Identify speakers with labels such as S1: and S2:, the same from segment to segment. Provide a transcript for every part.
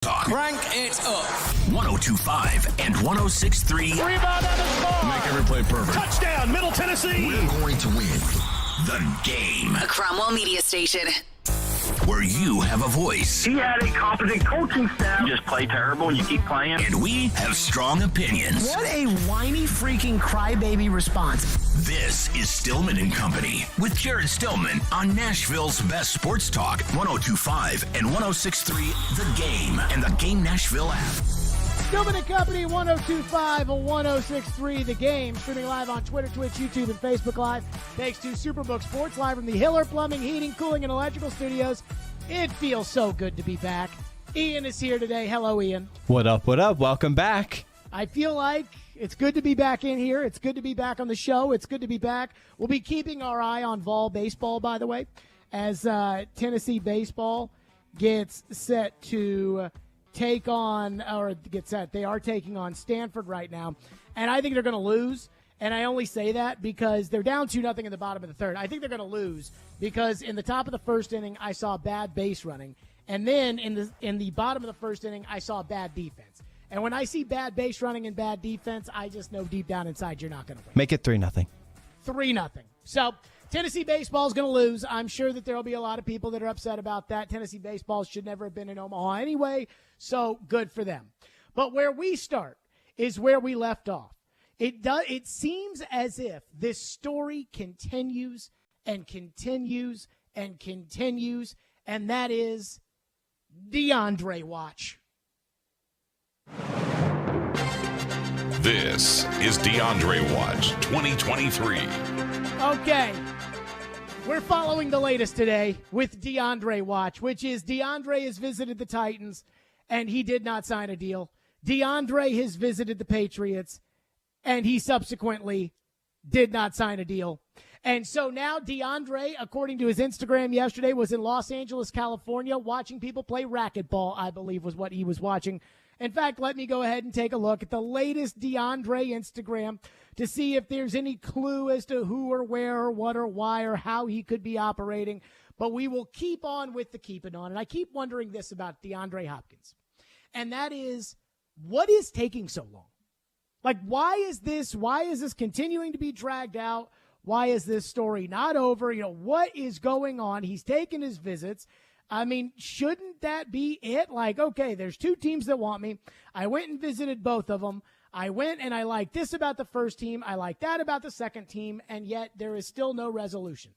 S1: Talk.
S2: Crank it up.
S1: 102.5 and 106.3.
S2: Rebound on the score.
S3: Make every play perfect.
S2: Touchdown, Middle Tennessee.
S1: We're going to win the game.
S4: A Cromwell media station.
S1: Where you have a voice.
S5: He had a competent coaching staff. You just play terrible and you keep playing.
S1: And we have strong opinions.
S6: What a whiny freaking crybaby response.
S1: This is Stillman and Company with Jared Stillman on Nashville's best sports talk, 102.5 and 106.3 The Game and the Game Nashville app.
S7: Stillman and Company, 102.5 or 106.3 The Game. Streaming live on Twitter, Twitch, YouTube, and Facebook Live. Thanks to Superbook Sports, live from the Hiller Plumbing, Heating, Cooling, and Electrical Studios. It feels so good to be back. Ian is here today. Hello, Ian.
S8: What up, what up? Welcome back.
S7: I feel like it's good to be back in here. It's good to be back on the show. It's good to be back. We'll be keeping our eye on Vol baseball, by the way, as Tennessee baseball gets set to take on, or get set. They are taking on Stanford right now, and I think they're going to lose. And I only say that because they're down 2-0 in the bottom of the third. I think they're going to lose because in the top of the first inning, I saw bad base running, and then in the bottom of the first inning, I saw bad defense. And when I see bad base running and bad defense, I just know deep down inside you're not going to win.
S8: Make it 3-0.
S7: 3-0. So Tennessee baseball is going to lose. I'm sure that there will be a lot of people that are upset about that. Tennessee baseball should never have been in Omaha anyway, so good for them. But where we start is where we left off. It seems as if this story continues and continues and continues, and that is DeAndre watch.
S9: This is DeAndre Watch 2023.
S7: Okay. We're following the latest today with DeAndre Watch, which is DeAndre has visited the Titans, and he did not sign a deal. DeAndre has visited the Patriots, and he subsequently did not sign a deal. And so now DeAndre, according to his Instagram yesterday, was in Los Angeles, California, watching people play racquetball, I believe was what he was watching. In fact, let me go ahead and take a look at the latest DeAndre Instagram to see if there's any clue as to who or where or what or why or how he could be operating. But we will keep on with the keeping on. And I keep wondering this about DeAndre Hopkins. And that is, what is taking so long? Like, why is this continuing to be dragged out? Why is this story not over? You know, what is going on? He's taken his visits. I mean, shouldn't that be it? Like, okay, there's two teams that want me. I went and visited both of them. I went and I like this about the first team. I like that about the second team. And yet there is still no resolution.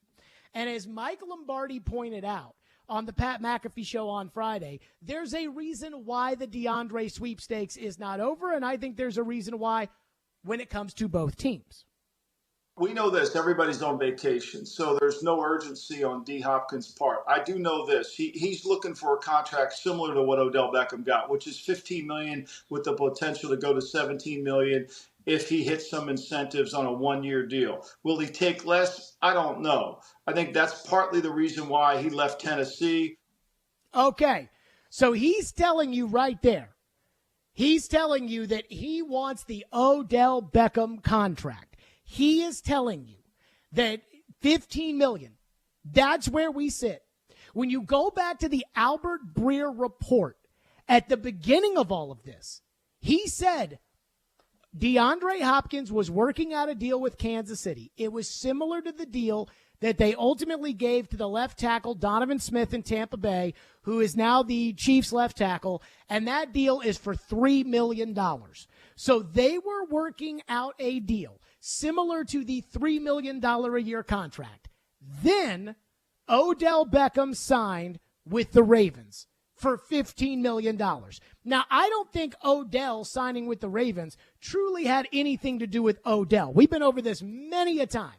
S7: And as Mike Lombardi pointed out on the Pat McAfee show on Friday, there's a reason why the DeAndre sweepstakes is not over. And I think there's a reason why when it comes to both teams.
S10: We know this. Everybody's on vacation, so there's no urgency on D. Hopkins' part. I do know this. He's looking for a contract similar to what Odell Beckham got, which is $15 million with the potential to go to $17 million if he hits some incentives on a one-year deal. Will he take less? I don't know. I think that's partly the reason why he left Tennessee.
S7: Okay, so he's telling you right there. He's telling you that he wants the Odell Beckham contract. He is telling you that $15 million, that's where we sit. When you go back to the Albert Breer report at the beginning of all of this, he said DeAndre Hopkins was working out a deal with Kansas City. It was similar to the deal that they ultimately gave to the left tackle Donovan Smith in Tampa Bay, who is now the Chiefs left tackle, and that deal is for $3 million. So they were working out a deal similar to the $3 million a year contract. Then Odell Beckham signed with the Ravens for $15 million. Now, I don't think Odell signing with the Ravens truly had anything to do with Odell. We've been over this many a time.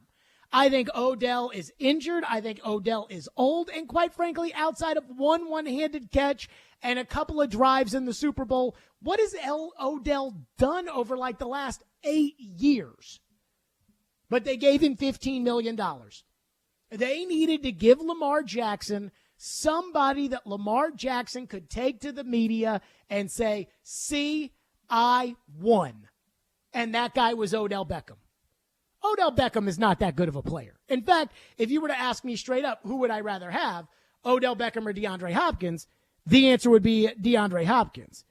S7: I think Odell is injured. I think Odell is old. And quite frankly, outside of one-handed catch and a couple of drives in the Super Bowl, what has Odell done over like the last 8 years? But they gave him $15 million. They needed to give Lamar Jackson somebody that Lamar Jackson could take to the media and say, see, I won. And that guy was Odell Beckham. Odell Beckham is not that good of a player. In fact, if you were to ask me straight up, who would I rather have, Odell Beckham or DeAndre Hopkins, the answer would be DeAndre Hopkins.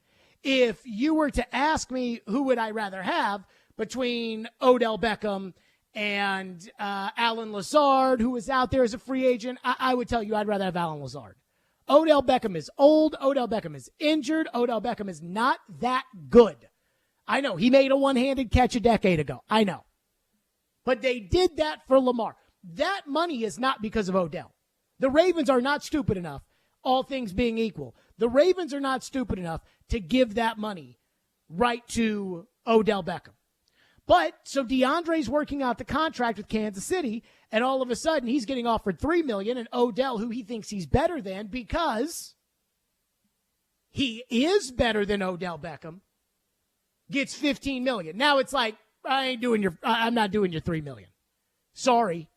S7: If you were to ask me who would I rather have between Odell Beckham and Alan Lazard, who is out there as a free agent, I would tell you I'd rather have Alan Lazard. Odell Beckham is old. Odell Beckham is injured. Odell Beckham is not that good. I know. He made a one-handed catch a decade ago. I know. But they did that for Lamar. That money is not because of Odell. The Ravens are not stupid enough, all things being equal. The Ravens are not stupid enough to give that money right to Odell Beckham. But so DeAndre's working out the contract with Kansas City, and all of a sudden he's getting offered $3 million, and Odell, who he thinks he's better than because he is better than Odell Beckham, gets $15 million. Now it's like, I'm not doing your $3 million. Sorry.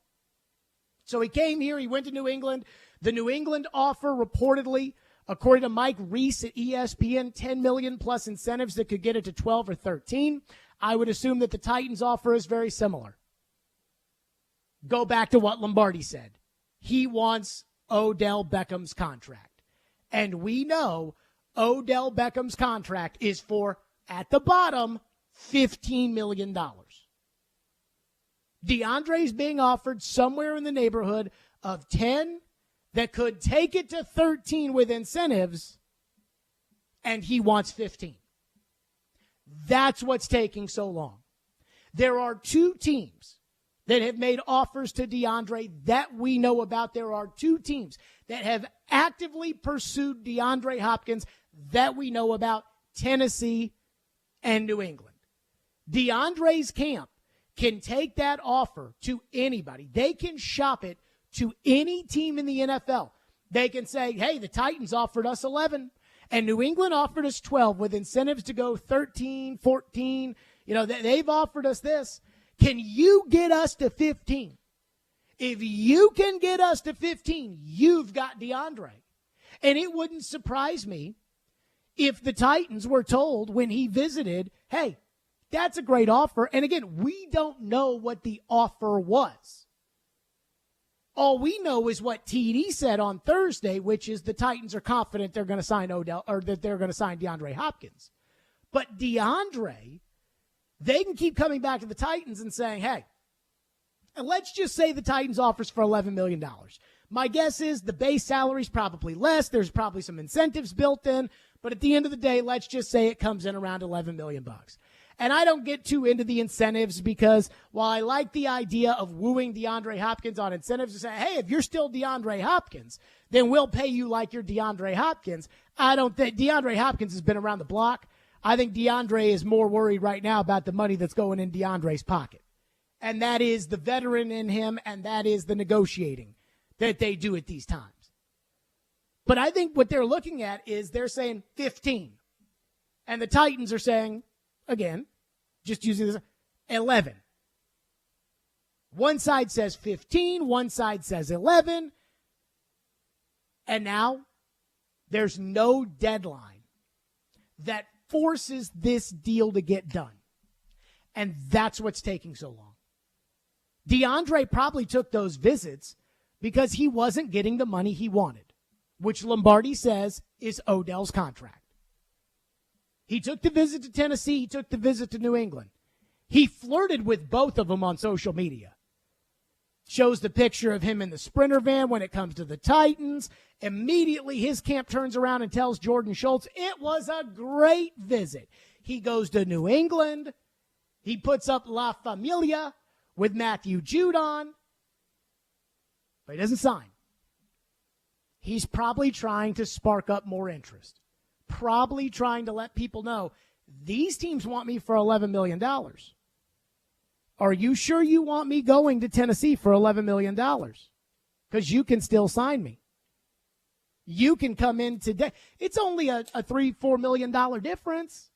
S7: So he came here, he went to New England. The New England offer reportedly, according to Mike Reese at ESPN, $10 million plus incentives that could get it to 12 or 13. I would assume that the Titans offer is very similar. Go back to what Lombardi said. He wants Odell Beckham's contract. And we know Odell Beckham's contract is for, at the bottom, $15 million. DeAndre's being offered somewhere in the neighborhood of 10 that could take it to 13 with incentives, and he wants 15. That's what's taking so long. There are two teams that have made offers to DeAndre that we know about. There are two teams that have actively pursued DeAndre Hopkins that we know about, Tennessee and New England. DeAndre's camp can take that offer to anybody. They can shop it to any team in the NFL. They can say, hey, the Titans offered us 11. And New England offered us 12 with incentives to go 13, 14. They've offered us this. Can you get us to 15? If you can get us to 15, you've got DeAndre. And it wouldn't surprise me if the Titans were told when he visited, hey, that's a great offer. And again, we don't know what the offer was. All we know is what TD said on Thursday, which is the Titans are confident they're going to sign Odell, or that they're going to sign DeAndre Hopkins. But DeAndre, they can keep coming back to the Titans and saying, hey, and let's just say the Titans offers for $11 million. My guess is the base salary is probably less. There's probably some incentives built in. But at the end of the day, let's just say it comes in around $11 million. And I don't get too into the incentives because while I like the idea of wooing DeAndre Hopkins on incentives to say, hey, if you're still DeAndre Hopkins, then we'll pay you like you're DeAndre Hopkins. I don't think DeAndre Hopkins has been around the block. I think DeAndre is more worried right now about the money that's going in DeAndre's pocket. And that is the veteran in him, and that is the negotiating that they do at these times. But I think what they're looking at is they're saying 15. And the Titans are saying, again, just using this, 11. One side says 15, one side says 11. And now there's no deadline that forces this deal to get done. And that's what's taking so long. DeAndre probably took those visits because he wasn't getting the money he wanted, which Lombardi says is Odell's contract. He took the visit to Tennessee. He took the visit to New England. He flirted with both of them on social media. Shows the picture of him in the Sprinter van when it comes to the Titans. Immediately, his camp turns around and tells Jordan Schultz, it was a great visit. He goes to New England. He puts up La Familia with Matthew Judon. But he doesn't sign. He's probably trying to spark up more interest. Probably trying to let people know these teams want me for $11 million. Are you sure you want me going to Tennessee for $11 million? Because you can still sign me. You can come in today. It's only a $3-4 million difference.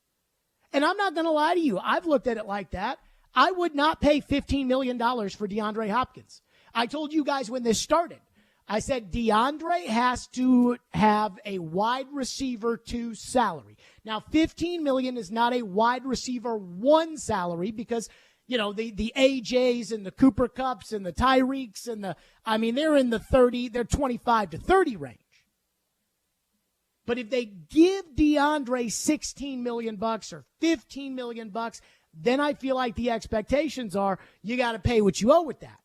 S7: And I'm not going to lie to you. I've looked at it like that. I would not pay $15 million for DeAndre Hopkins. I told you guys when this started, I said DeAndre has to have a wide receiver 2 salary. Now, $15 million is not a wide receiver 1 salary because, the AJs and the Cooper Kupps and the Tyreeks and they're in the 30, they're 25 to 30 range. But if they give DeAndre $16 million or $15 million, then I feel like the expectations are you got to pay what you owe with that.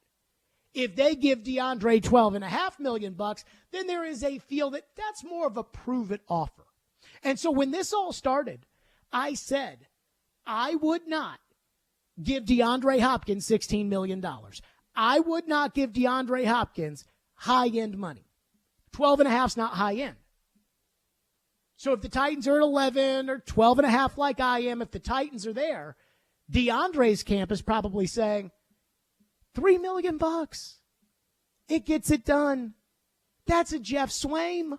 S7: If they give DeAndre $12.5 million, then there is a feel that that's more of a prove-it offer. And so when this all started, I said I would not give DeAndre Hopkins $16 million. I would not give DeAndre Hopkins high-end money. 12.5 is not high-end. So if the Titans are at 11 or 12.5 like I am, if the Titans are there, DeAndre's camp is probably saying, $3 million. It gets it done. That's a Jeff Swaim.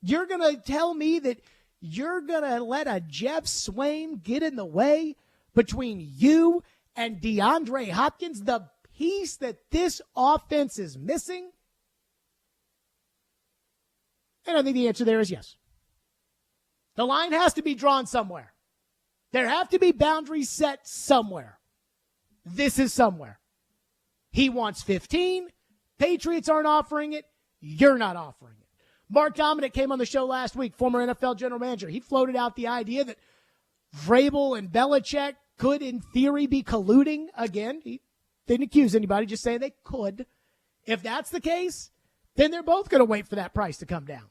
S7: You're going to tell me that you're going to let a Jeff Swaim get in the way between you and DeAndre Hopkins, the piece that this offense is missing? And I think the answer there is yes. The line has to be drawn somewhere. There have to be boundaries set somewhere. This is somewhere. He wants 15. Patriots aren't offering it. You're not offering it. Mark Dominic came on the show last week, former NFL general manager. He floated out the idea that Vrabel and Belichick could, in theory, be colluding again. He didn't accuse anybody, just saying they could. If that's the case, then they're both going to wait for that price to come down.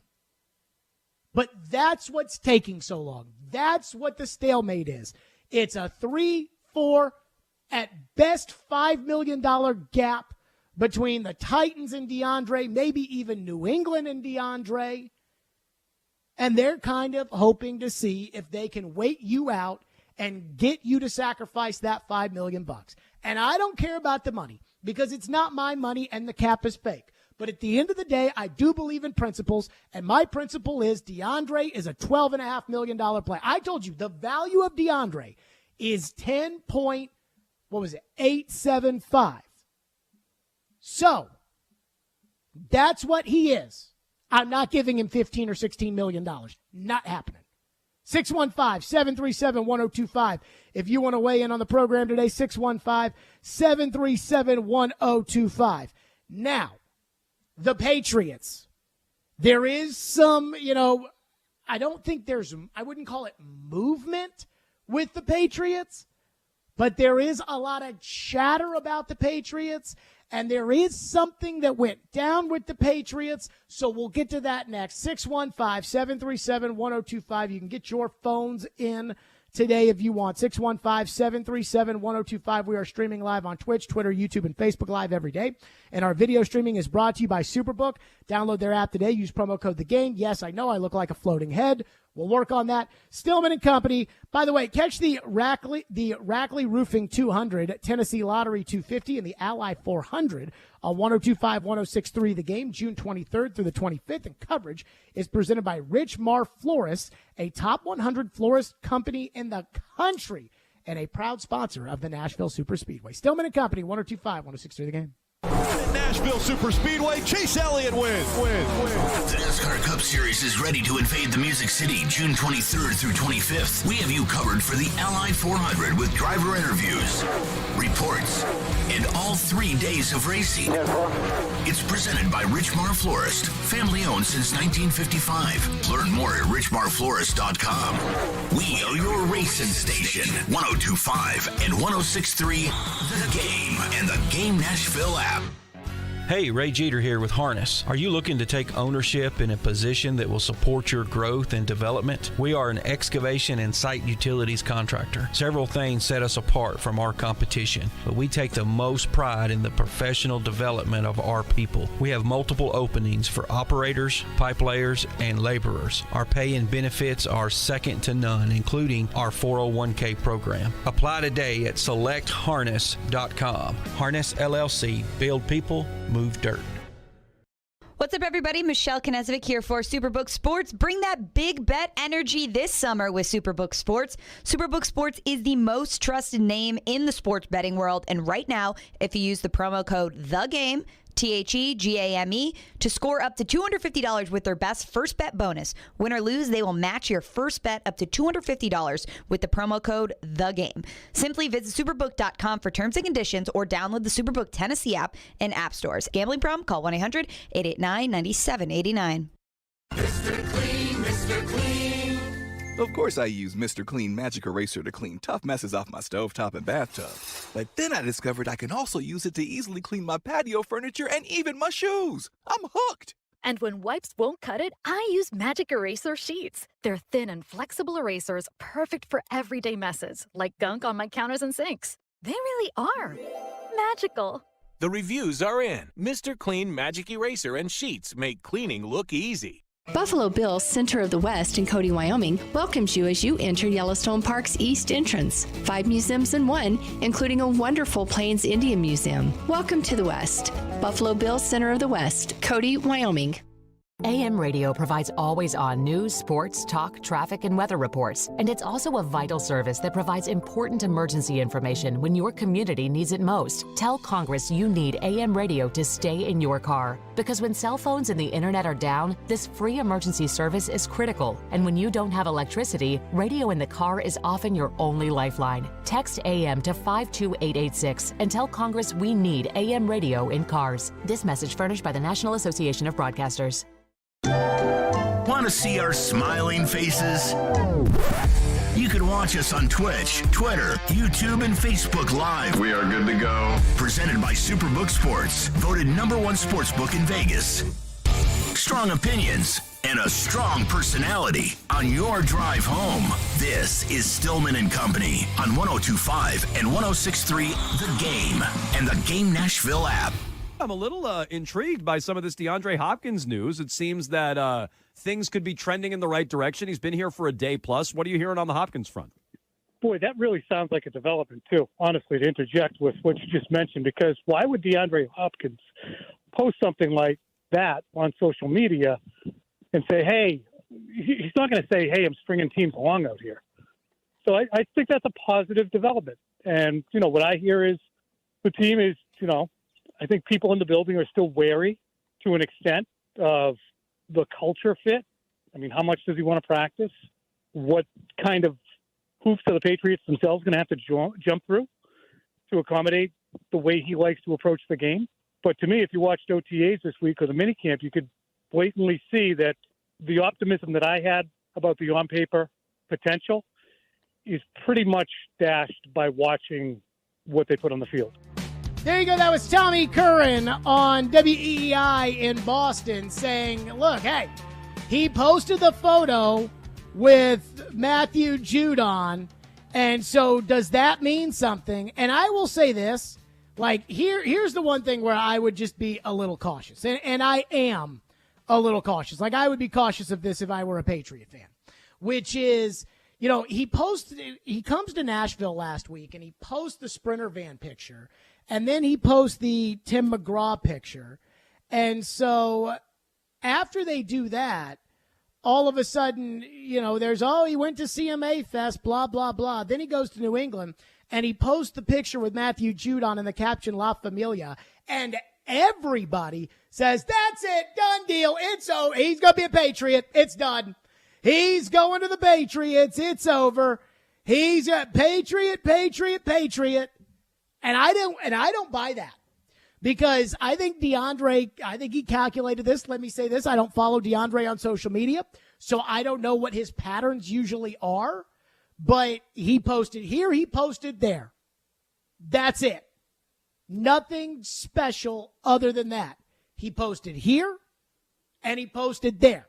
S7: But that's what's taking so long. That's what the stalemate is. It's a 3, 4, at best $5 million gap between the Titans and DeAndre, maybe even New England and DeAndre. And they're kind of hoping to see if they can wait you out and get you to sacrifice that $5 million. And I don't care about the money because it's not my money and the cap is fake. But at the end of the day, I do believe in principles, and my principle is DeAndre is a $12.5 million play. I told you the value of DeAndre is 875. So that's what he is. I'm not giving him $15 or $16 million. Not happening. 615-737-1025. If you want to weigh in on the program today, 615-737-1025. Now, the Patriots. There is some, I don't think I wouldn't call it movement with the Patriots, but there is a lot of chatter about the Patriots, and there is something that went down with the Patriots, so we'll get to that next. 615-737-1025. You can get your phones in today if you want. 615-737-1025. We are streaming live on Twitch, Twitter, YouTube, and Facebook Live every day. And our video streaming is brought to you by Superbook. Download their app today. Use promo code THEGAME. Yes, I know I look like a floating head. We'll work on that. Stillman and Company. By the way, catch the Rackley Roofing 200, Tennessee Lottery 250, and the Ally 400 on 102.5, 106.3 The Game, June 23rd through the 25th. And coverage is presented by Rich Mar Florists, a top 100 florist company in the country and a proud sponsor of the Nashville Super Speedway. Stillman and Company, 102.5, 106.3 The Game.
S2: At Nashville Super Speedway, Chase Elliott wins.
S1: The NASCAR Cup Series is ready to invade the Music City June 23rd through 25th. We have you covered for the Ally 400 with driver interviews, reports, and all 3 days of racing. It's presented by Richmar Florist, family owned since 1955. Learn more at richmarflorist.com. We are your racing station, 102.5 and 106.3 The Game and the Game Nashville app.
S3: Hey, Ray Jeter here with Harness. Are you looking to take ownership in a position that will support your growth and development? We are an excavation and site utilities contractor. Several things set us apart from our competition, but we take the most pride in the professional development of our people. We have multiple openings for operators, pipe layers, and laborers. Our pay and benefits are second to none, including our 401k program. Apply today at selectharness.com. Harness LLC. Build people, move dirt.
S4: What's up, everybody? Michelle Knezovic here for Superbook Sports. Bring that big bet energy this summer with Superbook Sports. Superbook Sports is the most trusted name in the sports betting world. And right now, if you use the promo code THEGAME, THEGAME, to score up to $250 with their best first bet bonus. Win or lose, they will match your first bet up to $250 with the promo code THEGAME. Simply visit superbook.com for terms and conditions or download the Superbook Tennessee app in app stores. Gambling problem? Call 1-800-889-9789.
S11: Mr. Clean, Mr. Clean. Of course I use Mr. Clean Magic Eraser to clean tough messes off my stovetop and bathtub. But then I discovered I can also use it to easily clean my patio furniture and even my shoes. I'm hooked.
S12: And when wipes won't cut it, I use Magic Eraser Sheets. They're thin and flexible erasers, perfect for everyday messes, like gunk on my counters and sinks. They really are magical.
S13: The reviews are in. Mr. Clean Magic Eraser and Sheets make cleaning look easy.
S14: Buffalo Bill's Center of the West in Cody, Wyoming welcomes you as you enter Yellowstone Park's East Entrance. 5 museums in one, including a wonderful Plains Indian Museum. Welcome to the West. Buffalo Bill's Center of the West, Cody, Wyoming.
S15: AM radio provides always-on news, sports, talk, traffic, and weather reports. And it's also a vital service that provides important emergency information when your community needs it most. Tell Congress you need AM radio to stay in your car. Because when cell phones and the internet are down, this free emergency service is critical. And when you don't have electricity, radio in the car is often your only lifeline. Text AM to 52886 and tell Congress we need AM radio in cars. This message furnished by the National Association of Broadcasters.
S1: Want to see our smiling faces? You can watch us on Twitch, Twitter, YouTube, and Facebook Live. We are good to go. Presented by Superbook Sports, voted #1 sportsbook in Vegas. Strong opinions and a strong personality on your drive home. This is Stillman and Company on 102.5 and 106.3 The Game and the Game Nashville app.
S16: I'm a little intrigued by some of this DeAndre Hopkins news. It seems that things could be trending in the right direction. He's been here for a day plus. What are you hearing on the Hopkins front?
S17: Boy, that really sounds like a development, too, honestly, to interject with what you just mentioned, because why would DeAndre Hopkins post something like that on social media and say, hey, he's not going to say, hey, I'm stringing teams along out here. So I think that's a positive development. And, what I hear is the team is, I think people in the building are still wary to an extent of the culture fit. I mean, how much does he want to practice? What kind of hoops are the Patriots themselves going to have to jump through to accommodate the way he likes to approach the game? But to me, if you watched OTAs this week or the minicamp, you could blatantly see that the optimism that I had about the on-paper potential is pretty much dashed by watching what they put on the field.
S7: There you go. That was Tommy Curran on WEEI in Boston saying, look, hey, he posted the photo with Matthew Judon, and so does that mean something? And I will say this, here's the one thing where I would just be a little cautious, and I am a little cautious. I would be cautious of this if I were a Patriot fan, which is, he comes to Nashville last week, and he posts the Sprinter van picture, and then he posts the Tim McGraw picture. And so after they do that, all of a sudden, there's, he went to CMA Fest, blah, blah, blah. Then he goes to New England, and he posts the picture with Matthew Judon and the caption La Familia. And everybody says, that's it, done deal. It's over. He's going to be a Patriot. It's done. He's going to the Patriots. It's over. He's a Patriot. And I don't buy that, because I think DeAndre, he calculated this. Let me say this. I don't follow DeAndre on social media, so I don't know what his patterns usually are, but he posted here, he posted there. That's it. Nothing special other than that. He posted here and he posted there.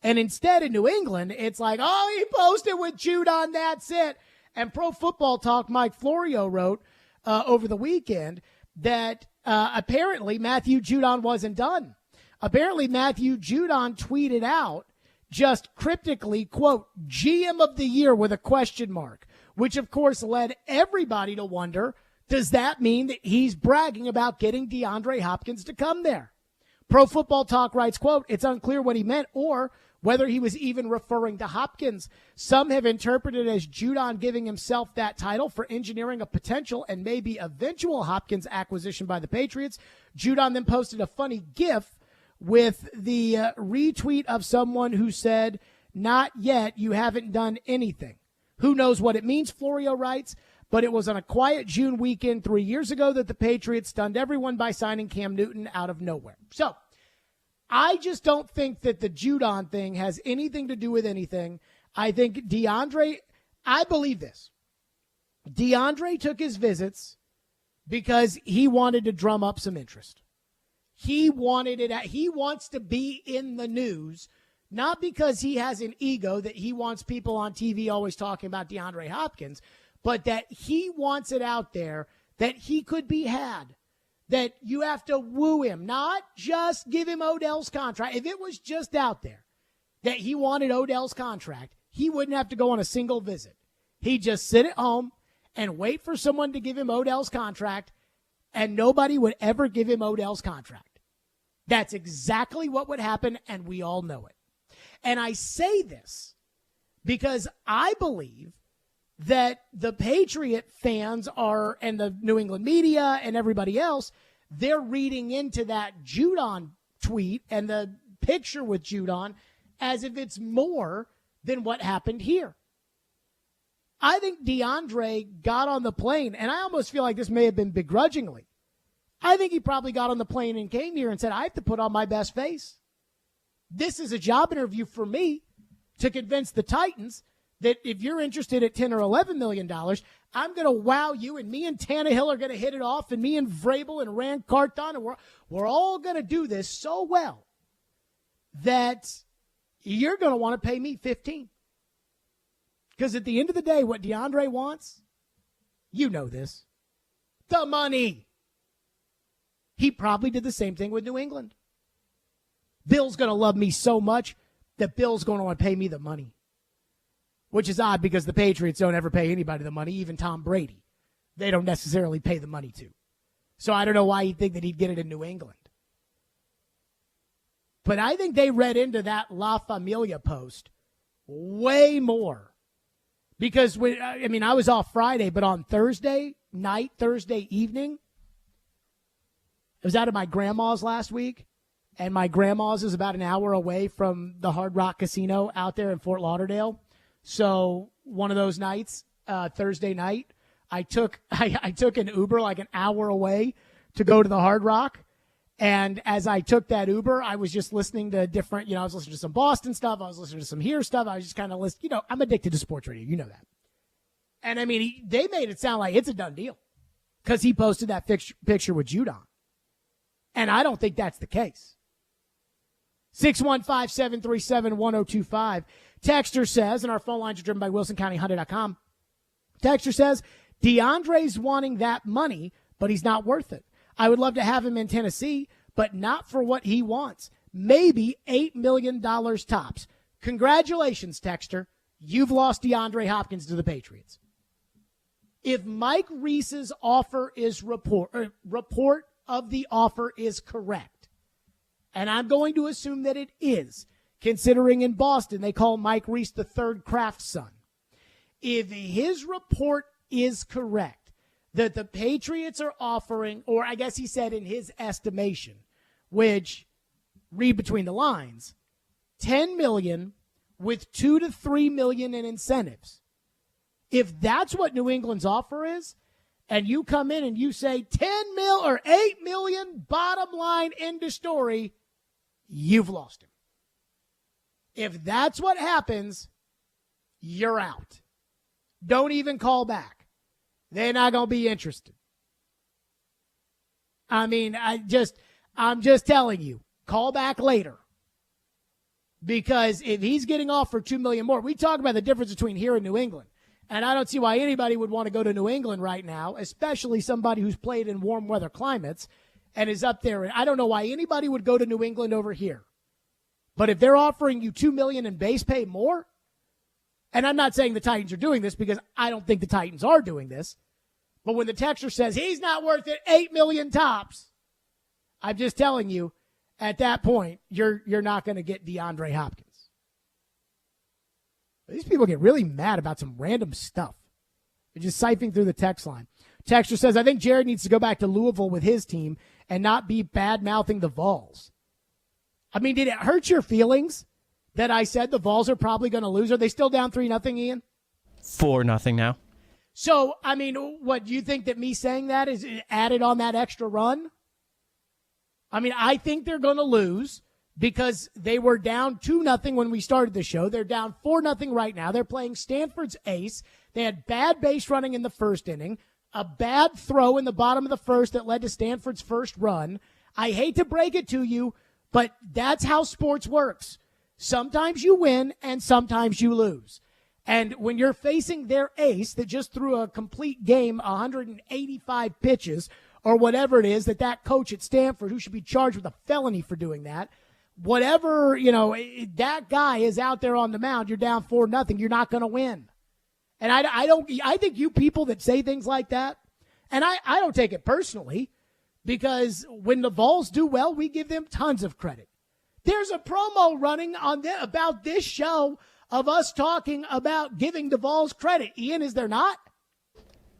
S7: And instead in New England, it's like, he posted with Judon, that's it. And Pro Football Talk, Mike Florio wrote over the weekend that apparently Matthew Judon wasn't done. Apparently Matthew Judon tweeted out just cryptically, quote, GM of the year with a question mark, which of course led everybody to wonder, does that mean that he's bragging about getting DeAndre Hopkins to come there? Pro Football Talk writes, quote, it's unclear what he meant or whether he was even referring to Hopkins. Some have interpreted it as Judon giving himself that title for engineering a potential and maybe eventual Hopkins acquisition by the Patriots. Judon then posted a funny GIF with the retweet of someone who said, not yet, you haven't done anything. Who knows what it means, Florio writes, but it was on a quiet June weekend 3 years ago that the Patriots stunned everyone by signing Cam Newton out of nowhere. So I just don't think that the Judon thing has anything to do with anything. I think I believe this. DeAndre took his visits because he wanted to drum up some interest. He wanted it. He wants to be in the news, not because he has an ego that he wants people on TV always talking about DeAndre Hopkins, but that he wants it out there that he could be had, that you have to woo him, not just give him Odell's contract. If it was just out there that he wanted Odell's contract, he wouldn't have to go on a single visit. He'd just sit at home and wait for someone to give him Odell's contract, and nobody would ever give him Odell's contract. That's exactly what would happen, and we all know it. And I say this because I believe that the Patriot fans are, and the New England media and everybody else, they're reading into that Judon tweet and the picture with Judon as if it's more than what happened here. I think DeAndre got on the plane, and I almost feel like this may have been begrudgingly. I think he probably got on the plane and came here and said, I have to put on my best face. This is a job interview for me to convince the Titans that if you're interested at $10 or $11 million, I'm going to wow you, and me and Tannehill are going to hit it off, and me and Vrabel and Rand Carthon, and we're all going to do this so well that you're going to want to pay me $15. Because at the end of the day, what DeAndre wants, you know this, the money. He probably did the same thing with New England. Bill's going to love me so much that Bill's going to want to pay me the money. Which is odd because the Patriots don't ever pay anybody the money, even Tom Brady. They don't necessarily pay the money to. So I don't know why he'd think that he'd get it in New England. But I think they read into that La Familia post way more. Because, I was off Friday, but on Thursday night, Thursday evening, I was out at my grandma's last week, and my grandma's is about an hour away from the Hard Rock Casino out there in Fort Lauderdale. So one of those nights, Thursday night, I took an Uber like an hour away to go to the Hard Rock. And as I took that Uber, I was just listening to different, I was listening to some Boston stuff. I was listening to some here stuff. I was just kind of listening. I'm addicted to sports radio. You know that. And they made it sound like it's a done deal because he posted that picture with Judon. And I don't think that's the case. 615-737-1025. Texter says, and our phone lines are driven by WilsonCountyHunter.com. Texter says, DeAndre's wanting that money, but he's not worth it. I would love to have him in Tennessee, but not for what he wants. Maybe $8 million tops. Congratulations, Texter. You've lost DeAndre Hopkins to the Patriots. If Mike Reese's offer is report of the offer is correct, and I'm going to assume that it is, considering in Boston they call Mike Reese the third Kraft son. If his report is correct, that the Patriots are offering, or I guess he said in his estimation, which, read between the lines, $10 million with $2 to $3 million in incentives. If that's what New England's offer is, and you come in and you say 10 mil or 8 million, bottom line, end of story, you've lost him. If that's what happens, you're out. Don't even call back. They're not going to be interested. I'm just telling you, call back later. Because if he's getting offered $2 million more, we talk about the difference between here and New England. And I don't see why anybody would want to go to New England right now, especially somebody who's played in warm weather climates and is up there. I don't know why anybody would go to New England over here. But if they're offering you $2 million in base pay more, and I'm not saying the Titans are doing this because I don't think the Titans are doing this, but when the texter says he's not worth it, $8 million tops, I'm just telling you, at that point, you're not going to get DeAndre Hopkins. These people get really mad about some random stuff. They're just siphoning through the text line. Texter says, I think Jared needs to go back to Louisville with his team and not be bad-mouthing the Vols. Did it hurt your feelings that I said the Vols are probably going to lose? Are they still down 3-0, Ian?
S8: 4-0 now.
S7: So, what, do you think that me saying that is added on that extra run? I think they're going to lose because they were down 2-0 when we started the show. They're down 4-0 right now. They're playing Stanford's ace. They had bad base running in the first inning, a bad throw in the bottom of the first that led to Stanford's first run. I hate to break it to you, but that's how sports works. Sometimes you win and sometimes you lose. And when you're facing their ace that just threw a complete game, 185 pitches, or whatever it is, that coach at Stanford, who should be charged with a felony for doing that, whatever, that guy is out there on the mound, you're down 4-0, you're not going to win. And I think you people that say things like that, and I don't take it personally, because when the Vols do well, we give them tons of credit. There's a promo running about this show of us talking about giving the Vols credit. Ian, is there not?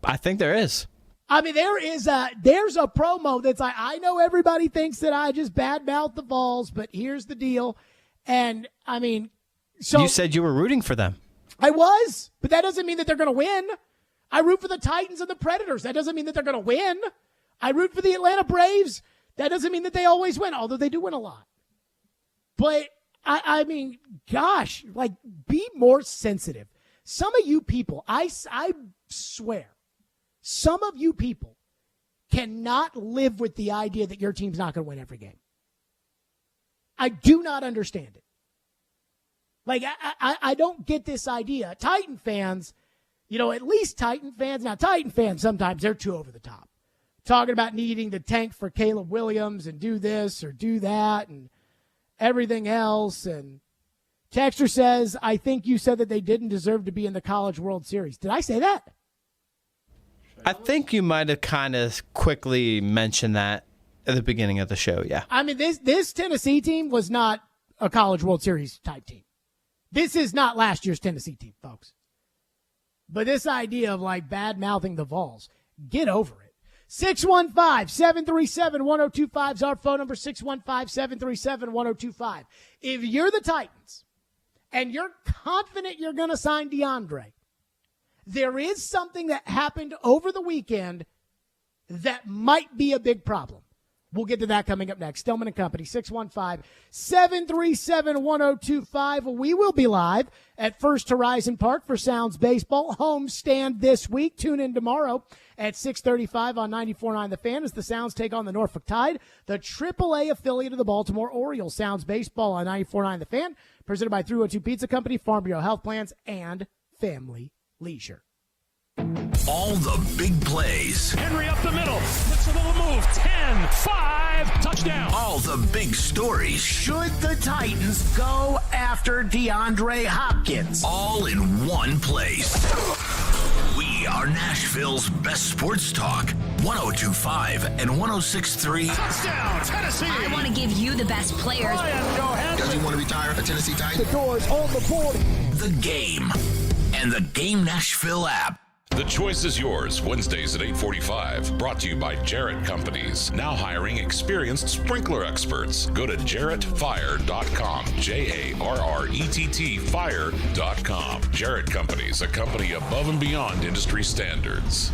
S8: I think there is.
S7: I mean, there's a promo that's like, I know everybody thinks that I just badmouth the Vols, but here's the deal. And, I mean, so.
S8: You said you were rooting for them.
S7: I was, but that doesn't mean that they're going to win. I root for the Titans and the Predators. That doesn't mean that they're going to win. I root for the Atlanta Braves. That doesn't mean that they always win, although they do win a lot. But, I mean, gosh, like, be more sensitive. Some of you people, I swear, some of you people cannot live with the idea that your team's not going to win every game. I do not understand it. Like, I don't get this idea. Titan fans, at least Titan fans. Now, Titan fans, sometimes they're too over the top. Talking about needing to tank for Caleb Williams and do this or do that and everything else. And Texter says, I think you said that they didn't deserve to be in the College World Series. Did I say that?
S8: I think you might have kind of quickly mentioned that at the beginning of the show, yeah.
S7: I mean, this Tennessee team was not a College World Series type team. This is not last year's Tennessee team, folks. But this idea of, like, bad-mouthing the Vols, get over it. 615-737-1025 is our phone number, 615-737-1025. If you're the Titans and you're confident you're going to sign DeAndre, there is something that happened over the weekend that might be a big problem. We'll get to that coming up next. Stillman and Company, 615-737-1025. We will be live at First Horizon Park for Sounds Baseball homestand this week. Tune in tomorrow at 6:35 on 94.9 The Fan as the Sounds take on the Norfolk Tide, the AAA affiliate of the Baltimore Orioles. Sounds Baseball on 94.9 The Fan, presented by 302 Pizza Company, Farm Bureau Health Plans, and Family Leisure.
S1: All the big plays.
S2: Henry up the middle. Puts a little move. 10-5. Touchdown.
S1: All the big stories.
S6: Should the Titans go after DeAndre Hopkins?
S1: All in one place. We are Nashville's best sports talk. 102.5 and 106.3.
S2: Touchdown, Tennessee.
S18: I want to give you the best players.
S2: Ryan, go ahead.
S1: Does he want to retire a Tennessee Titan?
S7: The door's on the board.
S1: The Game and the Game Nashville app.
S9: The choice is yours, Wednesdays at 8:45. Brought to you by Jarrett Companies. Now hiring experienced sprinkler experts. Go to jarrettfire.com. JARRETT fire.com. Jarrett Companies, a company above and beyond industry standards.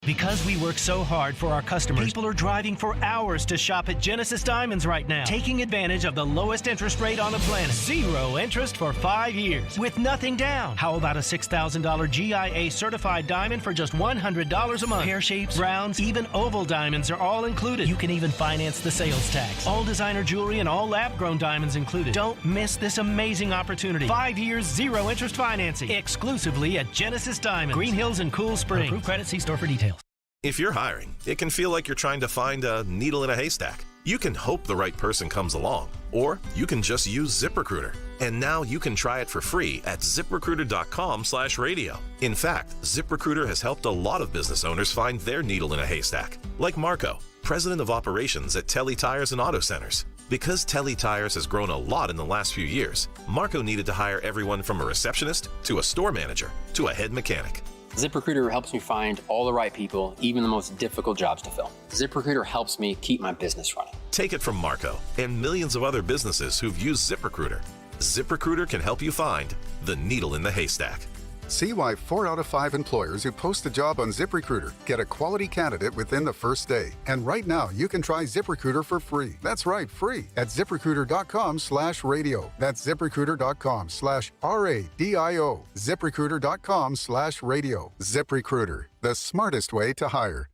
S19: Because we work so hard for our customers, people are driving for hours to shop at Genesis Diamonds right now, taking advantage of the lowest interest rate on the planet. 0 interest for 5 years with nothing down. How about a $6,000 GIA certified diamond for just $100 a month? Pear shapes, rounds, even oval diamonds are all included. You can even finance the sales tax. All designer jewelry and all lab-grown diamonds included. Don't miss this amazing opportunity. 5 years, 0 interest financing, exclusively at Genesis Diamonds, Green Hills and Cool Springs. Approved credit, see store for details.
S20: If you're hiring, it can feel like you're trying to find a needle in a haystack. You can hope the right person comes along, or you can just use ZipRecruiter. And now you can try it for free at ZipRecruiter.com/radio. In fact, ZipRecruiter has helped a lot of business owners find their needle in a haystack, like Marco, president of operations at Telly Tires and Auto Centers. Because Telly Tires has grown a lot in the last few years, Marco needed to hire everyone from a receptionist to a store manager to a head mechanic.
S21: ZipRecruiter helps me find all the right people, even the most difficult jobs to fill. ZipRecruiter helps me keep my business running.
S20: Take it from Marco and millions of other businesses who've used ZipRecruiter. ZipRecruiter can help you find the needle in the haystack.
S5: See why 4 out of 5 employers who post a job on ZipRecruiter get a quality candidate within the first day. And right now, you can try ZipRecruiter for free. That's right, free at ZipRecruiter.com/radio. That's ZipRecruiter.com/RADIO. ZipRecruiter.com/radio. ZipRecruiter, the smartest way to hire.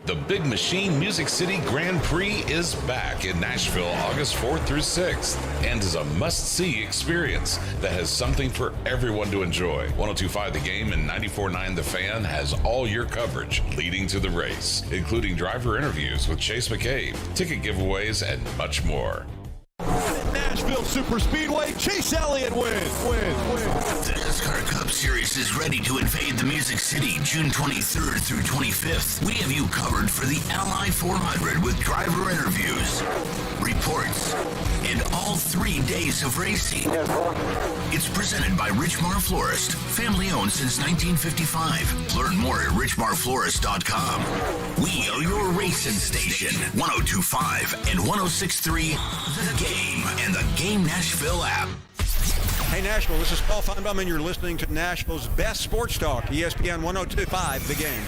S9: The Big Machine Music City Grand Prix is back in Nashville August 4th through 6th and is a must-see experience that has something for everyone to enjoy. 102.5 The Game and 94.9 The Fan has all your coverage leading to the race, incling driver interviews with Chase McCabe, ticket giveaways, and much more.
S22: Nashville Superspeedway, Chase Elliott wins.
S1: The NASCAR Cup Series is ready to invade the Music City June 23rd through 25th. We have you covered for the Ally 400 with driver interviews, reports, and all 3 days of racing. It's presented by Richmar Florist, family owned since 1955. Learn more at richmarflorist.com. We are your racing station, 102.5 and 106.3 The Game and the Game Nashville app.
S22: Hey Nashville, this is Paul Feinbaum and you're listening to Nashville's best sports talk, ESPN 102.5 The Game.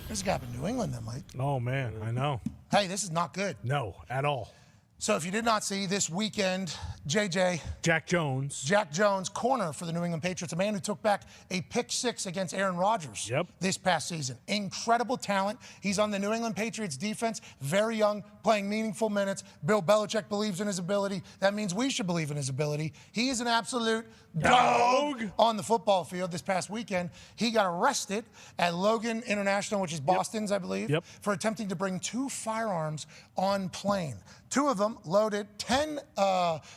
S23: There's a gap in New England then, Mike.
S24: Oh, man, I know.
S23: Hey, this is not good.
S24: No, at all.
S23: So if you did not see this weekend, Jack Jones, corner for the New England Patriots, a man who took back a pick 6 against Aaron Rodgers this past season. Incredible talent. He's on the New England Patriots defense, very young, playing meaningful minutes. Bill Belichick believes in his ability. That means we should believe in his ability. He is an absolute dog on the football field. This past weekend, he got arrested at Logan International, which is Boston's, I believe, for attempting to bring 2 firearms on plane. 2 of them loaded, 10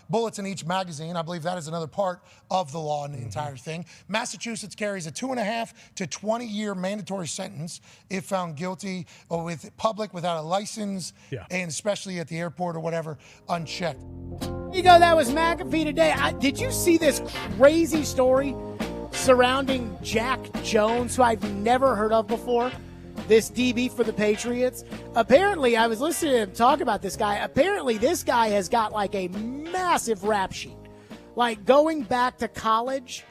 S23: bullets in each magazine. I believe that is another part of the law in the entire thing. Massachusetts carries a 2.5 to 20-year mandatory sentence if found guilty or with public without a license, and especially at the airport or whatever, unchecked.
S7: You go, that was McAfee today. Did you see this crazy story surrounding Jack Jones, who I've never heard of before? This DB for the Patriots. Apparently, I was listening to him talk about this guy. Apparently, this guy has got like a massive rap sheet. Like going back to college,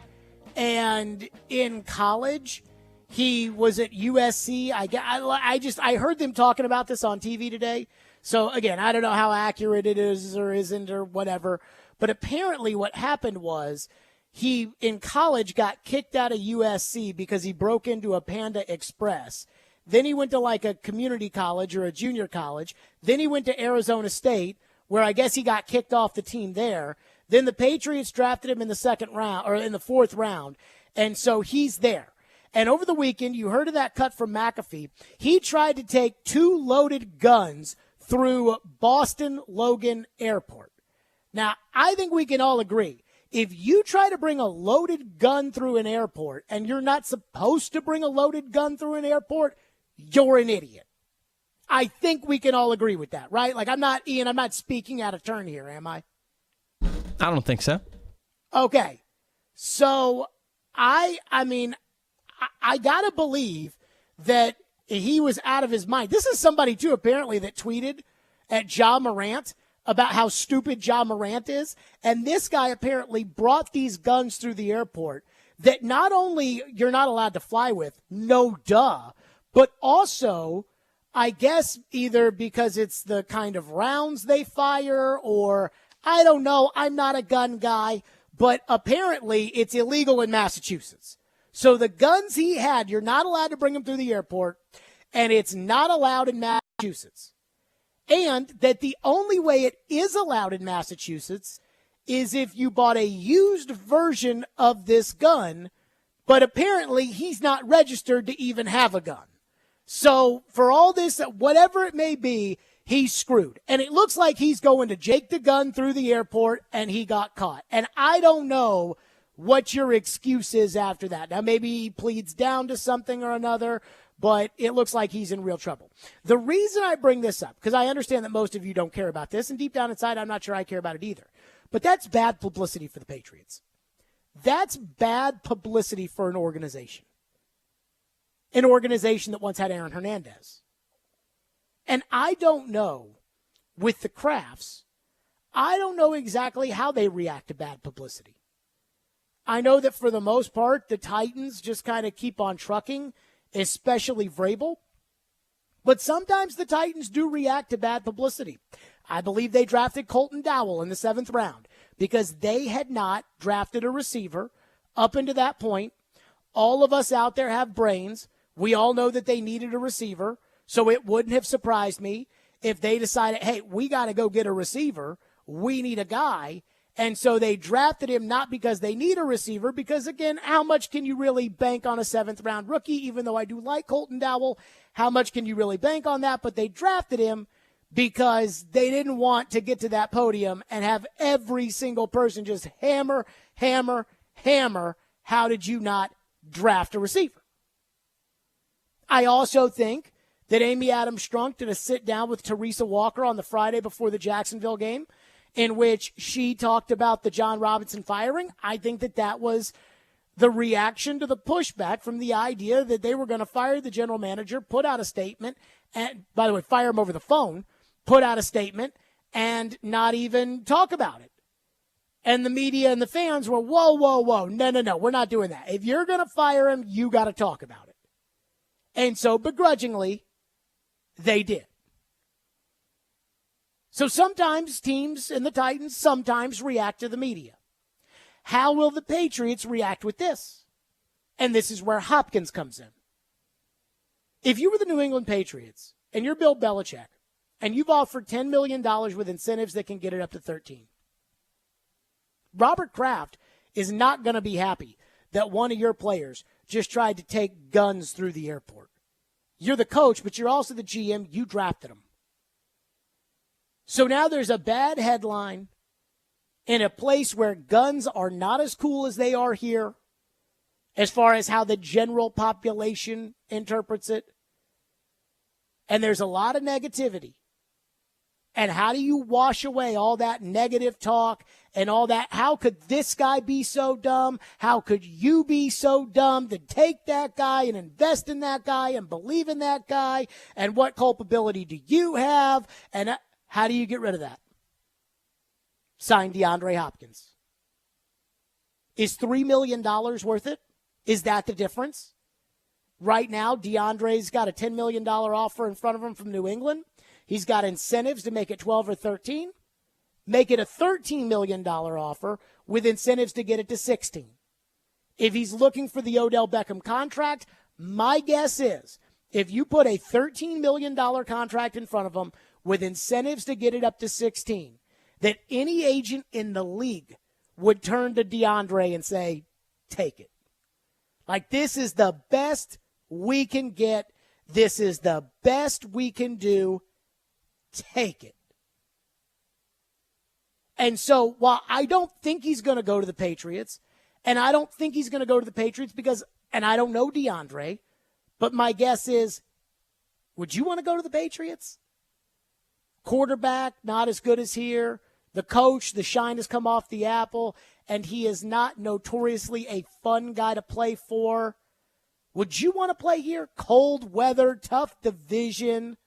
S7: and in college, he was at USC. I heard them talking about this on TV today. So again, I don't know how accurate it is or isn't or whatever. But apparently what happened was he, in college, got kicked out of USC because he broke into a Panda Express. Then he went to like a community college or a junior college. Then he went to Arizona State, where I guess he got kicked off the team there. Then the Patriots drafted him in the 2nd round or in the 4th round. And so he's there. And over the weekend, you heard of that cut from McAfee. He tried to take 2 loaded guns through Boston Logan Airport. Now, I think we can all agree. If you try to bring a loaded gun through an airport and you're not supposed to bring a loaded gun through an airport, you're an idiot. I think we can all agree with that, right? Like, I'm not speaking out of turn here, am I?
S8: I don't think so.
S7: Okay. So, I got to believe that he was out of his mind. This is somebody, too, apparently, that tweeted at Ja Morant about how stupid Ja Morant is. And this guy apparently brought these guns through the airport that not only you're not allowed to fly with, no duh, but also, I guess, either because it's the kind of rounds they fire or, I don't know, I'm not a gun guy, but apparently it's illegal in Massachusetts. So the guns he had, you're not allowed to bring them through the airport, and it's not allowed in Massachusetts. And that the only way it is allowed in Massachusetts is if you bought a used version of this gun, but apparently he's not registered to even have a gun. So for all this, whatever it may be, he's screwed. And it looks like he's going to Jake the gun through the airport, and he got caught. And I don't know what your excuse is after that. Now, maybe he pleads down to something or another, but it looks like he's in real trouble. The reason I bring this up, because I understand that most of you don't care about this, and deep down inside, I'm not sure I care about it either. But that's bad publicity for the Patriots. That's bad publicity for an organization. An organization that once had Aaron Hernandez. And I don't know, with the Crafts, I don't know exactly how they react to bad publicity. I know that for the most part, the Titans just kind of keep on trucking, especially Vrabel. But sometimes the Titans do react to bad publicity. I believe they drafted Colton Dowell in the 7th round because they had not drafted a receiver up until that point. All of us out there have brains. We all know that they needed a receiver, so it wouldn't have surprised me if they decided, hey, we got to go get a receiver. We need a guy. And so they drafted him not because they need a receiver, because, again, how much can you really bank on a 7th-round rookie? Even though I do like Colton Dowell, how much can you really bank on that? But they drafted him because they didn't want to get to that podium and have every single person just hammer, hammer, hammer. How did you not draft a receiver? I also think that Amy Adams Strunk did a sit-down with Teresa Walker on the Friday before the Jacksonville game, in which she talked about the John Robinson firing. I think that that was the reaction to the pushback from the idea that they were going to fire the general manager, put out a statement, and, by the way, fire him over the phone, put out a statement, and not even talk about it. And the media and the fans were, whoa, whoa, whoa, no, we're not doing that. If you're going to fire him, you got to talk about it. And so, begrudgingly, they did. So sometimes teams and the Titans sometimes react to the media. How will the Patriots react with this? And this is where Hopkins comes in. If you were the New England Patriots and you're Bill Belichick and you've offered $10 million with incentives that can get it up to 13, Robert Kraft is not going to be happy that one of your players just tried to take guns through the airport. You're the coach, but you're also the GM. You drafted him. So now there's a bad headline in a place where guns are not as cool as they are here, as far as how the general population interprets it. And there's a lot of negativity. And how do you wash away all that negative talk and all that? How could this guy be so dumb? How could you be so dumb to take that guy and invest in that guy and believe in that guy? And what culpability do you have? And how do you get rid of that? Sign DeAndre Hopkins. Is $3 million worth it? Is that the difference? Right now, DeAndre's got a $10 million offer in front of him from New England. He's got incentives to make it 12 or 13. Make it a $13 million offer with incentives to get it to 16. If he's looking for the Odell Beckham contract, my guess is if you put a $13 million contract in front of him with incentives to get it up to 16, that any agent in the league would turn to DeAndre and say, take it. Like, this is the best we can get. This is the best we can do. Take it. And so while I don't think he's going to go to the Patriots, and I don't think he's going to go to the Patriots because, and I don't know DeAndre, but my guess is, would you want to go to the Patriots? Quarterback, not as good as here. The coach, the shine has come off the apple, and he is not notoriously a fun guy to play for. Would you want to play here? Cold weather, tough division.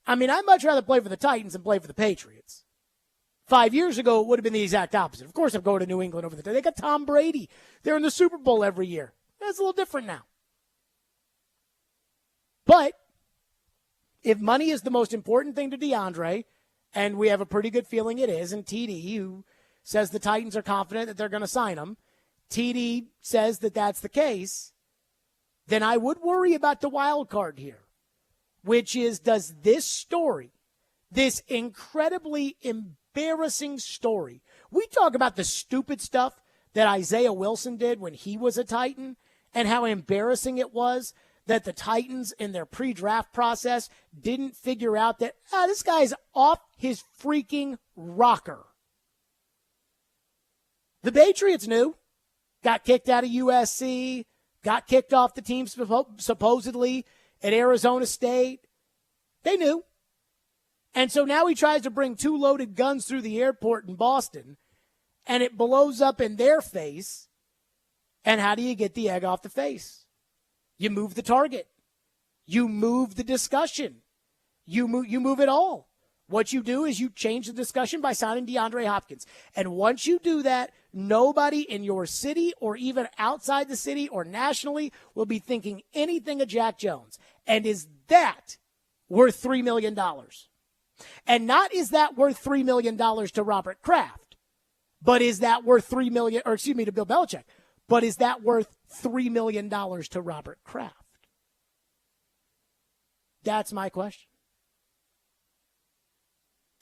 S7: I mean, I'd much rather play for the Titans than play for the Patriots. 5 years ago, it would have been the exact opposite. Of course, I'm going to New England over the time. They got Tom Brady. They're in the Super Bowl every year. That's a little different now. But if money is the most important thing to DeAndre, and we have a pretty good feeling it is, and TD, who says the Titans are confident that they're going to sign him, TD says that that's the case, then I would worry about the wild card here, which is, does this story, this incredibly embarrassing story, we talk about the stupid stuff that Isaiah Wilson did when he was a Titan and how embarrassing it was that the Titans in their pre-draft process didn't figure out that, this guy's off his freaking rocker. The Patriots knew. Got kicked out of USC, got kicked off the team supposedly at Arizona State. They knew. And so now he tries to bring 2 loaded guns through the airport in Boston, and it blows up in their face. And how do you get the egg off the face? You move the target. You move the discussion. You move it all. What you do is you change the discussion by signing DeAndre Hopkins. And once you do that, nobody in your city or even outside the city or nationally will be thinking anything of Jack Jones. And is that worth $3 million? And not is that worth $3 million to Robert Kraft, but is that worth $3 million, or excuse me, to Bill Belichick, but is that worth $3 million to Robert Kraft? That's my question.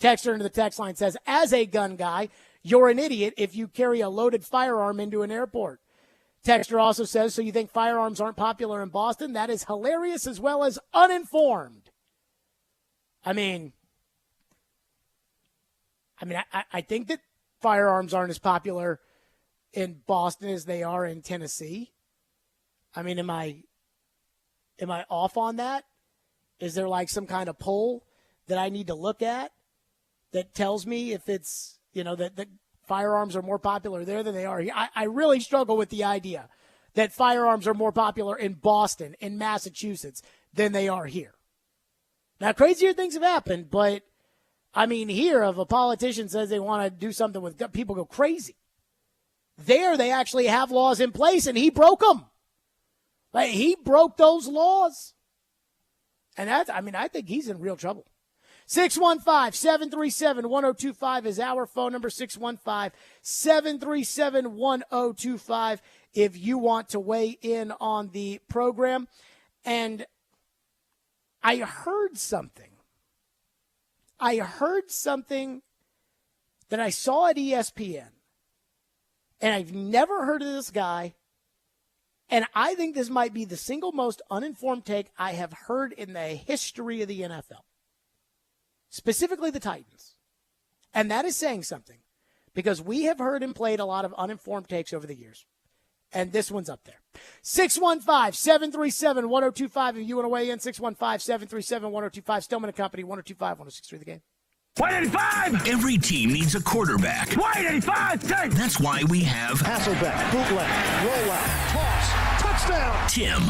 S7: Texter into the text line says, as a gun guy, you're an idiot if you carry a loaded firearm into an airport. Texter also says, so you think firearms aren't popular in Boston? That is hilarious as well as uninformed. I think that firearms aren't as popular in Boston as they are in Tennessee. Am I off on that? Is there like some kind of poll that I need to look at that tells me if it's, that firearms are more popular there than they are here? I really struggle with the idea that firearms are more popular in Boston, in Massachusetts, than they are here. Now, crazier things have happened, but, here, if a politician says they want to do something with gun, people go crazy. There, they actually have laws in place, and he broke them. Like, he broke those laws. And that's, I think he's in real trouble. 615-737-1025 is our phone number, 615-737-1025 if you want to weigh in on the program. And I heard something that I saw at ESPN, and I've never heard of this guy, and I think this might be the single most uninformed take I have heard in the history of the NFL. Specifically the Titans. And that is saying something, because we have heard and played a lot of uninformed takes over the years. And this one's up there. 615-737-1025. If you want to weigh in, 615-737-1025. Stillman & Company, 102.5, 106.3 The Game.
S1: 185! Every team needs a quarterback.
S6: 185!
S1: That's why we have
S6: Hasselbeck, bootleg, rollout, toss, touchdown.
S1: Tim.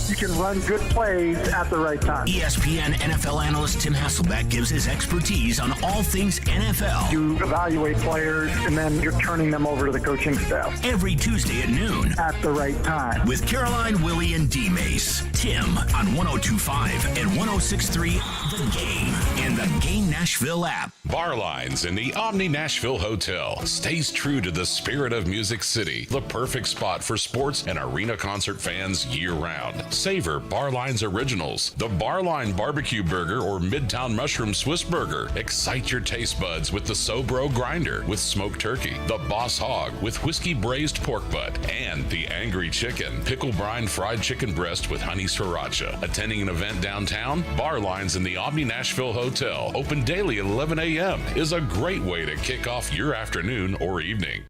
S3: You can run good plays at the right time.
S1: ESPN NFL analyst Tim Hasselbeck gives his expertise on all things NFL.
S3: You evaluate players, and then you're turning them over to the coaching staff.
S1: Every Tuesday at noon.
S3: At the right time.
S1: With Caroline, Willie, and D-Mace. Tim on 102.5 and 106.3 The Game and the Game Nashville app.
S9: Bar Lines in the Omni Nashville Hotel stays true to the spirit of Music City, the perfect spot for sports and arena concert fans year-round. Savor Bar Lines Originals, the Bar Line Barbecue Burger or Midtown Mushroom Swiss Burger. Excite your taste buds with the Sobro Grinder with smoked turkey, the Boss Hog with whiskey braised pork butt, and the Angry Chicken, pickle brine fried chicken breast with honey sriracha. Attending an event downtown? Bar Lines in the Omni Nashville Hotel, open daily at 11 a.m., is a great way to kick off your afternoon or evening.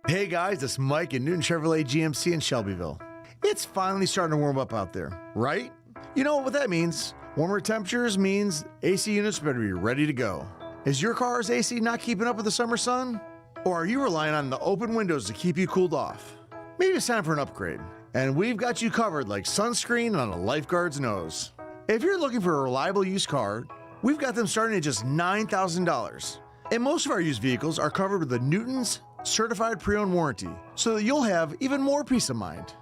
S4: Hey guys, it's Mike at Newton Chevrolet GMC in Shelbyville. It's finally starting to warm up out there, right? You know what that means. Warmer temperatures means AC units better be ready to go. Is your car's AC not keeping up with the summer sun? Or are you relying on the open windows to keep you cooled off? Maybe it's time for an upgrade. And we've got you covered like sunscreen on a lifeguard's nose. If you're looking for a reliable used car, we've got them starting at just $9,000. And most of our used vehicles are covered with the Newton's Certified Pre-Owned Warranty, so that you'll have even more peace of mind.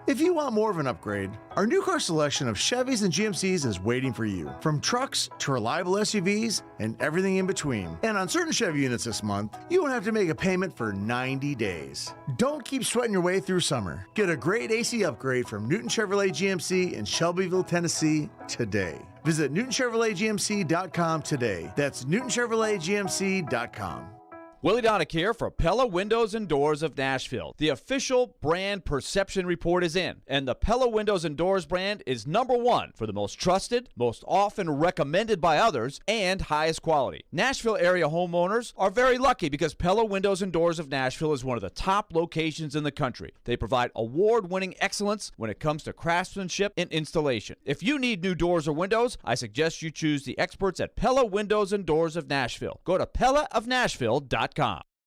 S4: If you want more of an upgrade, our new car selection of Chevys and GMCs is waiting for you. From trucks to reliable SUVs and everything in between. And on certain Chevy units this month, you won't have to make a payment for 90 days. Don't keep sweating your way through summer. Get a great AC upgrade from Newton Chevrolet GMC in Shelbyville, Tennessee today. Visit NewtonChevroletGMC.com today. That's NewtonChevroletGMC.com.
S10: Willie Donick here for Pella Windows and Doors of Nashville. The official brand perception report is in, and the Pella Windows and Doors brand is #1 for the most trusted, most often recommended by others, and highest quality. Nashville area homeowners are very lucky because Pella Windows and Doors of Nashville is one of the top locations in the country. They provide award-winning excellence when it comes to craftsmanship and installation. If you need new doors or windows, I suggest you choose the experts at Pella Windows and Doors of Nashville. Go to PellaofNashville.com.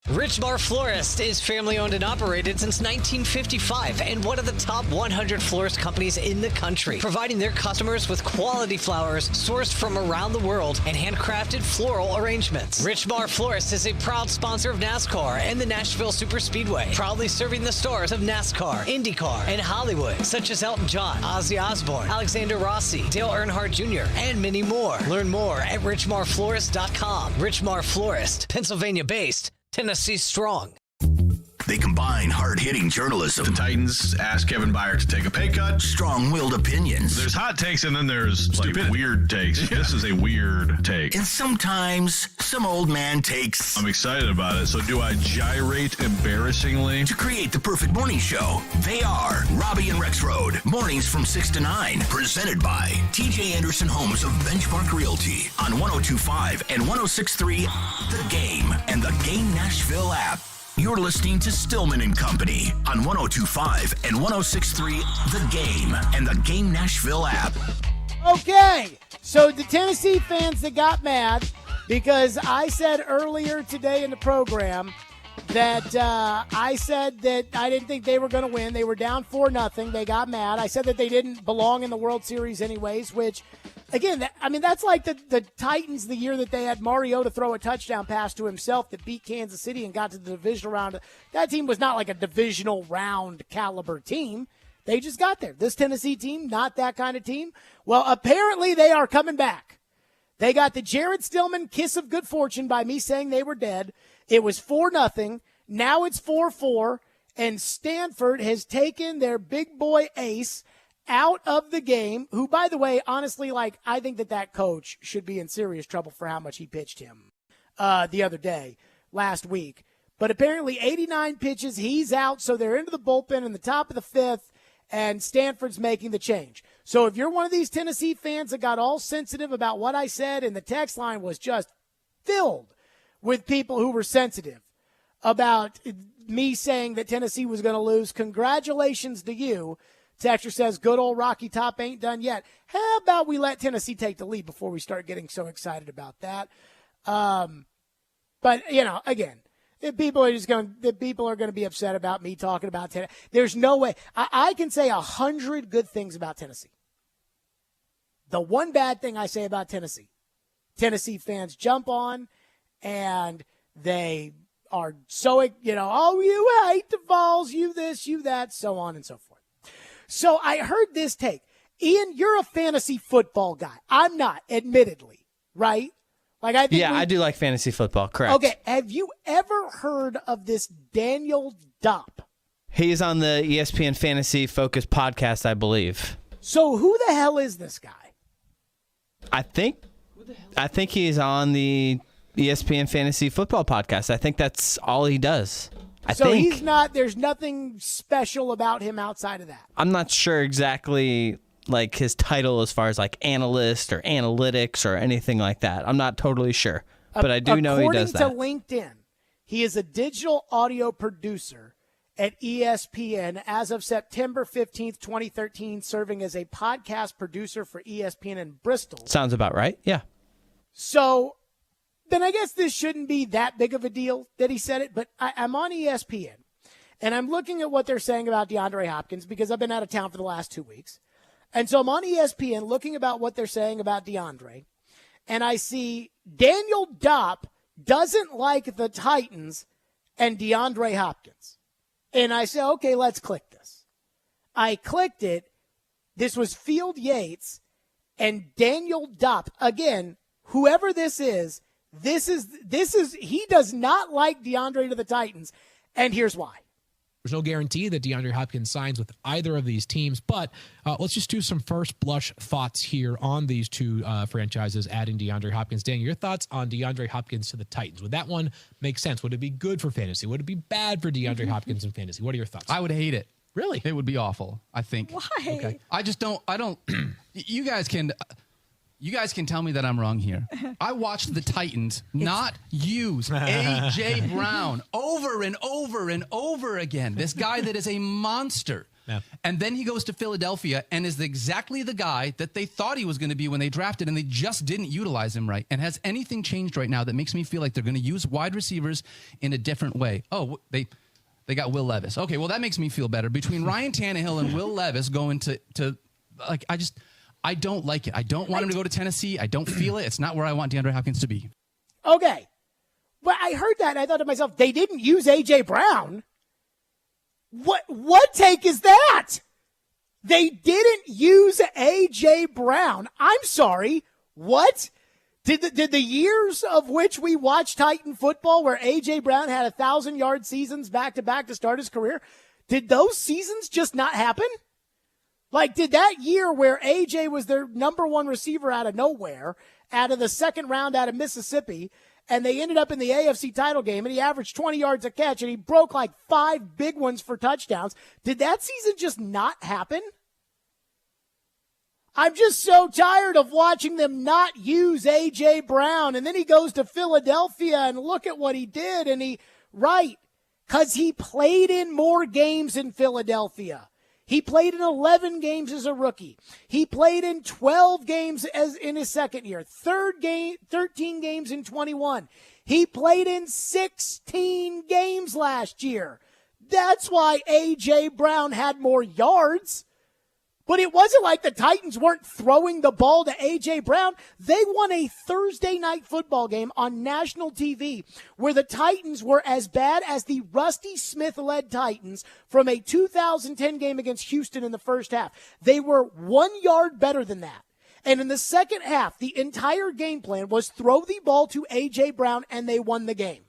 S11: Richmar Florist is family-owned and operated since 1955 and one of the top 100 florist companies in the country, providing their customers with quality flowers sourced from around the world and handcrafted floral arrangements. Richmar Florist is a proud sponsor of NASCAR and the Nashville Superspeedway, proudly serving the stars of NASCAR, IndyCar, and Hollywood, such as Elton John, Ozzy Osbourne, Alexander Rossi, Dale Earnhardt Jr., and many more. Learn more at richmarflorist.com. Richmar Florist, Pennsylvania-based, Tennessee strong.
S1: They combine hard-hitting journalism.
S12: The Titans asked Kevin Byard to take a pay cut.
S1: Strong-willed opinions.
S12: There's hot takes and then there's like weird takes. Yeah. This is a weird take.
S1: And sometimes some old man takes.
S12: I'm excited about it. So do I gyrate embarrassingly?
S1: To create the perfect morning show, they are Robbie and Rex Road. Mornings from 6 to 9. Presented by TJ Anderson Homes of Benchmark Realty on 102.5 and 106.3 The Game and the Game Nashville app. You're listening to Stillman and Company on 102.5 and 106.3 The Game and the Game Nashville app.
S7: Okay, so the Tennessee fans that got mad because I said earlier today in the program that I said that I didn't think they were going to win. They were down 4-0. They got mad. I said that they didn't belong in the World Series anyways, which, again, that's like the Titans the year that they had Mariota throw a touchdown pass to himself that beat Kansas City and got to the divisional round. That team was not like a divisional round caliber team. They just got there. This Tennessee team, not that kind of team. Well, apparently they are coming back. They got the Jared Stillman kiss of good fortune by me saying they were dead. It was 4-0. Now it's 4-4, and Stanford has taken their big boy ace out of the game, who, by the way, honestly, I think that coach should be in serious trouble for how much he pitched him the other day, last week. But apparently 89 pitches, he's out, so they're into the bullpen in the top of the fifth, and Stanford's making the change. So if you're one of these Tennessee fans that got all sensitive about what I said, and the text line was just filled with people who were sensitive about me saying that Tennessee was going to lose, congratulations to you. Texter says, good old Rocky Top ain't done yet. How about we let Tennessee take the lead before we start getting so excited about that? But, again, people are going to be upset about me talking about Tennessee. There's no way. I can say 100 good things about Tennessee. The one bad thing I say about Tennessee Tennessee fans jump on, and they are so, oh, you hate the Vols, you this, you that, so on and so forth. So I heard this take. Ian, you're a fantasy football guy. I'm not, admittedly, right? I
S8: do like fantasy football, correct.
S7: Okay, have you ever heard of this Daniel Dopp?
S8: He's on the ESPN Fantasy Focus podcast, I believe.
S7: So who the hell is this guy?
S8: I think he's on the ESPN Fantasy Football podcast. I think that's all he does.
S7: He's not, there's nothing special about him outside of that.
S8: I'm not sure exactly his title as far as analyst or analytics or anything like that. I'm not totally sure, but I do know he does that.
S7: According to LinkedIn, he is a digital audio producer at ESPN as of September 15th, 2013, serving as a podcast producer for ESPN in Bristol.
S8: Sounds about right, yeah.
S7: So then I guess this shouldn't be that big of a deal that he said it, but I'm on ESPN, and I'm looking at what they're saying about DeAndre Hopkins because I've been out of town for the last 2 weeks. And so I'm on ESPN looking about what they're saying about DeAndre, and I see Daniel Dopp doesn't like the Titans and DeAndre Hopkins. And I say, okay, let's click this. I clicked it. This was Field Yates and Daniel Dopp. Again, whoever this is, he does not like DeAndre to the Titans, and here's why.
S13: There's no guarantee that DeAndre Hopkins signs with either of these teams, but let's just do some first blush thoughts here on these two franchises adding DeAndre Hopkins. Dan, your thoughts on DeAndre Hopkins to the Titans? Would that one make sense? Would it be good for fantasy? Would it be bad for DeAndre Hopkins in fantasy? What are your thoughts?
S24: I would hate it.
S13: Really?
S24: It would be awful, I think.
S7: Why?
S24: Okay. I don't, you guys can tell me that I'm wrong here. I watched the Titans not use A.J. Brown over and over and over again. This guy that is a monster.
S13: Yeah.
S24: And then he goes to Philadelphia and is exactly the guy that they thought he was going to be when they drafted, and they just didn't utilize him right. And has anything changed right now that makes me feel like they're going to use wide receivers in a different way? Oh, they got Will Levis. Okay, well, that makes me feel better. Between Ryan Tannehill and Will Levis going to like, I don't like it. I don't want him to go to Tennessee. I don't feel it. It's not where I want DeAndre Hopkins to be.
S7: Okay. But I heard that and I thought to myself, they didn't use A.J. Brown. What take is that? They didn't use A.J. Brown. I'm sorry. What? Did the years of which we watched Titan football where A.J. Brown had 1,000-yard seasons back-to-back to start his career, did those seasons just not happen? Like, did that year where A.J. was their number one receiver out of nowhere, out of the second round out of Mississippi, and they ended up in the AFC title game, and he averaged 20 yards a catch, and he broke like 5 big ones for touchdowns. Did that season just not happen? I'm just so tired of watching them not use A.J. Brown. And then he goes to Philadelphia, and look at what he did. And because he played in more games in Philadelphia. He played in 11 games as a rookie. He played in 12 games as in his second year. 13 games in 21. He played in 16 games last year. That's why A.J. Brown had more yards. But it wasn't like the Titans weren't throwing the ball to A.J. Brown. They won a Thursday night football game on national TV where the Titans were as bad as the Rusty Smith-led Titans from a 2010 game against Houston in the first half. They were 1 yard better than that. And in the second half, the entire game plan was throw the ball to A.J. Brown, and they won the game.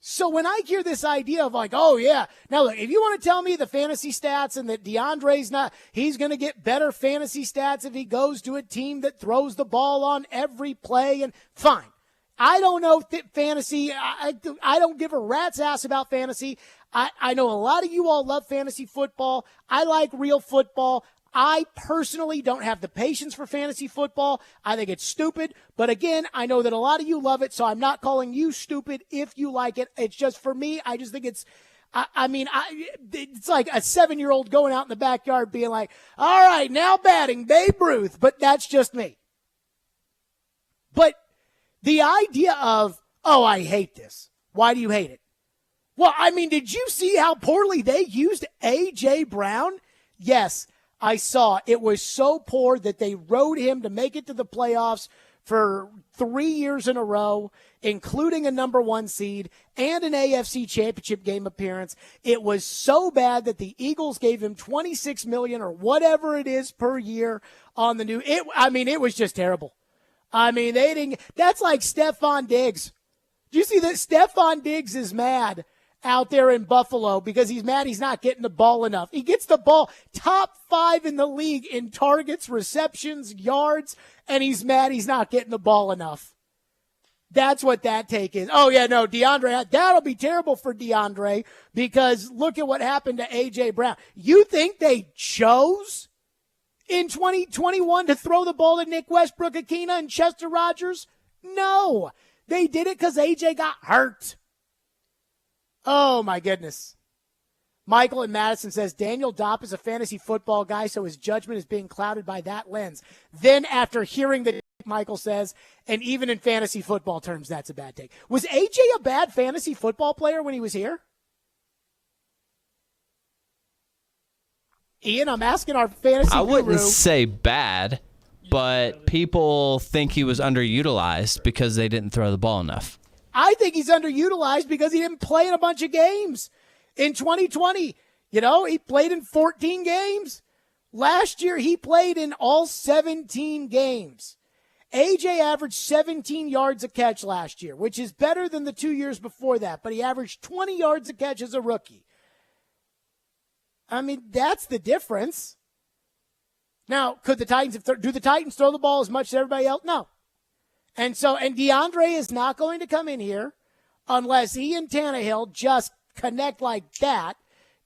S7: So when I hear this idea of like, oh, yeah, now look, if you want to tell me the fantasy stats and that DeAndre's he's going to get better fantasy stats if he goes to a team that throws the ball on every play, and fine. I don't know fantasy. I don't give a rat's ass about fantasy. I know a lot of you all love fantasy football. I like real football. I personally don't have the patience for fantasy football. I think it's stupid. But again, I know that a lot of you love it, so I'm not calling you stupid if you like it. It's just for me, I just think it's like a 7-year-old going out in the backyard being like, all right, now batting, Babe Ruth. But that's just me. But the idea of, oh, I hate this. Why do you hate it? Well, I mean, did you see how poorly they used A.J. Brown? Yes. I saw it was so poor that they rode him to make it to the playoffs for 3 years in a row, including a number 1 seed and an AFC championship game appearance. It was so bad that the Eagles gave him $26 million or whatever it is per year on the new. It was just terrible. I mean, they didn't. That's like Stephon Diggs. Do you see that Stephon Diggs is mad out there in Buffalo because he's mad he's not getting the ball enough. He gets the ball top 5 in the league in targets, receptions, yards, and he's mad he's not getting the ball enough. That's what that take is. Oh, yeah, no, DeAndre, that'll be terrible for DeAndre because look at what happened to A.J. Brown. You think they chose in 2021 to throw the ball to Nick Westbrook-Akina and Chester Rogers? No, they did it because A.J. got hurt. Oh, my goodness. Michael in Madison says, Daniel Dopp is a fantasy football guy, so his judgment is being clouded by that lens. Then after hearing that, Michael says, and even in fantasy football terms, that's a bad take. Was AJ a bad fantasy football player when he was here? Ian, I'm asking our fantasy
S8: I wouldn't
S7: guru.
S8: say bad, but people think he was underutilized because they didn't throw the ball enough.
S7: I think he's underutilized because he didn't play in a bunch of games. In 2020, he played in 14 games. Last year, he played in all 17 games. AJ averaged 17 yards a catch last year, which is better than the 2 years before that, but he averaged 20 yards a catch as a rookie. I mean, that's the difference. Now, do the Titans throw the ball as much as everybody else? No. And DeAndre is not going to come in here unless he and Tannehill just connect like that.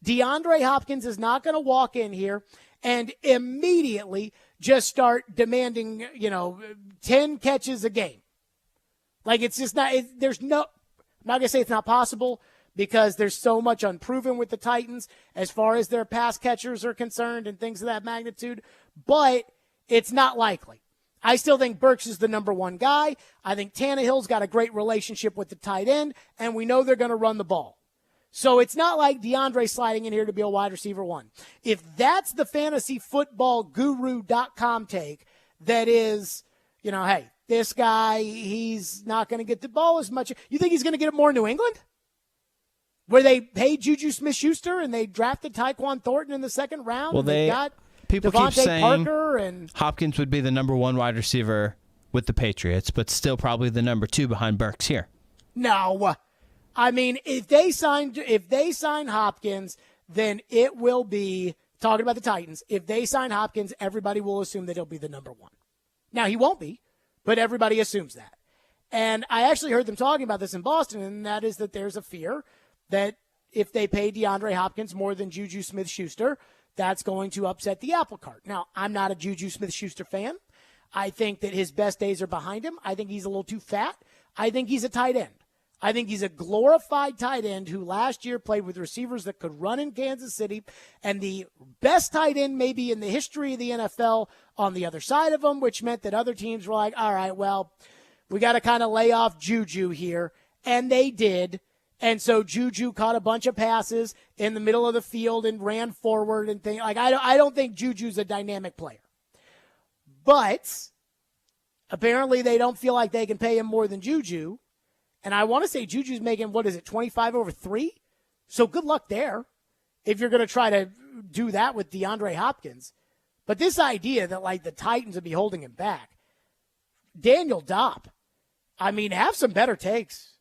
S7: DeAndre Hopkins is not going to walk in here and immediately just start demanding, 10 catches a game. Like, it's just not, I'm not going to say it's not possible because there's so much unproven with the Titans as far as their pass catchers are concerned and things of that magnitude, but it's not likely. I still think Burks is the number one guy. I think Tannehill's got a great relationship with the tight end, and we know they're going to run the ball. So it's not like DeAndre sliding in here to be a wide receiver one. If that's the fantasyfootballguru.com take, that is, hey, this guy, he's not going to get the ball as much. You think he's going to get it more in New England? Where they paid Juju Smith-Schuster and they drafted Tyquan Thornton in the second round?
S8: Well,
S7: they got
S8: people
S7: Devontae
S8: keep saying
S7: Parker and
S8: Hopkins would be the number one wide receiver with the Patriots, but still probably the number two behind Burks here.
S7: No. I mean, if they sign Hopkins, then it will be, talking about the Titans, if they sign Hopkins, everybody will assume that he'll be the number one. Now, he won't be, but everybody assumes that. And I actually heard them talking about this in Boston, and that is that there's a fear that if they pay DeAndre Hopkins more than Juju Smith-Schuster, that's going to upset the apple cart. Now, I'm not a Juju Smith-Schuster fan. I think that his best days are behind him. I think he's a little too fat. I think he's a tight end. I think he's a glorified tight end who last year played with receivers that could run in Kansas City, and the best tight end maybe in the history of the NFL on the other side of him, which meant that other teams were like, all right, well, we got to kind of lay off Juju here, and they did. And so Juju caught a bunch of passes in the middle of the field and ran forward and things. Like, I don't think Juju's a dynamic player. But apparently they don't feel like they can pay him more than Juju. And I want to say Juju's making, 25 over 3? So good luck there if you're going to try to do that with DeAndre Hopkins. But this idea that, like, the Titans would be holding him back. Daniel Dopp, I mean, have some better takes.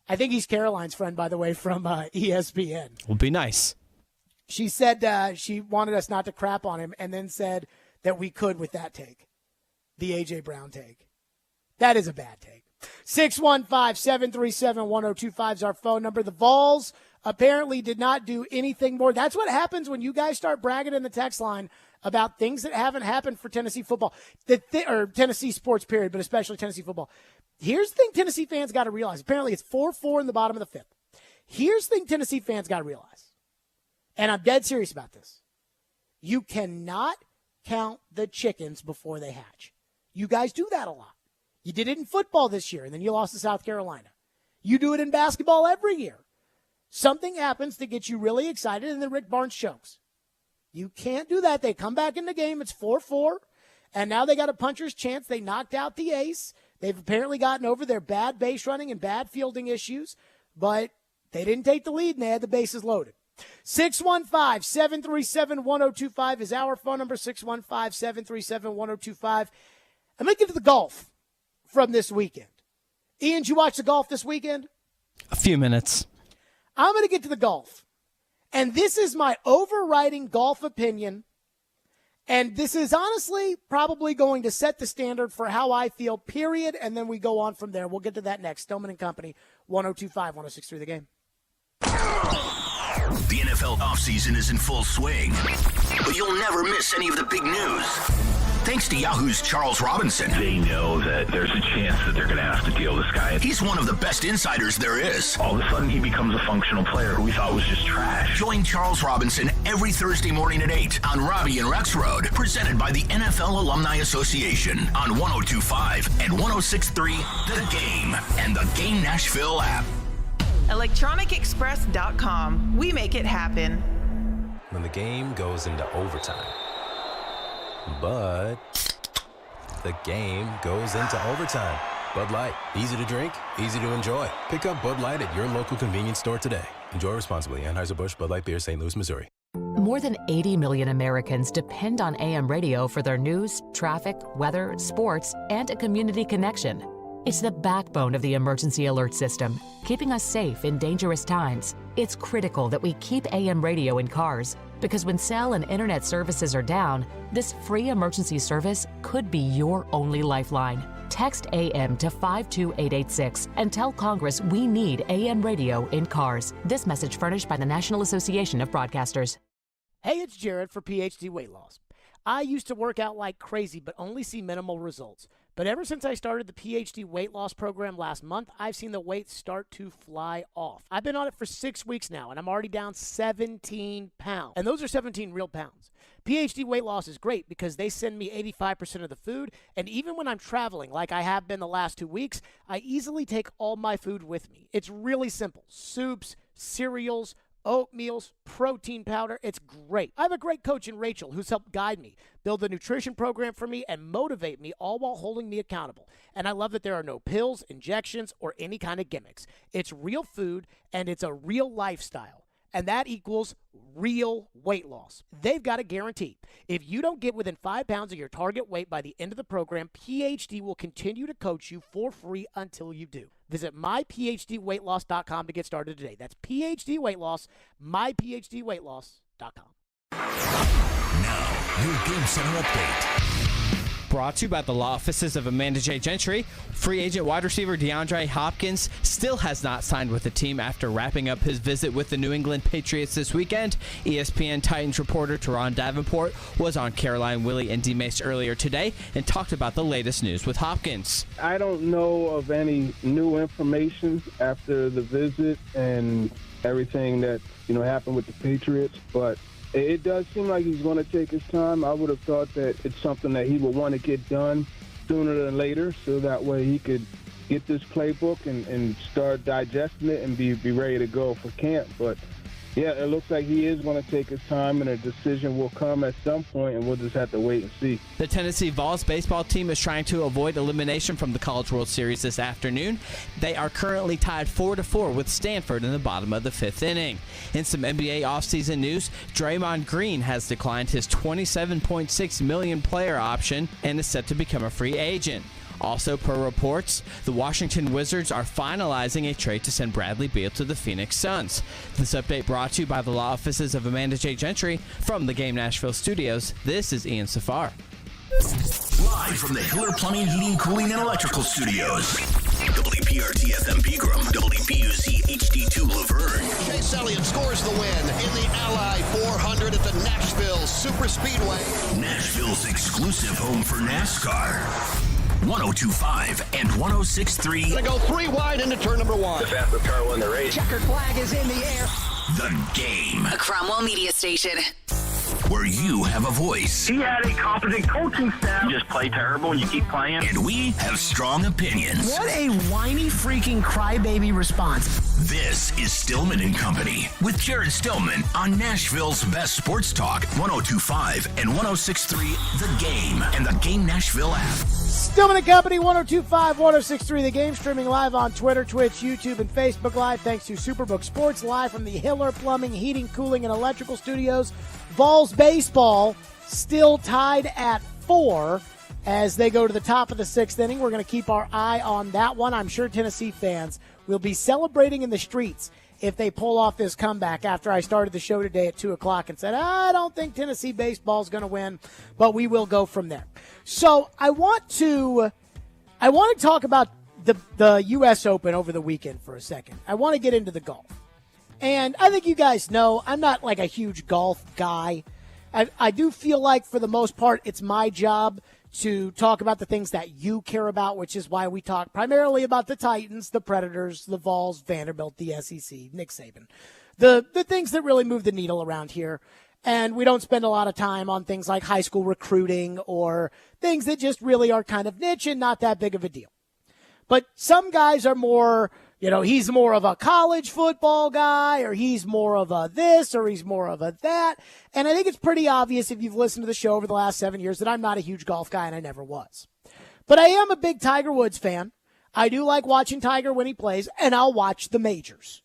S7: I think he's Caroline's friend, by the way, from ESPN.
S8: Would be nice.
S7: She said she wanted us not to crap on him and then said that we could with that take, the A.J. Brown take. That is a bad take. 615-737-1025 is our phone number. The Vols apparently did not do anything more. That's what happens when you guys start bragging in the text line about things that haven't happened for Tennessee football, or Tennessee sports, period, but especially Tennessee football. Here's the thing Tennessee fans got to realize. Apparently it's 4-4 in the bottom of the fifth. Here's the thing Tennessee fans got to realize, and I'm dead serious about this. You cannot count the chickens before they hatch. You guys do that a lot. You did it in football this year, and then you lost to South Carolina. You do it in basketball every year. Something happens to get you really excited, and then Rick Barnes chokes. You can't do that. They come back in the game. It's 4-4, and now they got a puncher's chance. They knocked out the ace. They've apparently gotten over their bad base running and bad fielding issues, but they didn't take the lead, and they had the bases loaded. 615-737-1025 is our phone number, 615-737-1025. I'm going to get to the golf from this weekend. Ian, did you watch the golf this weekend?
S8: A few minutes.
S7: I'm going to get to the golf. And this is my overriding golf opinion. And this is honestly probably going to set the standard for how I feel, period. And then we go on from there. We'll get to that next. Stillman and Company, 102.5, 106.3 The Game.
S1: The NFL offseason is in full swing, but you'll never miss any of the big news. Thanks to Yahoo's Charles Robinson.
S12: They know that there's a chance that they're going to have to deal this guy.
S1: He's one of the best insiders there is.
S12: All of a sudden, he becomes a functional player who we thought was just trash.
S1: Join Charles Robinson every Thursday morning at 8 on Robbie and Rex Road, presented by the NFL Alumni Association on 102.5 and 106.3 The Game and the Game Nashville app.
S14: ElectronicExpress.com. We make it happen.
S15: When the game goes into overtime. But the game goes into overtime. Bud Light. Easy to drink, easy to enjoy. Pick up Bud Light at your local convenience store today. Enjoy responsibly. Anheuser-Busch Bud Light Beer, St. Louis, Missouri.
S16: More than 80 million Americans depend on AM radio for their news, traffic, weather, sports, and a community connection. It's the backbone of the emergency alert system, keeping us safe in dangerous times. It's critical that we keep AM radio in cars, because when cell and internet services are down, this free emergency service could be your only lifeline. Text AM to 52886 and tell Congress we need AM radio in cars. This message furnished by the National Association of Broadcasters.
S7: Hey, it's Jared for PhD Weight Loss. I used to work out like crazy, but only see minimal results. But ever since I started the PhD weight loss program last month, I've seen the weight start to fly off. I've been on it for 6 weeks now, and I'm already down 17 pounds. And those are 17 real pounds. PhD weight loss is great because they send me 85% of the food, and even when I'm traveling, like I have been the last 2 weeks, I easily take all my food with me. It's really simple. Soups, cereals, oatmeals, protein powder. It's great. I have a great coach in Rachel who's helped guide me, build a nutrition program for me, and motivate me, all while holding me accountable. And I love that there are no pills, injections, or any kind of gimmicks. It's real food, and it's a real lifestyle. And that equals real weight loss. They've got a guarantee. If you don't get within 5 pounds of your target weight by the end of the program, PhD will continue to coach you for free until you do. Visit myphdweightloss.com to get started today. That's PhD Weight Loss, myphdweightloss.com.
S1: Now, your Game Center update.
S8: Brought to you by the law offices of Amanda J. Gentry. Free agent wide receiver DeAndre Hopkins still has not signed with the team after wrapping up his visit with the New England Patriots this weekend. ESPN Titans reporter Teron Davenport was on Caroline, Willie, and D-Mace earlier today and talked about the latest news with Hopkins.
S2: I don't know of any new information after the visit and everything that happened with the Patriots, but it does seem like he's going to take his time. I would have thought that it's something that he would want to get done sooner than later, so that way he could get this playbook and start digesting it and be ready to go for camp. But, yeah, it looks like he is going to take his time, and a decision will come at some point, and we'll just have to wait and see.
S8: The Tennessee Vols baseball team is trying to avoid elimination from the College World Series this afternoon. They are currently tied 4-4 with Stanford in the bottom of the 5th inning. In some NBA offseason news, Draymond Green has declined his $27.6 million player option and is set to become a free agent. Also, per reports, the Washington Wizards are finalizing a trade to send Bradley Beal to the Phoenix Suns. This update brought to you by the law offices of Amanda J. Gentry. From the Game Nashville studios, this is Ian Safar.
S1: Live from the Hiller Plumbing, Heating, Cooling, and Electrical Studios. WPRT-FM Pegram, WPUZ HD2 Laverne.
S17: Chase Elliott scores the win in the Ally 400 at the Nashville Super Speedway.
S1: Nashville's exclusive home for NASCAR. 102.5 and 106.3.
S17: Gonna go 3 wide into turn number 1.
S1: The fastest car won the race.
S6: Checkered flag is in the air.
S1: The Game.
S18: A Cromwell Media Station.
S1: Where you have a voice.
S3: He had a competent coaching staff.
S19: You just play terrible and you keep playing.
S1: And we have strong opinions.
S6: What a whiny freaking crybaby response.
S1: This is Stillman and Company with Jared Stillman on Nashville's best sports talk, 102.5 and 106.3 The Game and the Game Nashville app.
S7: Stillman and Company, 102.5, 106.3 The Game, streaming live on Twitter, Twitch, YouTube, and Facebook Live. Thanks to Superbook Sports, live from the Hiller Plumbing, Heating, Cooling, and Electrical Studios. Vols baseball still tied at 4 as they go to the top of the 6th inning. We're going to keep our eye on that one. I'm sure Tennessee fans will be celebrating in the streets if they pull off this comeback after I started the show today at 2 o'clock and said, I don't think Tennessee baseball is going to win, but we will go from there. So I want to talk about the U.S. Open over the weekend for a second. I want to get into the golf. And I think you guys know I'm not like a huge golf guy. I do feel like for the most part it's my job to talk about the things that you care about, which is why we talk primarily about the Titans, the Predators, the Vols, Vanderbilt, the SEC, Nick Saban. The things that really move the needle around here. And we don't spend a lot of time on things like high school recruiting or things that just really are kind of niche and not that big of a deal. But some guys are more, he's more of a college football guy, or he's more of a this, or he's more of a that. And I think it's pretty obvious if you've listened to the show over the last 7 years that I'm not a huge golf guy, and I never was. But I am a big Tiger Woods fan. I do like watching Tiger when he plays, and I'll watch the majors,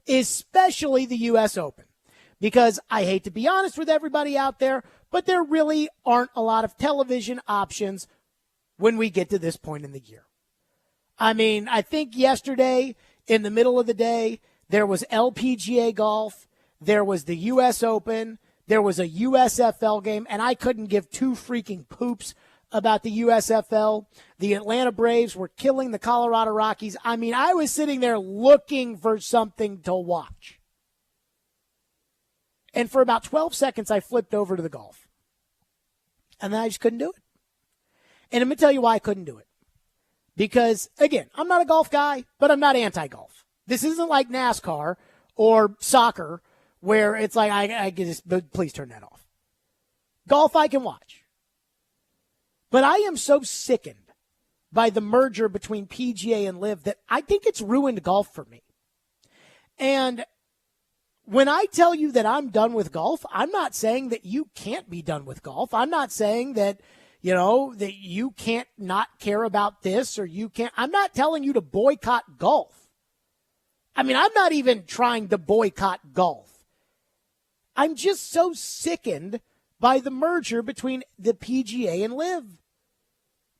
S7: especially the U.S. Open, because I hate to be honest with everybody out there, but there really aren't a lot of television options when we get to this point in the year. I mean, I think yesterday, in the middle of the day, there was LPGA golf, there was the U.S. Open, there was a USFL game, and I couldn't give two freaking poops about the USFL. The Atlanta Braves were killing the Colorado Rockies. I mean, I was sitting there looking for something to watch. And for about 12 seconds, I flipped over to the golf. And then I just couldn't do it. And I'm going to tell you why I couldn't do it. Because, again, I'm not a golf guy, but I'm not anti-golf. This isn't like NASCAR or soccer where it's like, I just, please turn that off. Golf I can watch. But I am so sickened by the merger between PGA and LIV that I think it's ruined golf for me. And when I tell you that I'm done with golf, I'm not saying that you can't be done with golf. I'm not saying that, that you can't not care about this or you can't. I'm not telling you to boycott golf. I mean, I'm not even trying to boycott golf. I'm just so sickened by the merger between the PGA and LIV.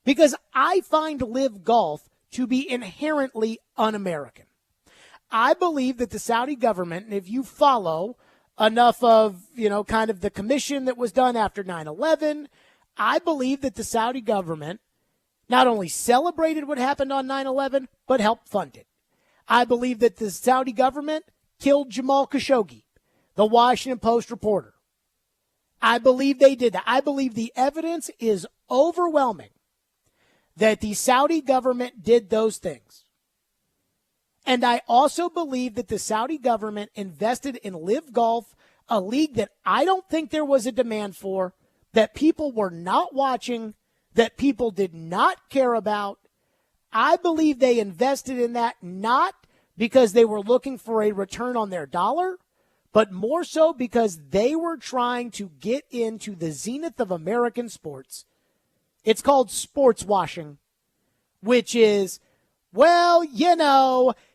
S7: Because I find LIV Golf to be inherently un-American. I believe that the Saudi government, and if you follow enough of, kind of the commission that was done after 9/11, I believe that the Saudi government not only celebrated what happened on 9/11, but helped fund it. I believe that the Saudi government killed Jamal Khashoggi, the Washington Post reporter. I believe they did that. I believe the evidence is overwhelming that the Saudi government did those things. And I also believe that the Saudi government invested in LIV Golf, a league that I don't think there was a demand for, that people were not watching, that people did not care about. I believe they invested in that not because they were looking for a return on their dollar, but more so because they were trying to get into the zenith of American sports. It's called sports washing, which is, well,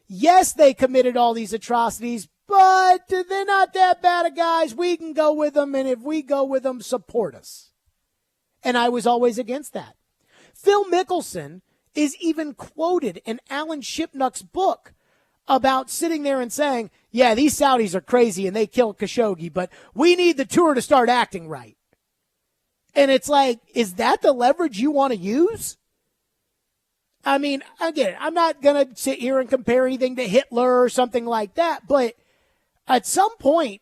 S7: yes, they committed all these atrocities, but they're not that bad of guys. We can go with them, and if we go with them, support us. And I was always against that. Phil Mickelson is even quoted in Alan Shipnuck's book about sitting there and saying, yeah, these Saudis are crazy and they killed Khashoggi, but we need the tour to start acting right. And it's like, is that the leverage you want to use? I mean, again, I'm not going to sit here and compare anything to Hitler or something like that, but at some point,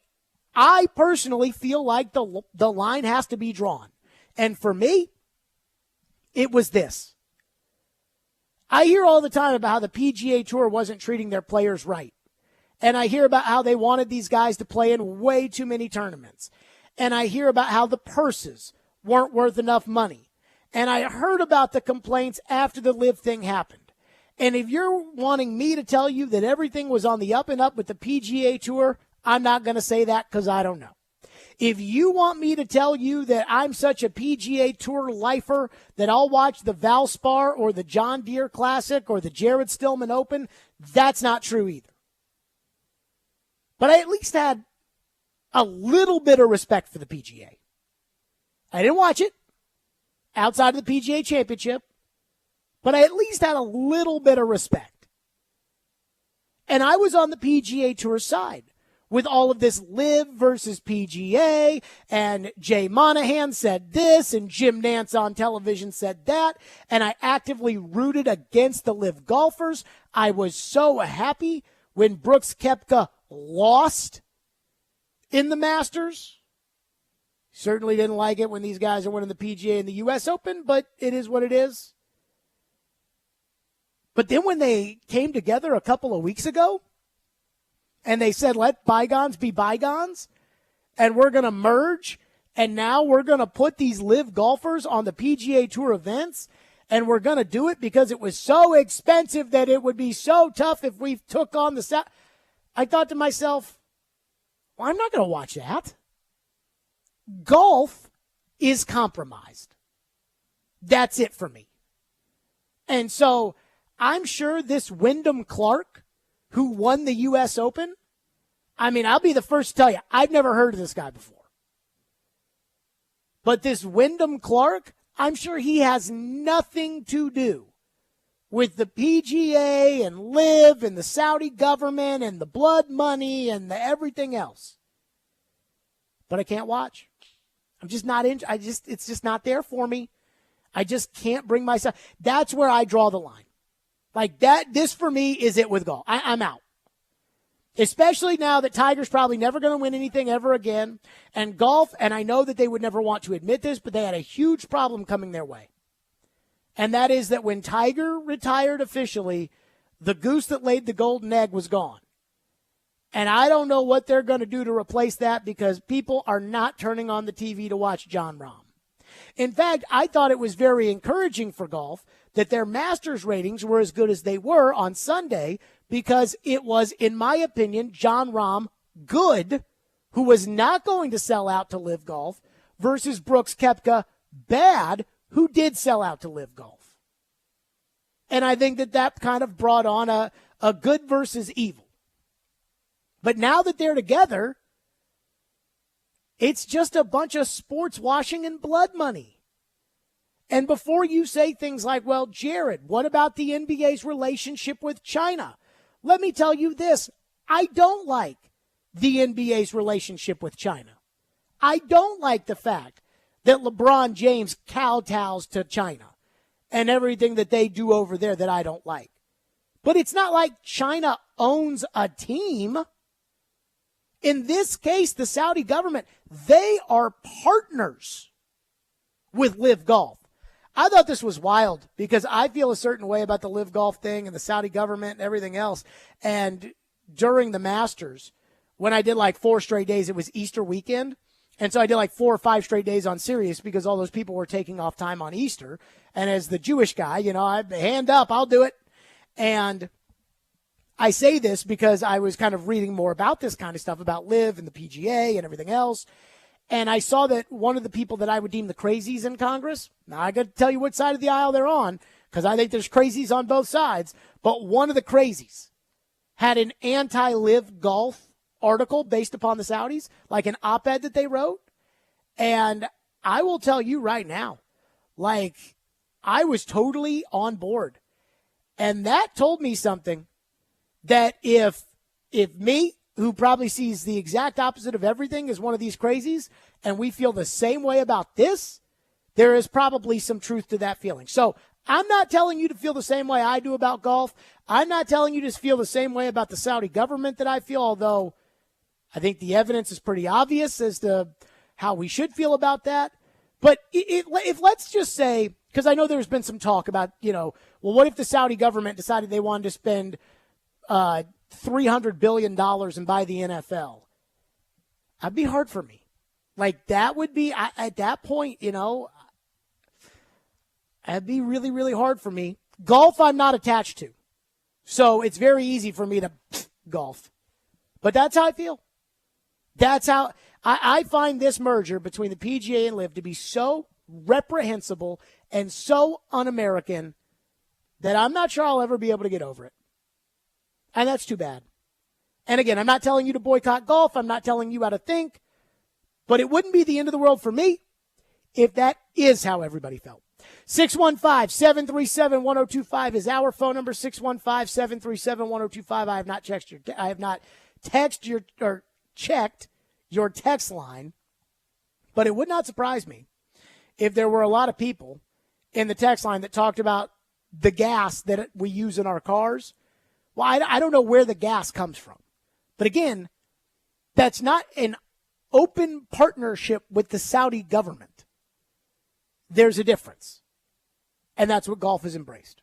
S7: I personally feel like the line has to be drawn. And for me, it was this. I hear all the time about how the PGA Tour wasn't treating their players right. And I hear about how they wanted these guys to play in way too many tournaments. And I hear about how the purses weren't worth enough money. And I heard about the complaints after the LIV thing happened. And if you're wanting me to tell you that everything was on the up and up with the PGA Tour, I'm not going to say that because I don't know. If you want me to tell you that I'm such a PGA Tour lifer that I'll watch the Valspar or the John Deere Classic or the Jared Stillman Open, that's not true either. But I at least had a little bit of respect for the PGA. I didn't watch it outside of the PGA Championship, but I at least had a little bit of respect. And I was on the PGA Tour side with all of this LIV versus PGA, and Jay Monahan said this, and Jim Nance on television said that, and I actively rooted against the LIV golfers. I was so happy when Brooks Koepka lost in the Masters. Certainly didn't like it when these guys are winning the PGA and the U.S. Open, but it is what it is. But then when they came together a couple of weeks ago, and they said, let bygones be bygones, and we're going to merge, and now we're going to put these LIV golfers on the PGA Tour events, and we're going to do it because it was so expensive that it would be so tough if we took on the I thought to myself, well, I'm not going to watch that. Golf is compromised. That's it for me. And so I'm sure this Wyndham Clark, who won the U.S. Open, I mean, I'll be the first to tell you, I've never heard of this guy before. But this Wyndham Clark, I'm sure he has nothing to do with the PGA and LIV and the Saudi government and the blood money and the everything else. But I can't watch. I'm just not in. It's just not there for me. I just can't bring myself. That's where I draw the line. Like that, this for me is it with golf. I'm out. Especially now that Tiger's probably never going to win anything ever again. And golf, and I know that they would never want to admit this, but they had a huge problem coming their way. And that is that when Tiger retired officially, the goose that laid the golden egg was gone. And I don't know what they're going to do to replace that because people are not turning on the TV to watch Jon Rahm. In fact, I thought it was very encouraging for golf that their Masters ratings were as good as they were on Sunday because it was, in my opinion, Jon Rahm good, who was not going to sell out to Live Golf, versus Brooks Koepka bad, who did sell out to Live Golf. And I think that kind of brought on a good versus evil. But now that they're together, it's just a bunch of sports washing and blood money. And before you say things like, well, Jared, what about the NBA's relationship with China? Let me tell you this. I don't like the NBA's relationship with China. I don't like the fact that LeBron James kowtows to China and everything that they do over there that I don't like. But it's not like China owns a team. In this case, the Saudi government, they are partners with Live Golf. I thought this was wild because I feel a certain way about the Live Golf thing and the Saudi government and everything else. And during the Masters, when I did like 4 straight days, it was Easter weekend. And so I did like 4 or 5 straight days on Sirius because all those people were taking off time on Easter. And as the Jewish guy, I hand up, I'll do it. And I say this because I was kind of reading more about this kind of stuff, about Live and the PGA and everything else. And I saw that one of the people that I would deem the crazies in Congress, now I got to tell you what side of the aisle they're on, because I think there's crazies on both sides, but one of the crazies had an anti-Live Golf article based upon the Saudis, like an op-ed that they wrote. And I will tell you right now, like, I was totally on board. And that told me something that if me, who probably sees the exact opposite of everything, is one of these crazies, and we feel the same way about this, there is probably some truth to that feeling. So I'm not telling you to feel the same way I do about golf. I'm not telling you to feel the same way about the Saudi government that I feel, although I think the evidence is pretty obvious as to how we should feel about that. But if let's just say, because I know there's been some talk about, well, what if the Saudi government decided they wanted to spend $300 billion and buy the NFL? That'd be hard for me. Like, that would be, at that point, that'd be really, really hard for me. Golf, I'm not attached to. So it's very easy for me to golf. But that's how I feel. That's how I find this merger between the PGA and Live to be so reprehensible and so un-American that I'm not sure I'll ever be able to get over it. And that's too bad. And again, I'm not telling you to boycott golf. I'm not telling you how to think. But it wouldn't be the end of the world for me if that is how everybody felt. 615-737-1025 is our phone number. 615-737-1025. I have not checked your text line, but it would not surprise me if there were a lot of people in the text line that talked about the gas that we use in our cars. Well, I don't know where the gas comes from. But again, that's not an open partnership with the Saudi government. There's a difference. And that's what golf has embraced.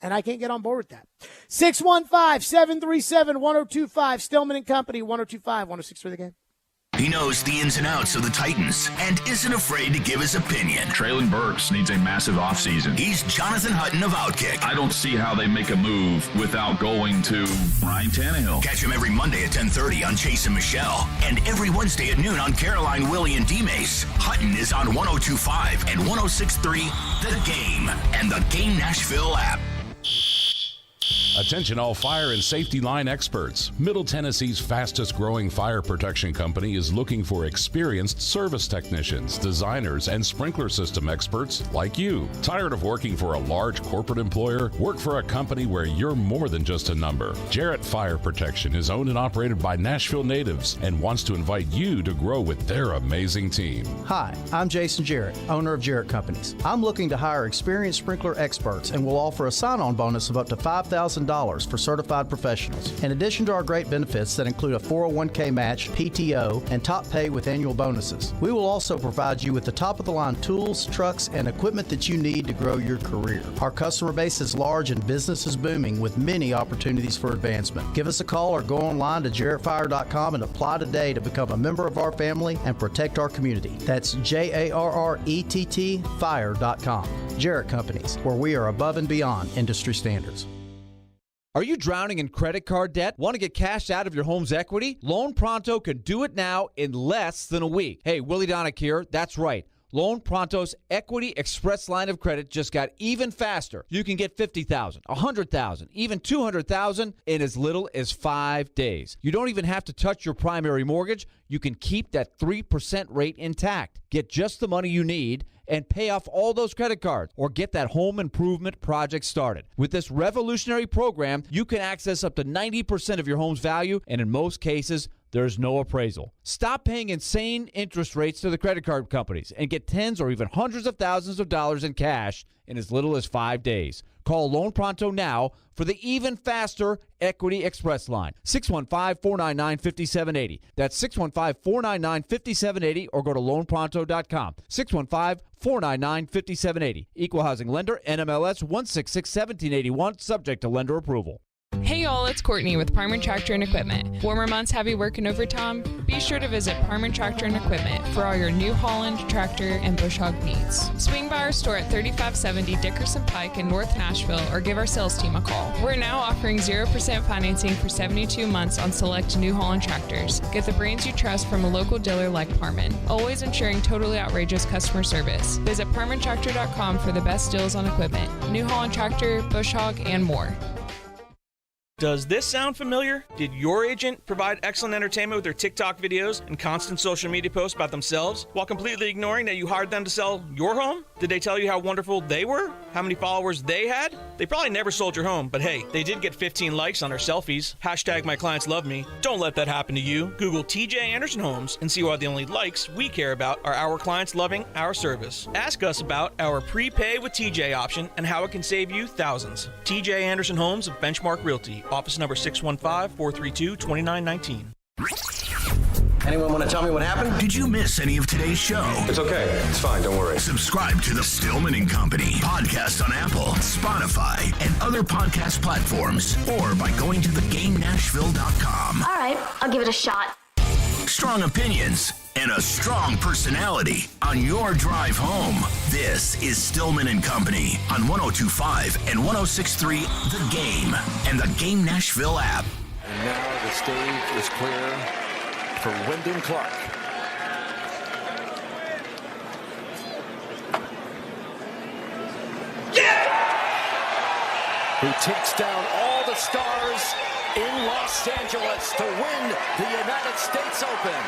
S7: And I can't get on board with that. 615-737-1025. Stillman and Company, 1025, 1063 The Game.
S1: He knows the ins and outs of the Titans and isn't afraid to give his opinion.
S12: Traylon Burks needs a massive offseason.
S1: He's Jonathan Hutton of Outkick.
S12: I don't see how they make a move without going to Ryan Tannehill.
S1: Catch him every Monday at 10:30 on Chase and Michelle, and every Wednesday at noon on Caroline, Willie, and D-Mace. Hutton is on 102.5 and 106.3 The Game and the Game Nashville app.
S9: Attention all fire and safety line experts. Middle Tennessee's fastest growing fire protection company is looking for experienced service technicians, designers, and sprinkler system experts like you. Tired of working for a large corporate employer? Work for a company where you're more than just a number. Jarrett Fire Protection is owned and operated by Nashville natives and wants to invite you to grow with their amazing team.
S5: Hi, I'm Jason Jarrett, owner of Jarrett Companies. I'm looking to hire experienced sprinkler experts and will offer a sign-on bonus of up to $5,000 $1,000 for certified professionals. In addition to our great benefits that include a 401k match, PTO, and top pay with annual bonuses, we will also provide you with the top-of-the-line tools, trucks, and equipment that you need to grow your career. Our customer base is large and business is booming with many opportunities for advancement. Give us a call or go online to jarrettfire.com and apply today to become a member of our family and protect our community. That's JARRETT fire.com. Jarrett Companies, where we are above and beyond industry standards.
S10: Are you drowning in credit card debt? Want to get cash out of your home's equity? Loan Pronto can do it now in less than a week. Hey, Willie Donick here. That's right. Loan Pronto's Equity Express line of credit just got even faster. You can get $50,000, $100,000, even $200,000 in as little as 5 days. You don't even have to touch your primary mortgage. You can keep that 3% rate intact. Get just the money you need and pay off all those credit cards or get that home improvement project started. With this revolutionary program, you can access up to 90% of your home's value, and in most cases, there's no appraisal. Stop paying insane interest rates to the credit card companies and get tens or even hundreds of thousands of dollars in cash in as little as 5 days. Call Loan Pronto now for the even faster Equity Express line. 615-499-5780. That's 615-499-5780 or go to loanpronto.com. 615-499-5780. Equal Housing Lender, NMLS 1661781, subject to lender approval.
S18: Hey y'all, it's Courtney with Parman Tractor and Equipment. Warmer months have you working overtime? Be sure to visit Parman Tractor and Equipment for all your New Holland tractor and bush hog needs. Swing by our store at 3570 Dickerson Pike in North Nashville or give our sales team a call. We're now offering 0% financing for 72 months on select New Holland tractors. Get the brands you trust from a local dealer like Parman, always ensuring totally outrageous customer service. Visit ParmanTractor.com for the best deals on equipment, New Holland tractor, bush hog, and more.
S20: Does this sound familiar? Did your agent provide excellent entertainment with their TikTok videos and constant social media posts about themselves while completely ignoring that you hired them to sell your home? Did they tell you how wonderful they were? How many followers they had? They probably never sold your home, but hey, they did get 15 likes on their selfies. Hashtag my clients love me. Don't let that happen to you. Google TJ Anderson Homes and see why the only likes we care about are our clients loving our service. Ask us about our prepay with TJ option and how it can save you thousands. TJ Anderson Homes of Benchmark Realty. Office number 615-432-2919.
S1: Anyone want to tell me what happened? Did you miss any of today's show?
S21: It's okay. It's fine. Don't worry.
S1: Subscribe to the Stillman and Company podcast on Apple, Spotify, and other podcast platforms, or by going to theGameNashville.com.
S22: All right, I'll give it a shot.
S1: Strong opinions and a strong personality on your drive home. This is Stillman and Company on 102.5 and 106.3 The Game and the Game Nashville app.
S25: And now the stage is clear for Wyndham Clark. Who takes down all the stars in Los Angeles to win the United States Open.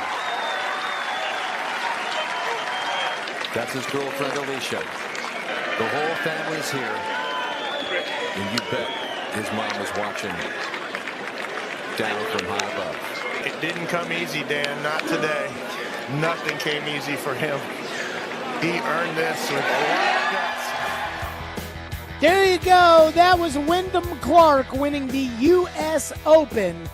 S25: That's his girlfriend, Alicia. The whole family's here. And you bet his mom is watching down from high above.
S26: It didn't come easy, Dan. Not today. Nothing came easy for him. He earned this with a lot of guts.
S7: There you go. That was Wyndham Clark winning the U.S. Open.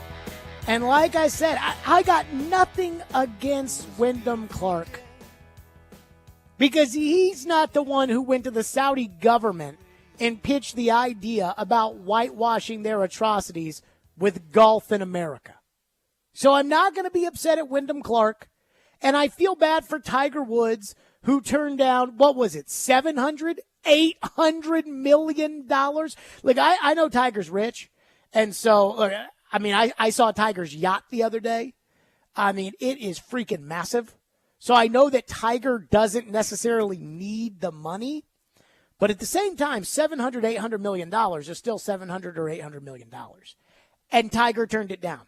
S7: And like I said, I got nothing against Wyndham Clark, because he's not the one who went to the Saudi government and pitched the idea about whitewashing their atrocities with golf in America. So I'm not going to be upset at Wyndham Clark. And I feel bad for Tiger Woods, who turned down, what was it, $700, $800 million? Like, I know Tiger's rich. And so, I mean, I saw Tiger's yacht the other day. I mean, it is freaking massive. So I know that Tiger doesn't necessarily need the money. But at the same time, $700, $800 million is still $700 or $800 million. And Tiger turned it down.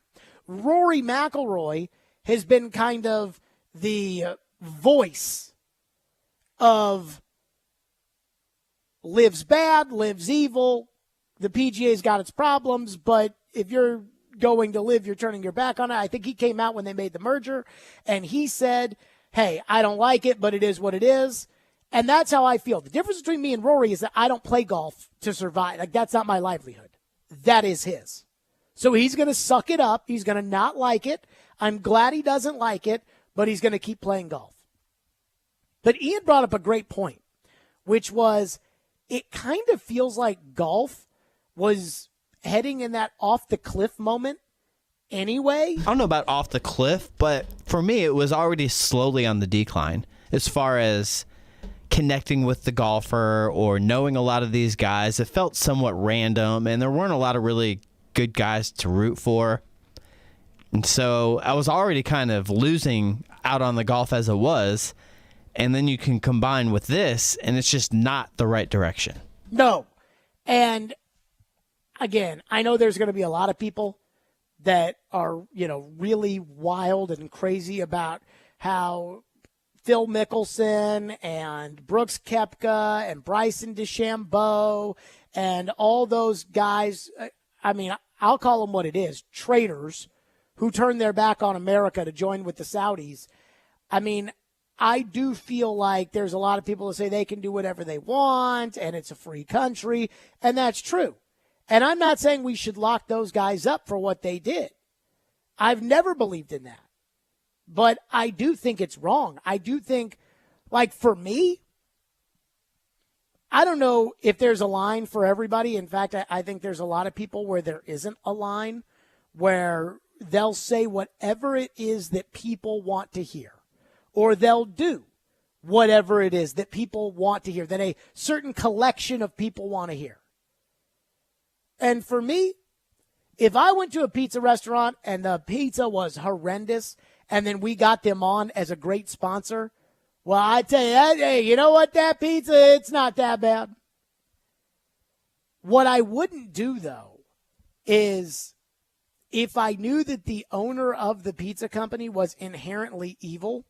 S7: Rory McIlroy has been kind of the voice of lives bad, lives evil. The PGA's got its problems, but if you're going to live, you're turning your back on it. I think he came out when they made the merger, and he said, hey, I don't like it, but it is what it is. And that's how I feel. The difference between me and Rory is that I don't play golf to survive. Like, that's not my livelihood. that is his. So he's going to suck it up. He's going to not like it. I'm glad he doesn't like it, but he's going to keep playing golf. But Ian brought up a great point, which was it kind of feels like golf was heading in that off the cliff moment anyway.
S8: I don't know about off the cliff, but for me, it was already slowly on the decline as far as connecting with the golfer or knowing a lot of these guys. It felt somewhat random, and there weren't a lot of really good guys to root for. And so I was already kind of losing out on the golf as it was. And then you can combine with this, and it's just not the right direction.
S7: No. And again, I know there's going to be a lot of people that are, really wild and crazy about how Phil Mickelson and Brooks Koepka and Bryson DeChambeau and all those guys, I'll call them what it is, traitors who turned their back on America to join with the Saudis. I do feel like there's a lot of people that say they can do whatever they want and it's a free country, and that's true. And I'm not saying we should lock those guys up for what they did. I've never believed in that. But I do think it's wrong. I do think, for me, I don't know if there's a line for everybody. In fact, I think there's a lot of people where there isn't a line, where they'll say whatever it is that people want to hear, or they'll do whatever it is that people want to hear, that a certain collection of people want to hear. And for me, if I went to a pizza restaurant and the pizza was horrendous and then we got them on as a great sponsor, well, I tell you, hey, you know what, that pizza, it's not that bad. What I wouldn't do, though, is if I knew that the owner of the pizza company was inherently evil,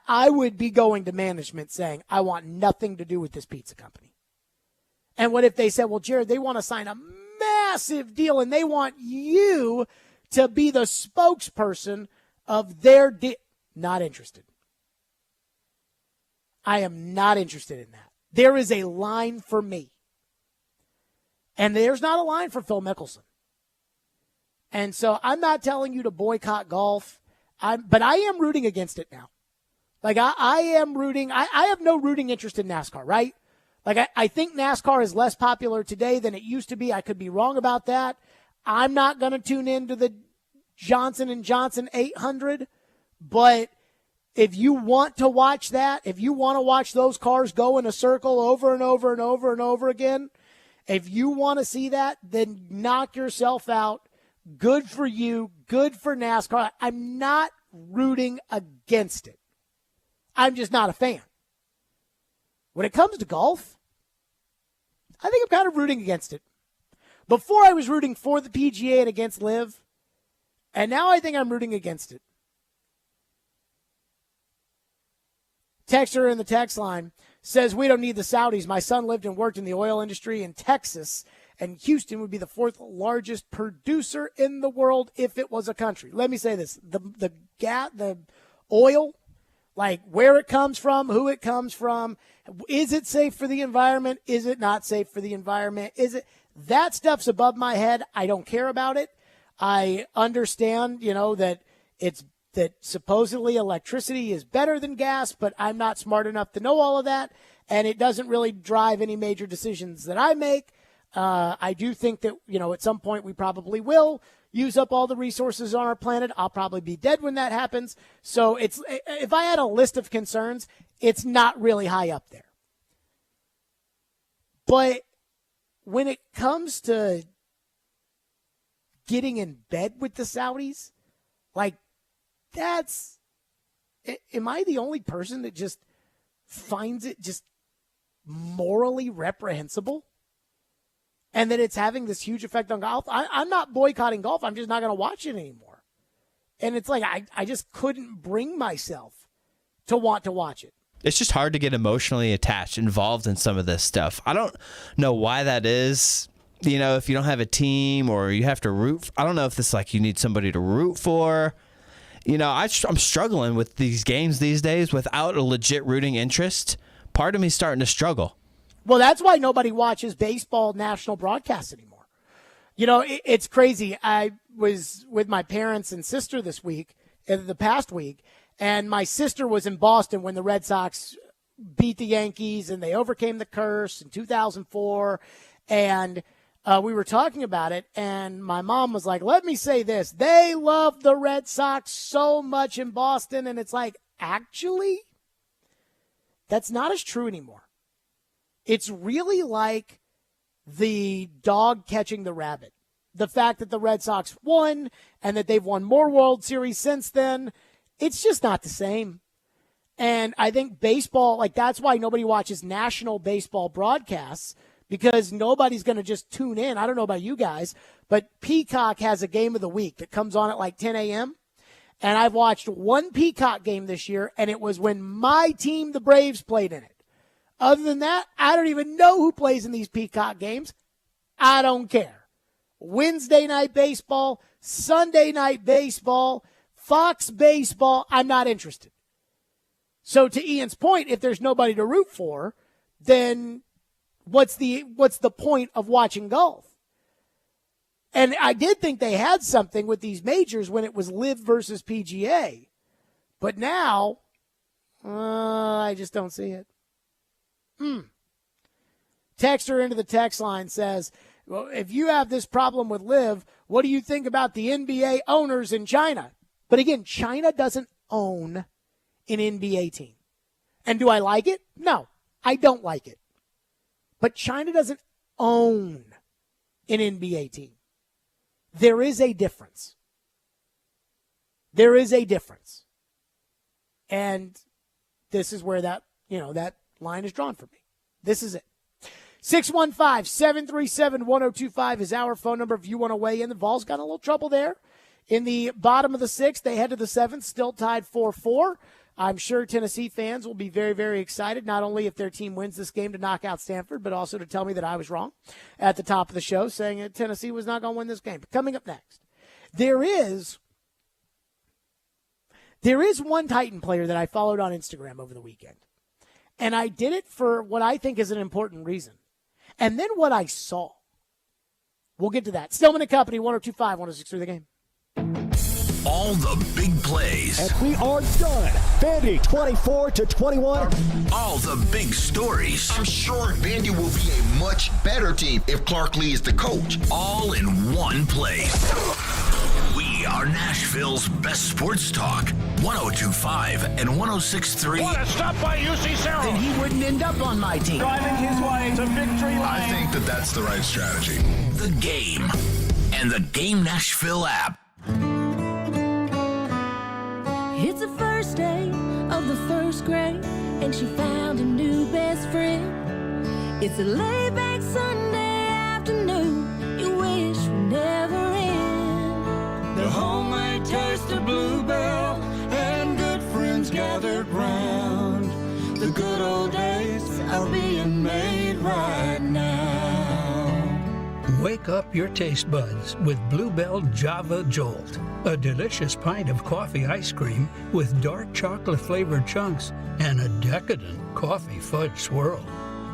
S7: I would be going to management saying, I want nothing to do with this pizza company. And what if they said, well, Jared, they want to sign a massive deal and they want you to be the spokesperson of their deal? Not interested. I am not interested in that. There is a line for me. And there's not a line for Phil Mickelson. And so I'm not telling you to boycott golf, but I am rooting against it now. I am rooting. I have no rooting interest in NASCAR, right? I think NASCAR is less popular today than it used to be. I could be wrong about that. I'm not going to tune into the Johnson & Johnson 800, but if you want to watch that, if you want to watch those cars go in a circle over and over and over and over again, if you want to see that, then knock yourself out. Good for you. Good for NASCAR. I'm not rooting against it. I'm just not a fan. When it comes to golf, I think I'm kind of rooting against it. Before I was rooting for the PGA and against LIV, and now I think I'm rooting against it. Texter in the text line says, we don't need the Saudis. My son lived and worked in the oil industry in Texas, and Houston would be the fourth largest producer in the world if it was a country. Let me say this. The oil, where it comes from, who it comes from, is it safe for the environment? Is it not safe for the environment? That stuff's above my head. I don't care about it. I understand, that supposedly electricity is better than gas, but I'm not smart enough to know all of that, and it doesn't really drive any major decisions that I make. I do think that, at some point we probably will use up all the resources on our planet. I'll probably be dead when that happens. So if I had a list of concerns, it's not really high up there. But when it comes to getting in bed with the Saudis, am I the only person that just finds it just morally reprehensible? And that it's having this huge effect on golf? I'm not boycotting golf. I'm just not going to watch it anymore. And it's I just couldn't bring myself to want to watch it.
S8: It's just hard to get emotionally attached, involved in some of this stuff. I don't know why that is. If you don't have a team or you have to root, I don't know if this you need somebody to root for. I'm struggling with these games these days without a legit rooting interest. Part of me is starting to struggle.
S7: Well, that's why nobody watches baseball national broadcasts anymore. You know, it's crazy. I was with my parents and sister the past week, and my sister was in Boston when the Red Sox beat the Yankees and they overcame the curse in 2004. And we were talking about it, and my mom was like, let me say this. They love the Red Sox so much in Boston. And it's like, actually, that's not as true anymore. It's really like the dog catching the rabbit. The fact that the Red Sox won and that they've won more World Series since then, it's just not the same. And I think baseball, like that's why nobody watches national baseball broadcasts, because nobody's going to just tune in. I don't know about you guys, but Peacock has a game of the week that comes on at like 10 a.m. And I've watched one Peacock game this year, and it was when my team, the Braves, played in it. Other than that, I don't even know who plays in these Peacock games. I don't care. Wednesday night baseball, Sunday night baseball, Fox baseball, I'm not interested. So to Ian's point, if there's nobody to root for, then what's the point of watching golf? And I did think they had something with these majors when it was LIV versus PGA. But now, I just don't see it. Texter into the text line says, well, if you have this problem with LIV, what do you think about the NBA owners in China? But again, China doesn't own an NBA team. And do I like it? No, I don't like it. But China doesn't own an NBA team. There is a difference. There is a difference. And this is where that line is drawn for me. This is it. 615-737-1025 is our phone number if you want to weigh in. The Vols got a little trouble there. In the bottom of the sixth, they head to the seventh, still tied 4-4. I'm sure Tennessee fans will be very, very excited, not only if their team wins this game to knock out Stanford, but also to tell me that I was wrong at the top of the show, saying that Tennessee was not going to win this game. But coming up next, there is one Titan player that I followed on Instagram over the weekend. And I did it for what I think is an important reason. And then what I saw. We'll get to that. Stillman & Company, 102.5, 106.3 The Game.
S1: All the big plays.
S6: And we are done. Vandy, 24-21.
S1: All the big stories.
S4: I'm sure Vandy will be a much better team if Clark Lee is the coach.
S1: All in one place. We are Nashville's best sports talk. 102.5 and 106.3.
S6: What a stop by UC Sarah. Then he wouldn't end up on my team. Driving his way to victory lane.
S12: I think that's the right strategy.
S1: The Game and the Game Nashville app.
S11: It's the first day of the first grade, and she found a new best friend. It's a laid-back Sunday afternoon you wish would never end.
S13: The homemade taste of Bluebell and good friends gathered round. The good old days are being made right now.
S22: Wake up your taste buds with Bluebell Java Jolt, a delicious pint of coffee ice cream with dark chocolate-flavored chunks and a decadent coffee fudge swirl.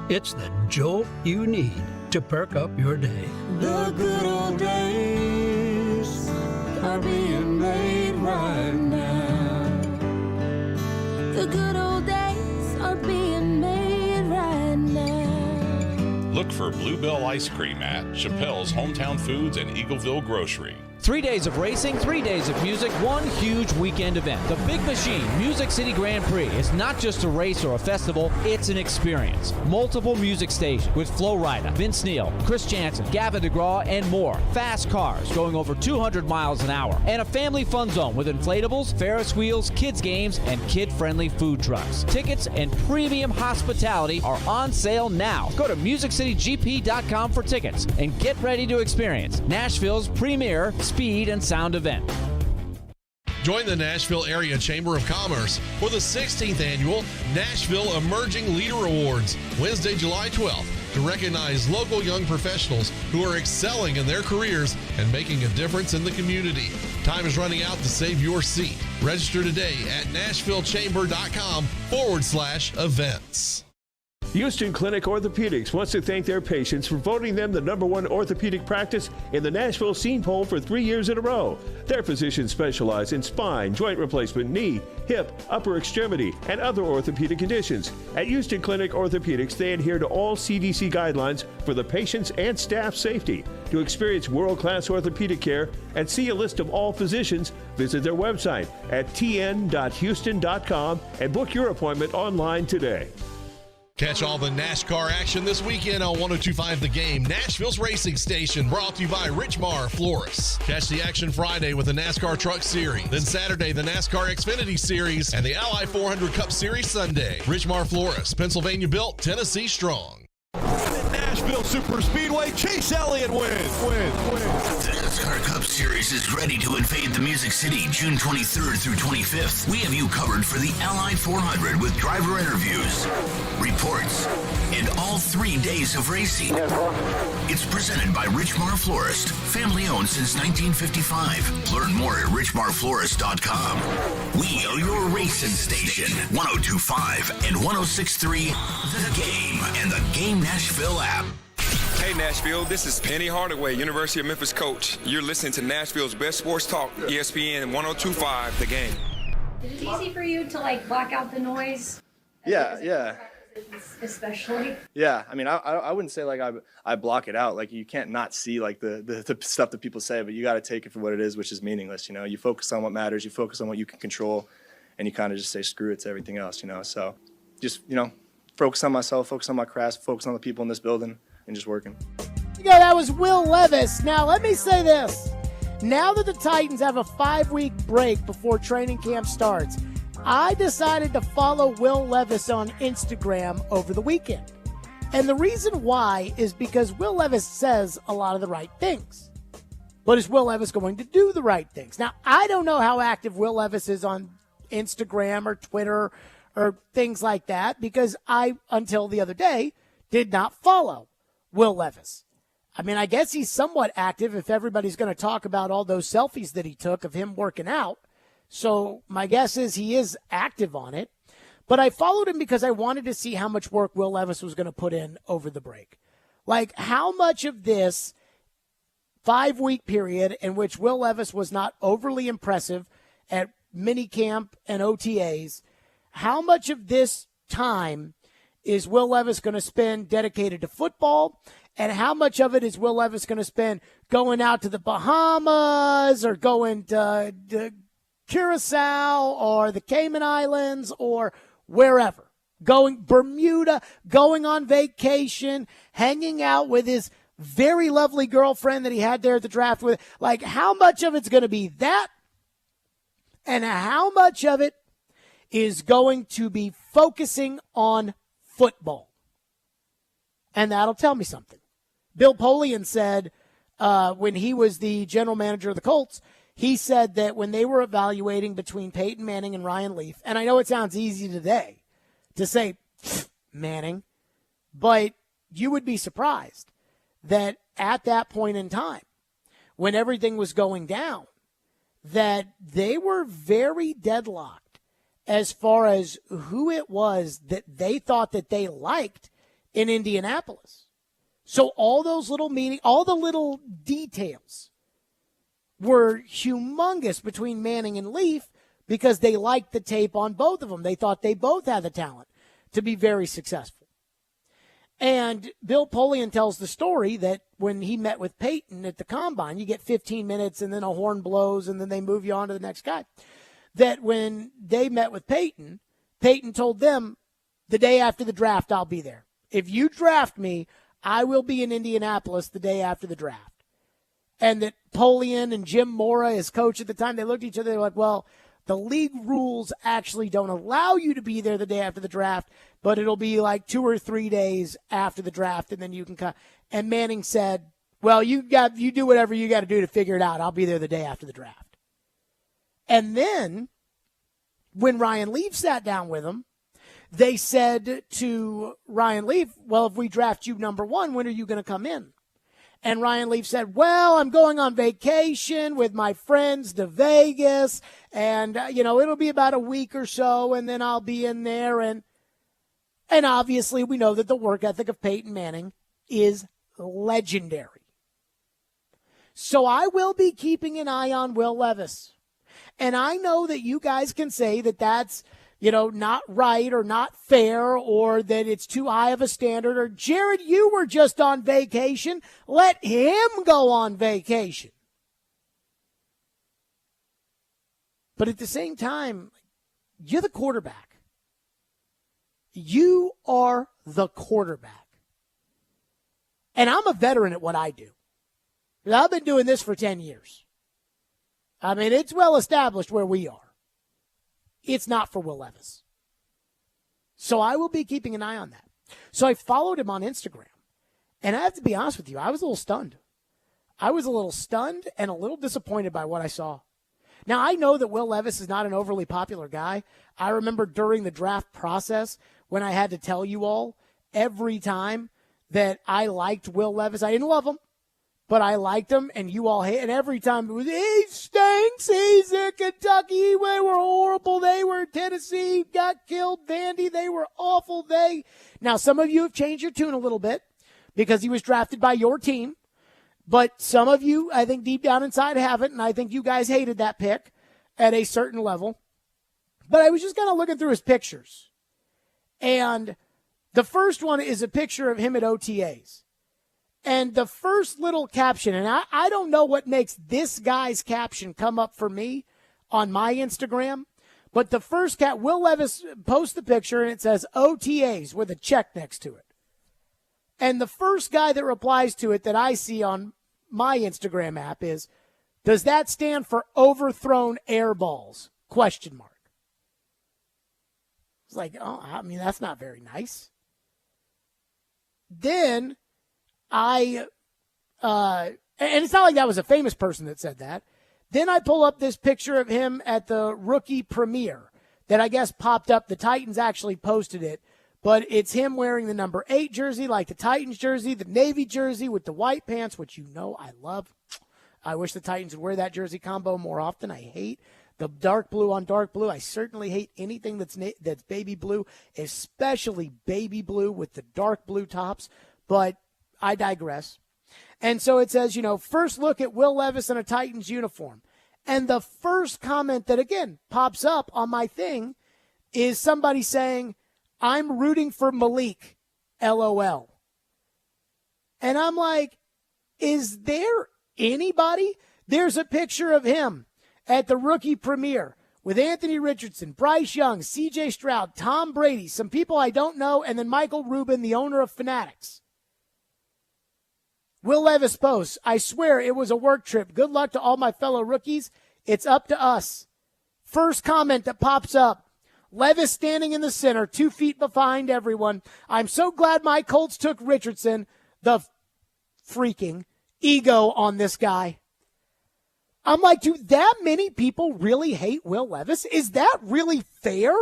S22: It's the jolt you need to perk up your day.
S13: The good old days are being made right now.
S11: The good old days are being made right now.
S9: Look for Bluebell Ice Cream at Chappelle's Hometown Foods and Eagleville Grocery.
S10: 3 days of racing, 3 days of music, one huge weekend event. The Big Machine Music City Grand Prix is not just a race or a festival, it's an experience. Multiple music stations with Flo Rida, Vince Neil, Chris Jansen, Gavin DeGraw, and more. Fast cars going over 200 miles an hour. And a family fun zone with inflatables, Ferris wheels, kids games, and kid-friendly food trucks. Tickets and premium hospitality are on sale now. Go to MusicCityGP.com for tickets and get ready to experience Nashville's premier speed and sound event.
S23: Join the Nashville Area Chamber of Commerce for the 16th Annual Nashville Emerging Leader Awards, Wednesday, July 12th, to recognize local young professionals who are excelling in their careers and making a difference in the community. Time is running out to save your seat. Register today at NashvilleChamber.com/events.
S2: Houston Clinic Orthopedics wants to thank their patients for voting them the #1 orthopedic practice in the Nashville Scene Poll for 3 years in a row. Their physicians specialize in spine, joint replacement, knee, hip, upper extremity, and other orthopedic conditions. At Houston Clinic Orthopedics, they adhere to all CDC guidelines for the patient's and staff safety. To experience world-class orthopedic care and see a list of all physicians, visit their website at tn.houston.com and book your appointment online today.
S23: Catch all the NASCAR action this weekend on 102.5 The Game, Nashville's racing station, brought to you by Richmar Florists. Catch the action Friday with the NASCAR Truck Series, then Saturday the NASCAR Xfinity Series, and the Ally 400 Cup Series Sunday. Richmar Florists, Pennsylvania built, Tennessee strong.
S14: Nashville Superspeedway, Chase Elliott wins.
S1: The NASCAR Cup Series is ready to invade the Music City June 23rd through 25th. We have you covered for the Ally 400 with driver interviews, reports, and all 3 days of racing. It's presented by Richmar Florist, family owned since 1955. Learn more at richmarflorist.com. We are your racing station, 102.5 and 106.3 The Game and the Game Nashville app.
S15: Hey Nashville, this is Penny Hardaway, University of Memphis coach. You're listening to Nashville's best sports talk, ESPN 102.5 The Game.
S16: Is it easy for you to block out the noise?
S17: Yeah.
S16: Especially.
S17: Yeah, I mean, I wouldn't say I block it out. You can't not see the stuff that people say, but you got to take it for what it is, which is meaningless. You focus on what matters, you focus on what you can control, and you kind of just say screw it to everything else. So just focus on myself, focus on my craft, focus on the people in this building, and just working.
S7: That was Will Levis. Now, let me say this. Now that the Titans have a 5-week break before training camp starts, I decided to follow Will Levis on Instagram over the weekend. And the reason why is because Will Levis says a lot of the right things. But is Will Levis going to do the right things? Now, I don't know how active Will Levis is on Instagram or Twitter or things like that because I, until the other day, did not follow Will Levis. I mean, I guess he's somewhat active if everybody's going to talk about all those selfies that he took of him working out. So my guess is he is active on it. But I followed him because I wanted to see how much work Will Levis was going to put in over the break. How much of this 5-week period in which Will Levis was not overly impressive at minicamp and OTAs, how much of this time is Will Levis going to spend dedicated to football? And how much of it is Will Levis going to spend going out to the Bahamas or going to Curacao or the Cayman Islands or wherever? Going Bermuda, going on vacation, hanging out with his very lovely girlfriend that he had there at the draft with. How much of it's going to be that? And how much of it is going to be focusing on football? And that'll tell me something. Bill Polian said when he was the general manager of the Colts, he said that when they were evaluating between Peyton Manning and Ryan Leaf, and I know it sounds easy today to say Manning, but you would be surprised that at that point in time, when everything was going down, that they were very deadlocked as far as who it was that they thought that they liked in Indianapolis. So all those little all the little details were humongous between Manning and Leaf because they liked the tape on both of them. They thought they both had the talent to be very successful. And Bill Polian tells the story that when he met with Peyton at the Combine, you get 15 minutes and then a horn blows and then they move you on to the next guy. That when they met with Peyton, Peyton told them, the day after the draft, I'll be there. If you draft me, I will be in Indianapolis the day after the draft. And that Polian and Jim Mora, his coach at the time, they looked at each other, they were like, well, the league rules actually don't allow you to be there the day after the draft, but it'll be 2 or 3 days after the draft, and then you can come. And Manning said, well, you do whatever you got to do to figure it out. I'll be there the day after the draft. And then when Ryan Leaf sat down with him, they said to Ryan Leaf, well, if we draft you number 1, when are you going to come in? And Ryan Leaf said, well, I'm going on vacation with my friends to Vegas, and, it'll be about a week or so, and then I'll be in there. And And obviously, we know that the work ethic of Peyton Manning is legendary. So I will be keeping an eye on Will Levis. And I know that you guys can say that that's, not right or not fair or that it's too high of a standard or, Jared, you were just on vacation. Let him go on vacation. But at the same time, you're the quarterback. You are the quarterback. And I'm a veteran at what I do. I've been doing this for 10 years. I mean, it's well established where we are. It's not for Will Levis. So I will be keeping an eye on that. So I followed him on Instagram. And I have to be honest with you, I was a little stunned. I was a little stunned and a little disappointed by what I saw. Now, I know that Will Levis is not an overly popular guy. I remember during the draft process when I had to tell you all every time that I liked Will Levis. I didn't love him, but I liked him, and you all hate. And every time it was, he stinks. He's in Kentucky. They were horrible. They were Tennessee. Got killed. Vandy. They were awful. Now, some of you have changed your tune a little bit because he was drafted by your team. But some of you, I think deep down inside, haven't, and I think you guys hated that pick at a certain level. But I was just kind of looking through his pictures. And the first one is a picture of him at OTAs. And the first little caption, and I don't know what makes this guy's caption come up for me on my Instagram, but the first Will Levis posts the picture, and it says OTAs with a check next to it. And the first guy that replies to it that I see on my Instagram app is, does that stand for overthrown air balls? ? It's like, oh, I mean, that's not very nice. Then and it's not like that was a famous person that said that. Then I pull up this picture of him at the rookie premiere that I guess popped up. The Titans actually posted it, but it's him wearing the number 8 jersey, like the Titans jersey, the Navy jersey with the white pants, which I love. I wish the Titans would wear that jersey combo more often. I hate the dark blue on dark blue. I certainly hate anything that's baby blue, especially baby blue with the dark blue tops, but I digress. And so it says, first look at Will Levis in a Titans uniform. And the first comment that, again, pops up on my thing is somebody saying, I'm rooting for Malik, LOL. And I'm like, is there anybody? There's a picture of him at the rookie premiere with Anthony Richardson, Bryce Young, C.J. Stroud, Tom Brady, some people I don't know, and then Michael Rubin, the owner of Fanatics. Will Levis posts, I swear it was a work trip. Good luck to all my fellow rookies. It's up to us. First comment that pops up. Levis standing in the center, 2 feet behind everyone. I'm so glad my Colts took Richardson. The freaking ego on this guy. I'm like, do that many people really hate Will Levis? Is that really fair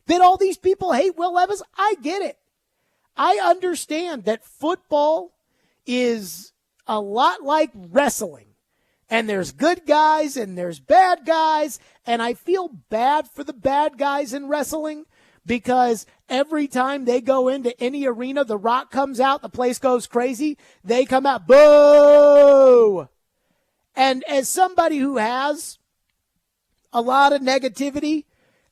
S7: that all these people hate Will Levis? I get it. I understand that football is a lot like wrestling. And there's good guys and there's bad guys. And I feel bad for the bad guys in wrestling because every time they go into any arena, The Rock comes out, the place goes crazy. They come out, boo! And as somebody who has a lot of negativity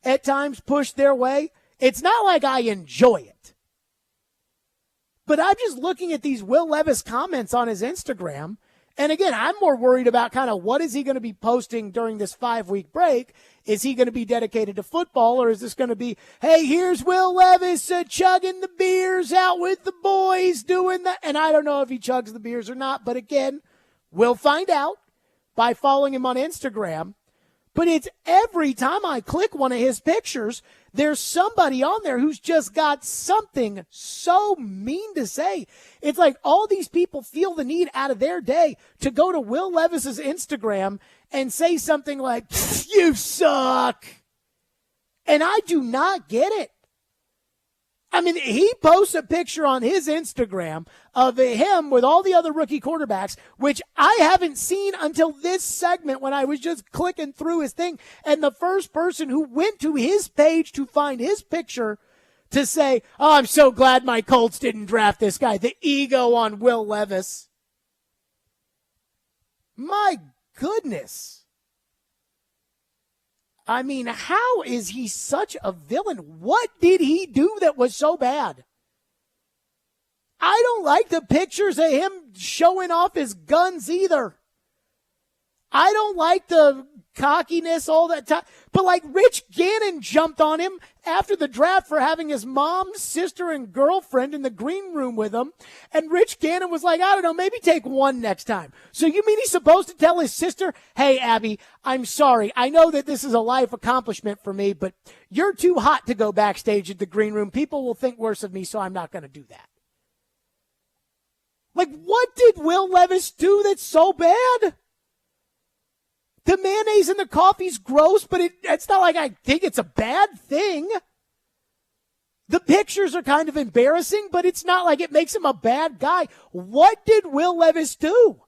S7: at times pushed their way, it's not like I enjoy it. But I'm just looking at these Will Levis comments on his Instagram. And again, I'm more worried about kind of what is he going to be posting during this 5-week break? Is he going to be dedicated to football, or is this going to be, hey, here's Will Levis chugging the beers out with the boys doing that? And I don't know if he chugs the beers or not. But again, we'll find out by following him on Instagram. But it's every time I click one of his pictures, there's somebody on there who's just got something so mean to say. It's like all these people feel the need out of their day to go to Will Levis's Instagram and say something like, you suck. And I do not get it. I mean, he posts a picture on his Instagram of him with all the other rookie quarterbacks, which I haven't seen until this segment when I was just clicking through his thing. And the first person who went to his page to find his picture to say, oh, I'm so glad my Colts didn't draft this guy. The ego on Will Levis. My goodness. I mean, how is he such a villain? What did he do that was so bad? I don't like the pictures of him showing off his guns either. I don't like the cockiness all that time. But like Rich Gannon jumped on him after the draft for having his mom, sister, and girlfriend in the green room with him. And Rich Gannon was like, I don't know, maybe take one next time. So you mean he's supposed to tell his sister, hey, Abby, I'm sorry. I know that this is a life accomplishment for me, but you're too hot to go backstage at the green room. People will think worse of me, so I'm not going to do that. Like, what did Will Levis do that's so bad? The mayonnaise in the coffee's gross, but it's not like I think it's a bad thing. The pictures are kind of embarrassing, but it's not like it makes him a bad guy. What did Will Levis do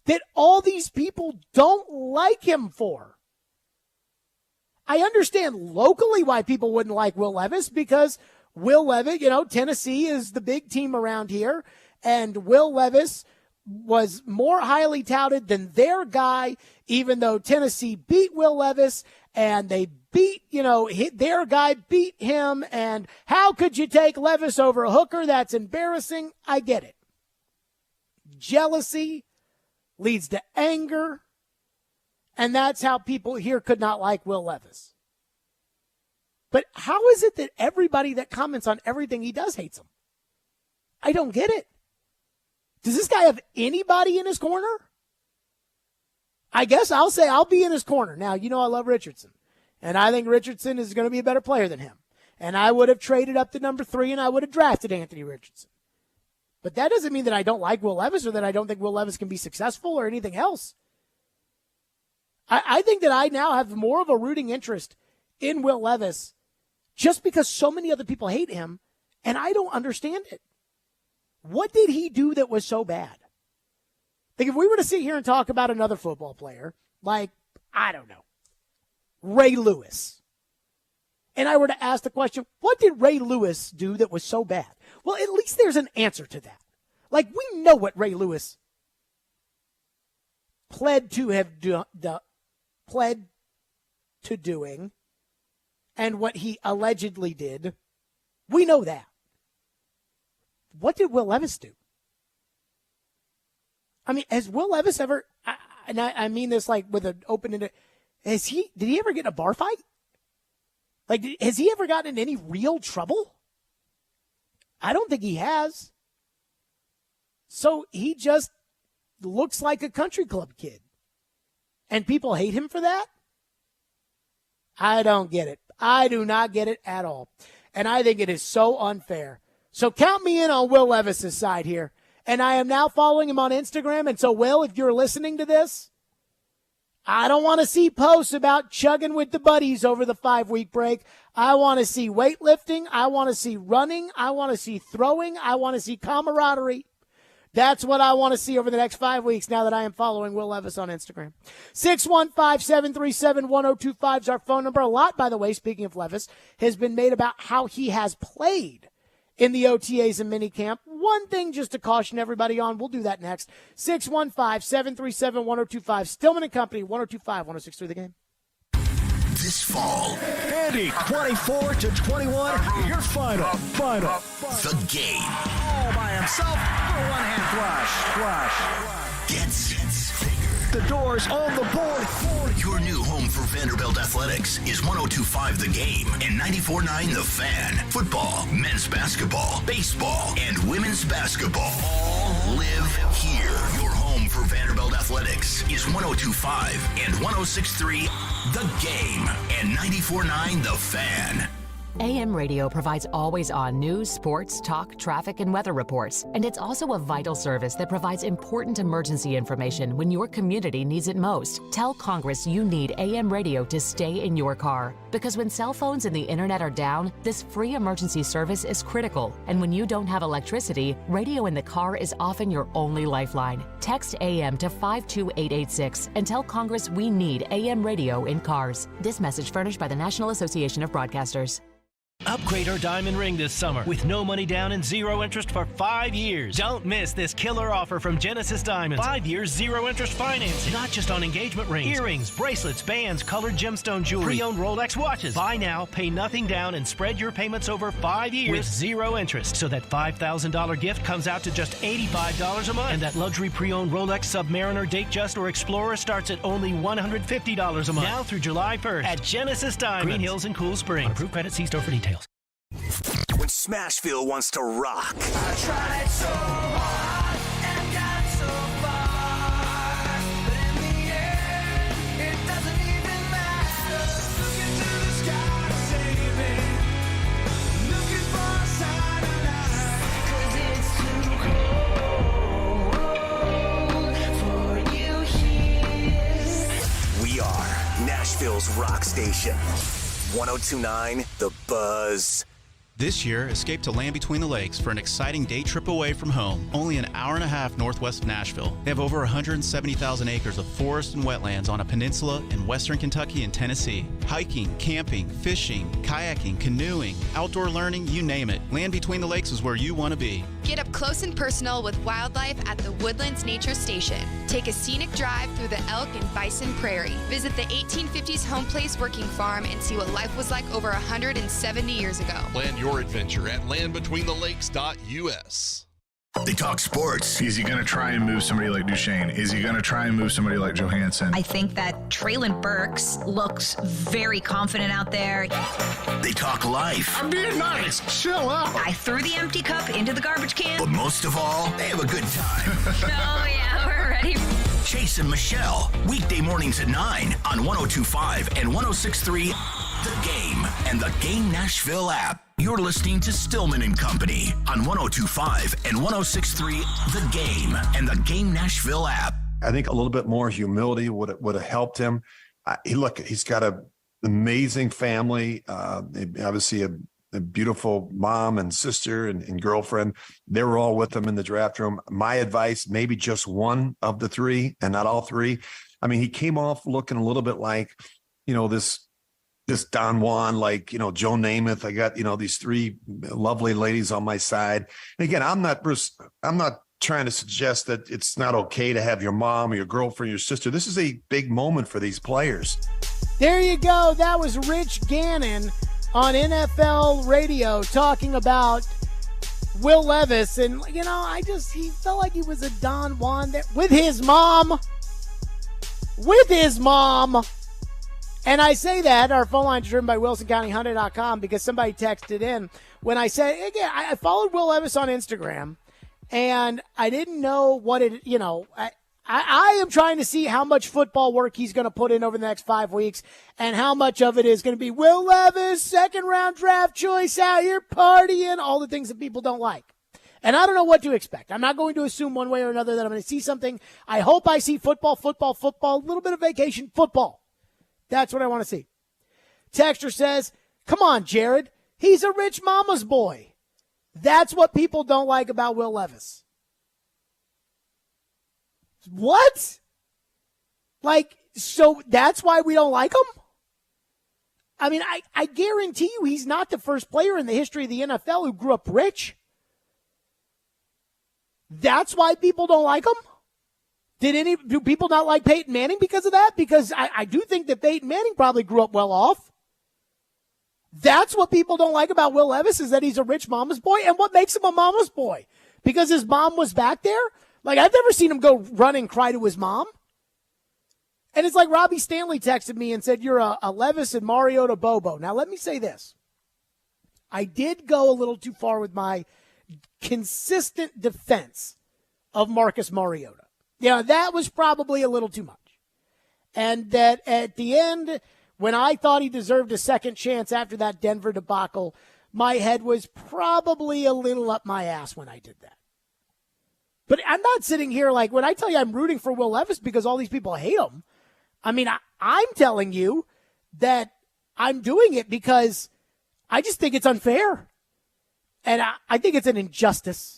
S7: that all these people don't like him for? I understand locally why people wouldn't like Will Levis, because Will Levis, Tennessee is the big team around here, and Will Levis was more highly touted than their guy, even though Tennessee beat Will Levis and they beat, their guy beat him. And how could you take Levis over a Hooker? That's embarrassing. I get it. Jealousy leads to anger. And that's how people here could not like Will Levis. But how is it that everybody that comments on everything he does hates him? I don't get it. Does this guy have anybody in his corner? I guess I'll say I'll be in his corner. Now, I love Richardson. And I think Richardson is going to be a better player than him. And I would have traded up to number 3 and I would have drafted Anthony Richardson. But that doesn't mean that I don't like Will Levis or that I don't think Will Levis can be successful or anything else. I think that I now have more of a rooting interest in Will Levis just because so many other people hate him and I don't understand it. What did he do that was so bad? Like, if we were to sit here and talk about another football player, like, I don't know, Ray Lewis, and I were to ask the question, what did Ray Lewis do that was so bad? Well, at least there's an answer to that. Like, we know what Ray Lewis pled to doing and what he allegedly did. We know that. What did Will Levis do? I mean, has Will Levis ever, and I mean this like with an open-ended, did he ever get in a bar fight? Like, has he ever gotten in any real trouble? I don't think he has. So he just looks like a country club kid. And people hate him for that? I don't get it. I do not get it at all. And I think it is so unfair. So count me in on Will Levis's side here. And I am now following him on Instagram. And so, Will, if you're listening to this, I don't want to see posts about chugging with the buddies over the 5-week break. I want to see weightlifting. I want to see running. I want to see throwing. I want to see camaraderie. That's what I want to see over the next 5 weeks now that I am following Will Levis on Instagram. 615-737-1025 is our phone number. A lot, by the way, speaking of Levis, has been made about how he has played in the OTAs and minicamp. One thing just to caution everybody on. We'll do that next. 615-737-1025. Stillman and Company, 102.5, 106.3 The Game.
S1: This fall,
S6: Andy, 24-21, your final.
S1: The Game.
S6: All by himself for a one-hand flush.
S1: Gets bigger.
S6: The Doors on the board.
S1: Your new home for Vanderbilt Athletics is 102.5 The Game and 94.9 The Fan. Football, men's basketball, baseball, and women's basketball all live here. Your home for Vanderbilt Athletics is 102.5 and 106.3 The Game and 94.9 The Fan.
S3: AM radio provides always-on news, sports, talk, traffic, and weather reports. And it's also a vital service that provides important emergency information when your community needs it most. Tell Congress you need AM radio to stay in your car. Because when cell phones and the internet are down, this free emergency service is critical. And when you don't have electricity, radio in the car is often your only lifeline. Text AM to 52886 and tell Congress we need AM radio in cars. This message furnished by the National Association of Broadcasters.
S5: Upgrade our diamond ring this summer with no money down and 0 interest for 5 years. Don't miss this killer offer from Genesis Diamonds. 5 years, 0 interest financing. Not just on engagement rings, earrings, bracelets, bands, colored gemstone jewelry, pre-owned Rolex watches. Buy now, pay nothing down, and spread your payments over 5 years with 0 interest. So that $5,000 gift comes out to just $85 a month. And that luxury pre-owned Rolex Submariner, Datejust, or Explorer starts at only $150 a month. Now through July 1st at Genesis Diamonds. Green Hills and Cool Springs. On approved credit, see store for details.
S18: When Smashville wants to rock.
S13: I tried so hard and got so far, but in the end, it doesn't even matter. Looking to the sky to save me, looking for a sign of life, 'cause it's too cold for you here.
S18: We are Nashville's rock station. 102.9 The Buzz.
S19: This year, escape to Land Between the Lakes for an exciting day trip away from home, only an hour and a half northwest of Nashville. They have over 170,000 acres of forest and wetlands on a peninsula in western Kentucky and Tennessee. Hiking, camping, fishing, kayaking, canoeing, outdoor learning, you name it. Land Between the Lakes is where you want to be.
S20: Get up close and personal with wildlife at the Woodlands Nature Station. Take a scenic drive through the elk and bison prairie. Visit the 1850s home place working farm and see what life was like over 170 years ago.
S23: Plan your adventure at landbetweenthelakes.us.
S1: They talk sports.
S12: Is he going to try and move somebody like Duchesne? Is he going to try and move somebody like Johansson?
S21: I think that Traylon Burks looks very confident out there.
S1: They talk life.
S6: I'm being nice. Chill out.
S21: I threw the empty cup into the garbage can.
S1: But most of all, they have a good time.
S21: Oh, yeah, we're ready.
S1: Chase and Michelle, weekday mornings at 9 on 102.5 and 106.3 The Game and the Game Nashville app. You're listening to Stillman and Company on 102.5 and 106.3 The Game and the Game Nashville app.
S24: I think a little bit more humility would have helped him. He's got an amazing family, obviously a beautiful mom and sister and girlfriend. They were all with him in the draft room. My advice, maybe just one of the three and not all three. I mean, he came off looking a little bit like, this Don Juan, like, Joe Namath. I got, these three lovely ladies on my side. And again, I'm not trying to suggest that it's not okay to have your mom or your girlfriend, your sister. This is a big moment for these players.
S7: There you go. That was Rich Gannon on NFL radio talking about Will Levis. And, he felt like he was a Don Juan there with his mom. And I say that, our phone line is driven by WilsonCountyHunter.com because somebody texted in when I said, again, I followed Will Levis on Instagram, and I didn't know what it, I am trying to see how much football work he's going to put in over the next 5 weeks and how much of it is going to be Will Levis, second-round draft choice out here partying, all the things that people don't like. And I don't know what to expect. I'm not going to assume one way or another that I'm going to see something. I hope I see football, a little bit of vacation football. That's what I want to see. Texter says, come on, Jared. He's a rich mama's boy. That's what people don't like about Will Levis. What? So that's why we don't like him? I mean, I guarantee you he's not the first player in the history of the NFL who grew up rich. That's why people don't like him? Do people not like Peyton Manning because of that? Because I do think that Peyton Manning probably grew up well off. That's what people don't like about Will Levis, is that he's a rich mama's boy. And what makes him a mama's boy? Because his mom was back there? I've never seen him go run and cry to his mom. And it's like Robbie Stanley texted me and said, you're a Levis and Mariota Bobo. Now, let me say this. I did go a little too far with my consistent defense of Marcus Mariota. That was probably a little too much. And that at the end, when I thought he deserved a second chance after that Denver debacle, my head was probably a little up my ass when I did that. But I'm not sitting here when I tell you I'm rooting for Will Levis because all these people hate him. I mean, I'm telling you that I'm doing it because I just think it's unfair. And I think it's an injustice.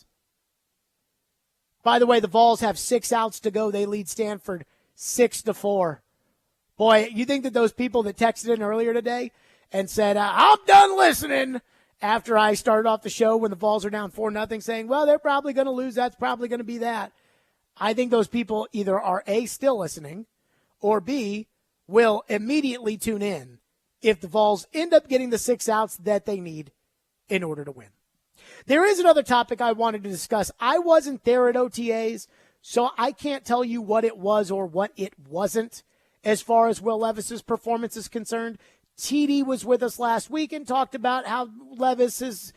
S7: By the way, the Vols have 6 outs to go. They lead Stanford 6-4. Boy, you think that those people that texted in earlier today and said, I'm done listening after I started off the show when the Vols are down 4-0, saying, well, they're probably going to lose. That's probably going to be that. I think those people either are A, still listening, or B, will immediately tune in if the Vols end up getting the 6 outs that they need in order to win. There is another topic I wanted to discuss. I wasn't there at OTAs, so I can't tell you what it was or what it wasn't as far as Will Levis's performance is concerned. TD was with us last week and talked about how Levis has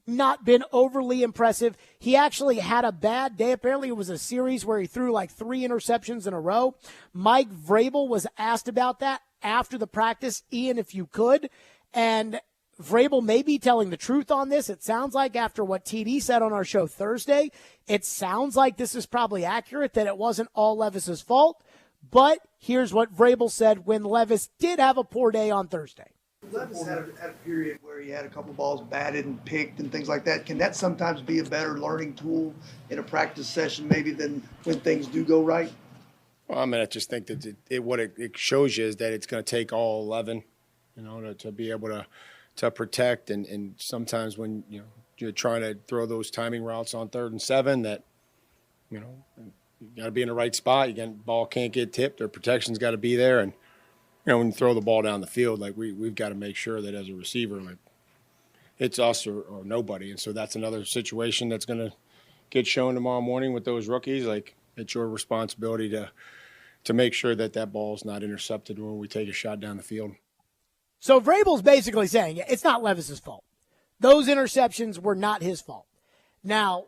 S7: not been overly impressive. He actually had a bad day. Apparently it was a series where he threw like 3 interceptions in a row. Mike Vrabel was asked about that after the practice. Ian, if you could. And Vrabel may be telling the truth on this. It sounds like after what TD said on our show Thursday, it sounds like this is probably accurate, that it wasn't all Levis's fault. But here's what Vrabel said when Levis did have a poor day on Thursday.
S4: Levis had a period where he had a couple balls batted and picked and things like that. Can that sometimes be a better learning tool in a practice session maybe than when things do go right?
S8: Well, I mean, I just think that what it shows you is that it's going to take all 11, to be able to protect. And sometimes when, you're trying to throw those timing routes on 3rd and 7 that, you got to be in the right spot. Ball can't get tipped. Their protection's got to be there. And, when you throw the ball down the field, like we've got to make sure that as a receiver, like it's us or nobody. And so that's another situation that's going to get shown tomorrow morning with those rookies. Like it's your responsibility to make sure that ball's not intercepted when we take a shot down the field.
S7: So Vrabel's basically saying it's not Levis's fault. Those interceptions were not his fault. Now,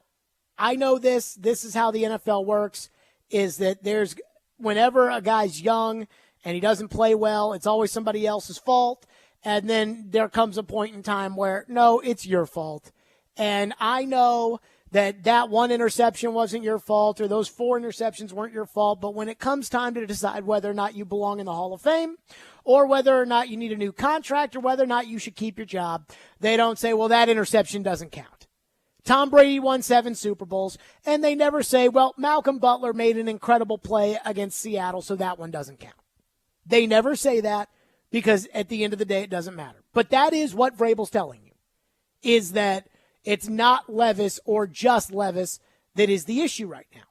S7: I know this is how the NFL works, is that there's whenever a guy's young and he doesn't play well, it's always somebody else's fault. And then there comes a point in time where, no, it's your fault. And I know that one interception wasn't your fault or those 4 interceptions weren't your fault. But when it comes time to decide whether or not you belong in the Hall of Fame or whether or not you need a new contract or whether or not you should keep your job, they don't say, well, that interception doesn't count. Tom Brady won 7 Super Bowls, and they never say, well, Malcolm Butler made an incredible play against Seattle, so that one doesn't count. They never say that because at the end of the day, it doesn't matter. But that is what Vrabel's telling you, is that it's not Levis or just Levis that is the issue right now.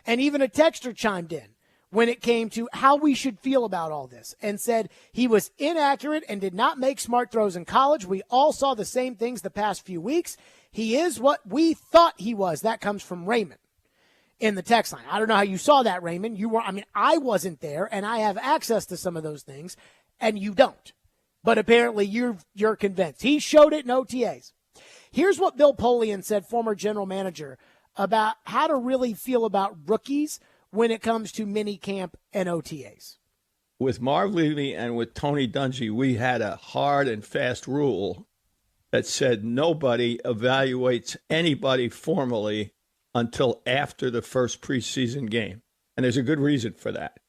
S7: And even a texter chimed in when it came to how we should feel about all this and said he was inaccurate and did not make smart throws in college. We all saw the same things the past few weeks. He is what we thought he was. That comes from Raymond in the text line. I don't know how you saw that, Raymond. I wasn't there, and I have access to some of those things, and you don't. But apparently you're convinced. He showed it in OTAs. Here's what Bill Polian said, former general manager, about how to really feel about rookies when it comes to mini camp and OTAs.
S11: With Marv Levy and with Tony Dungy, we had a hard and fast rule that said nobody evaluates anybody formally until after the first preseason game. And there's a good reason for that.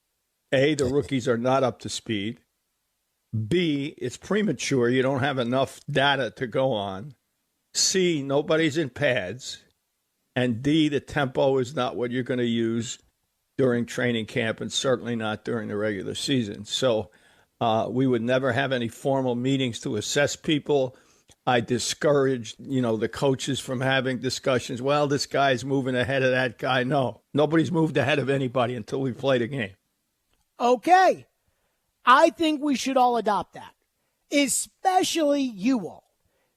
S11: A, the rookies are not up to speed. B, it's premature. You don't have enough data to go on. C, nobody's in pads. And D, the tempo is not what you're going to use during training camp and certainly not during the regular season. So we would never have any formal meetings to assess people. I discouraged, the coaches from having discussions. Well, this guy's moving ahead of that guy. No, nobody's moved ahead of anybody until we play the game.
S7: Okay. I think we should all adopt that, especially you all,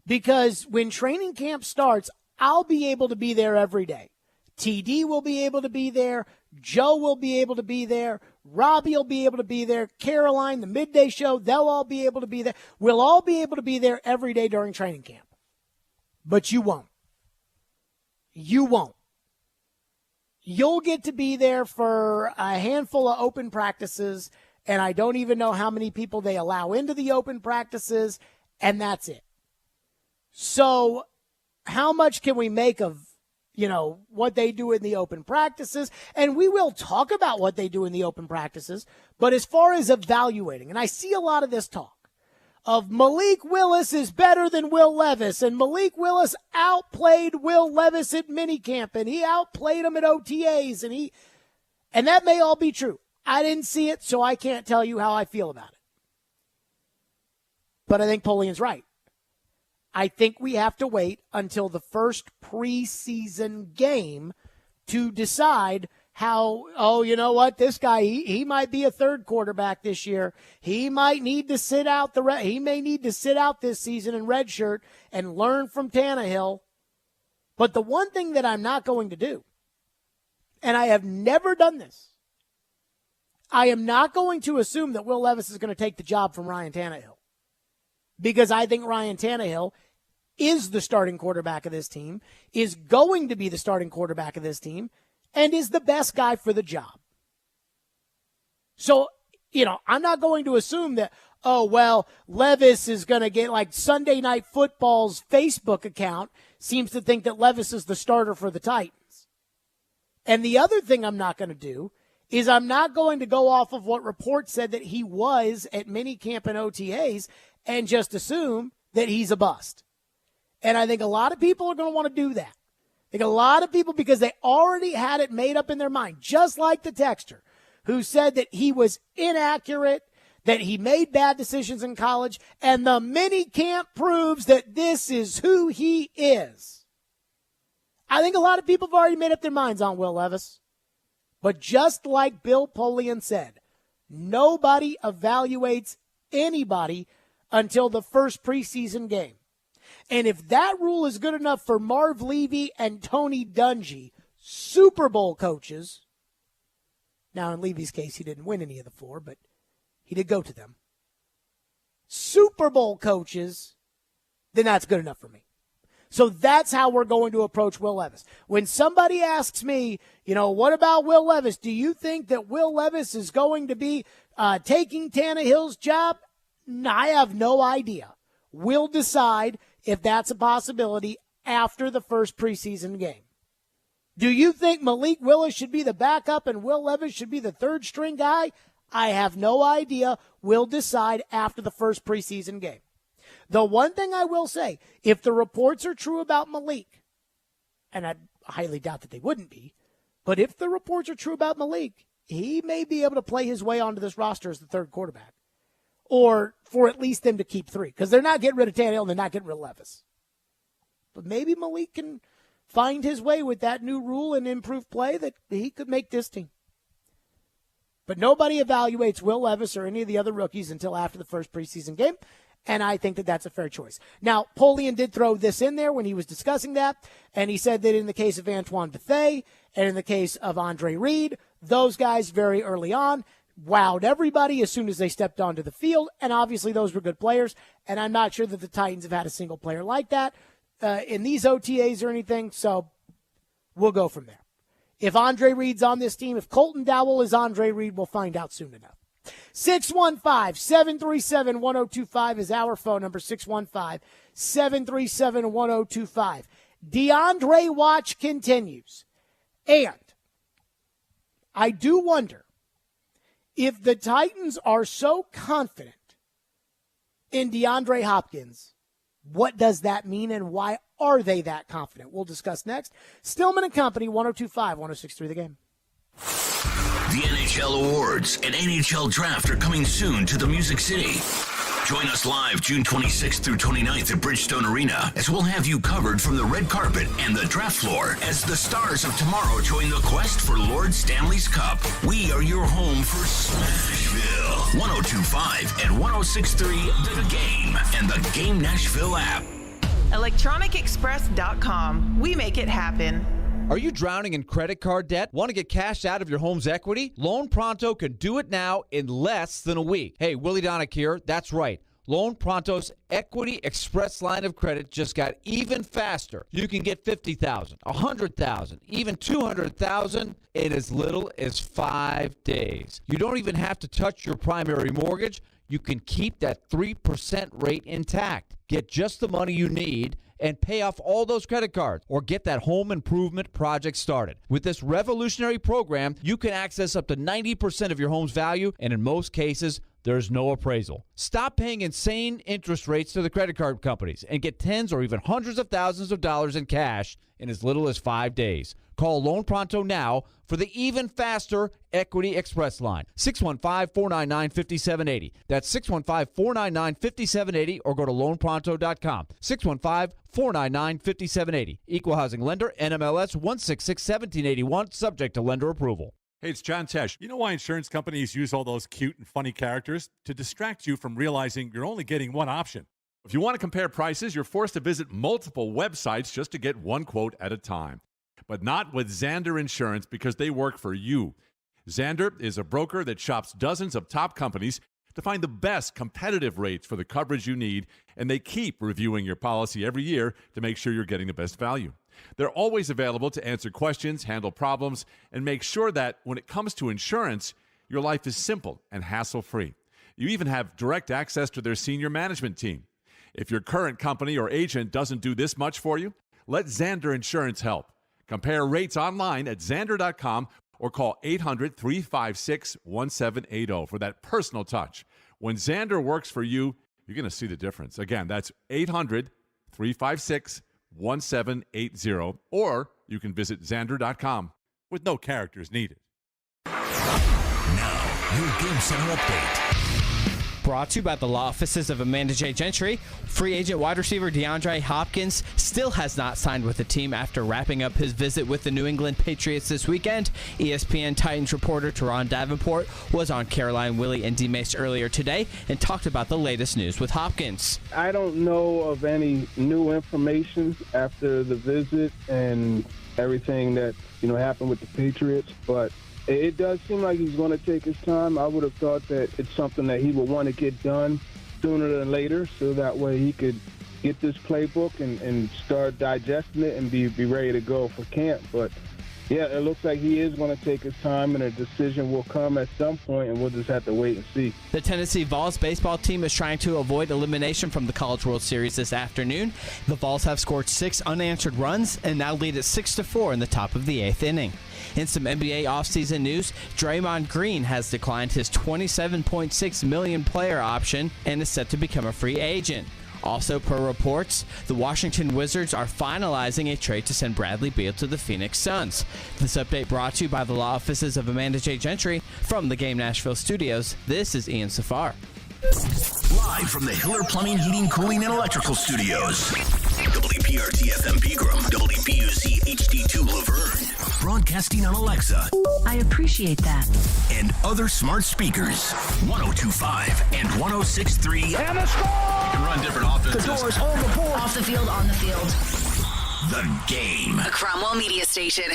S7: because when training camp starts, I'll be able to be there every day. TD will be able to be there. Joe will be able to be there. Robbie will be able to be there. Caroline, the midday show, they'll all be able to be there. We'll all be able to be there every day during training camp. But you won't. You won't. You'll get to be there for a handful of open practices, and I don't even know how many people they allow into the open practices, and that's it. So how much can we make of what they do in the open practices? And we will talk about what they do in the open practices. But as far as evaluating, and I see a lot of this talk of Malik Willis is better than Will Levis, and Malik Willis outplayed Will Levis at minicamp, and he outplayed him at OTAs, and that may all be true. I didn't see it, so I can't tell you how I feel about it. But I think Polian's right. I think we have to wait until the first preseason game to decide how, you know what, this guy, he might be a third quarterback this year. He might need to sit out he may need to sit out this season in redshirt and learn from Tannehill. But the one thing that I'm not going to do, and I have never done this, I am not going to assume that Will Levis is going to take the job from Ryan Tannehill, because I think Ryan Tannehill is the starting quarterback of this team, is going to be the starting quarterback of this team, and is the best guy for the job. So, I'm not going to assume that, Levis is going to get, like, Sunday Night Football's Facebook account seems to think that Levis is the starter for the Titans. And the other thing I'm not going to do is I'm not going to go off of what reports said that he was at minicamp and OTAs and just assume that he's a bust. And I think a lot of people are going to want to do that. I think a lot of people, because they already had it made up in their mind, just like the texter who said that he was inaccurate, that he made bad decisions in college, and the minicamp proves that this is who he is. I think a lot of people have already made up their minds on Will Levis. But just like Bill Polian said, nobody evaluates anybody until the first preseason game. And if that rule is good enough for Marv Levy and Tony Dungy, Super Bowl coaches, now in Levy's case he didn't win any of the four, but he did go to them, Super Bowl coaches, then that's good enough for me. So that's how we're going to approach Will Levis. When somebody asks me, what about Will Levis? Do you think that Will Levis is going to be taking Tannehill's job? I have no idea. We'll decide if that's a possibility after the first preseason game. Do you think Malik Willis should be the backup and Will Levis should be the third string guy? I have no idea. We'll decide after the first preseason game. The one thing I will say, if the reports are true about Malik, and I highly doubt that they wouldn't be, but if the reports are true about Malik, he may be able to play his way onto this roster as the third quarterback. Or for at least them to keep three. Because they're not getting rid of Tannehill and they're not getting rid of Levis. But maybe Malik can find his way with that new rule and improved play that he could make this team. But nobody evaluates Will Levis or any of the other rookies until after the first preseason game. And I think that that's a fair choice. Now, Polian did throw this in there when he was discussing that. And he said that in the case of Antoine Bethea and in the case of Andre Reed, those guys very early on wowed everybody as soon as they stepped onto the field, and obviously those were good players, and I'm not sure that the Titans have had a single player like that in these OTAs or anything, so we'll go from there. If Andre Reed's on this team, if Colton Dowell is Andre Reed, we'll find out soon enough. 615-737-1025 is our phone number, 615-737-1025. DeAndre watch continues, and I do wonder if the Titans are so confident in DeAndre Hopkins, what does that mean and why are they that confident? We'll discuss next. Stillman and Company, 102.5, 106.3 The Game.
S1: The NHL Awards and NHL Draft are coming soon to the Music City. Join us live June 26th through 29th at Bridgestone Arena as we'll have you covered from the red carpet and the draft floor as the stars of tomorrow join the quest for Lord Stanley's Cup. We are your home for Smashville. 102.5 and 106.3 The Game and the Game Nashville app.
S2: ElectronicExpress.com. We make it happen.
S9: Are you drowning in credit card debt? Want to get cash out of your home's equity? Loan Pronto can do it now in less than a week. Hey, Willie Donick here. That's right. Loan Pronto's Equity Express line of credit just got even faster. You can get $50,000, $100,000, even $200,000 in as little as 5 days. You don't even have to touch your primary mortgage. You can keep that 3% rate intact. Get just the money you need and pay off all those credit cards or get that home improvement project started. With this revolutionary program, you can access up to 90% of your home's value and in most cases, there's no appraisal. Stop paying insane interest rates to the credit card companies and get tens or even hundreds of thousands of dollars in cash in as little as 5 days. Call Loan Pronto now for the even faster Equity Express line. 615-499-5780. That's 615-499-5780 or go to loanpronto.com. 615-499-5780. Equal housing lender, NMLS 1661781, subject to lender approval.
S10: Hey, it's John Tesh. You know why insurance companies use all those cute and funny characters? To distract you from realizing you're only getting one option. If you want to compare prices, you're forced to visit multiple websites just to get one quote at a time. But not with Xander Insurance, because they work for you. Xander is a broker that shops dozens of top companies to find the best competitive rates for the coverage you need, and they keep reviewing your policy every year to make sure you're getting the best value. They're always available to answer questions, handle problems, and make sure that when it comes to insurance, your life is simple and hassle-free. You even have direct access to their senior management team. If your current company or agent doesn't do this much for you, let Xander Insurance help. Compare rates online at Xander.com or call 800-356-1780 for that personal touch. When Xander works for you, you're going to see the difference. Again, that's 800-356-1780, or you can visit Xander.com with no characters needed.
S1: Now, your Game Center update.
S14: Brought to you by the law offices of Amanda J. Gentry. Free agent wide receiver DeAndre Hopkins still has not signed with the team after wrapping up his visit with the New England Patriots this weekend. ESPN Titans reporter Teron Davenport was on Caroline, Willie, and D-Mace earlier today and talked about the latest news with Hopkins.
S15: I don't know of any new information after the visit and everything that happened with the Patriots, but it does seem like he's going to take his time. I would have thought that it's something that he would want to get done sooner than later, so that way he could get this playbook and start digesting it and be ready to go for camp. But, yeah, it looks like he is going to take his time, and a decision will come at some point, and we'll just have to wait and see.
S14: The Tennessee Vols baseball team is trying to avoid elimination from the College World Series this afternoon. The Vols have scored 6 unanswered runs and now lead at 6-4 in the top of the 8th inning. In some NBA offseason news, Draymond Green has declined his $27.6 million player option and is set to become a free agent. Also, per reports, the Washington Wizards are finalizing a trade to send Bradley Beal to the Phoenix Suns. This update brought to you by the law offices of Amanda J. Gentry. From the Game Nashville studios, this is Ian Safar.
S1: Live from the Hiller Plumbing, Heating, Cooling, and Electrical Studios. WPRT FM Pegram, WPUZ HD2 Laverne. Broadcasting on Alexa.
S22: I appreciate that.
S1: And other smart speakers. 102.5 and 106.3.
S6: And a score!
S12: You can run different offenses.
S22: The doors on the board. Off the field, on the field.
S1: The Game.
S22: A Cromwell media station.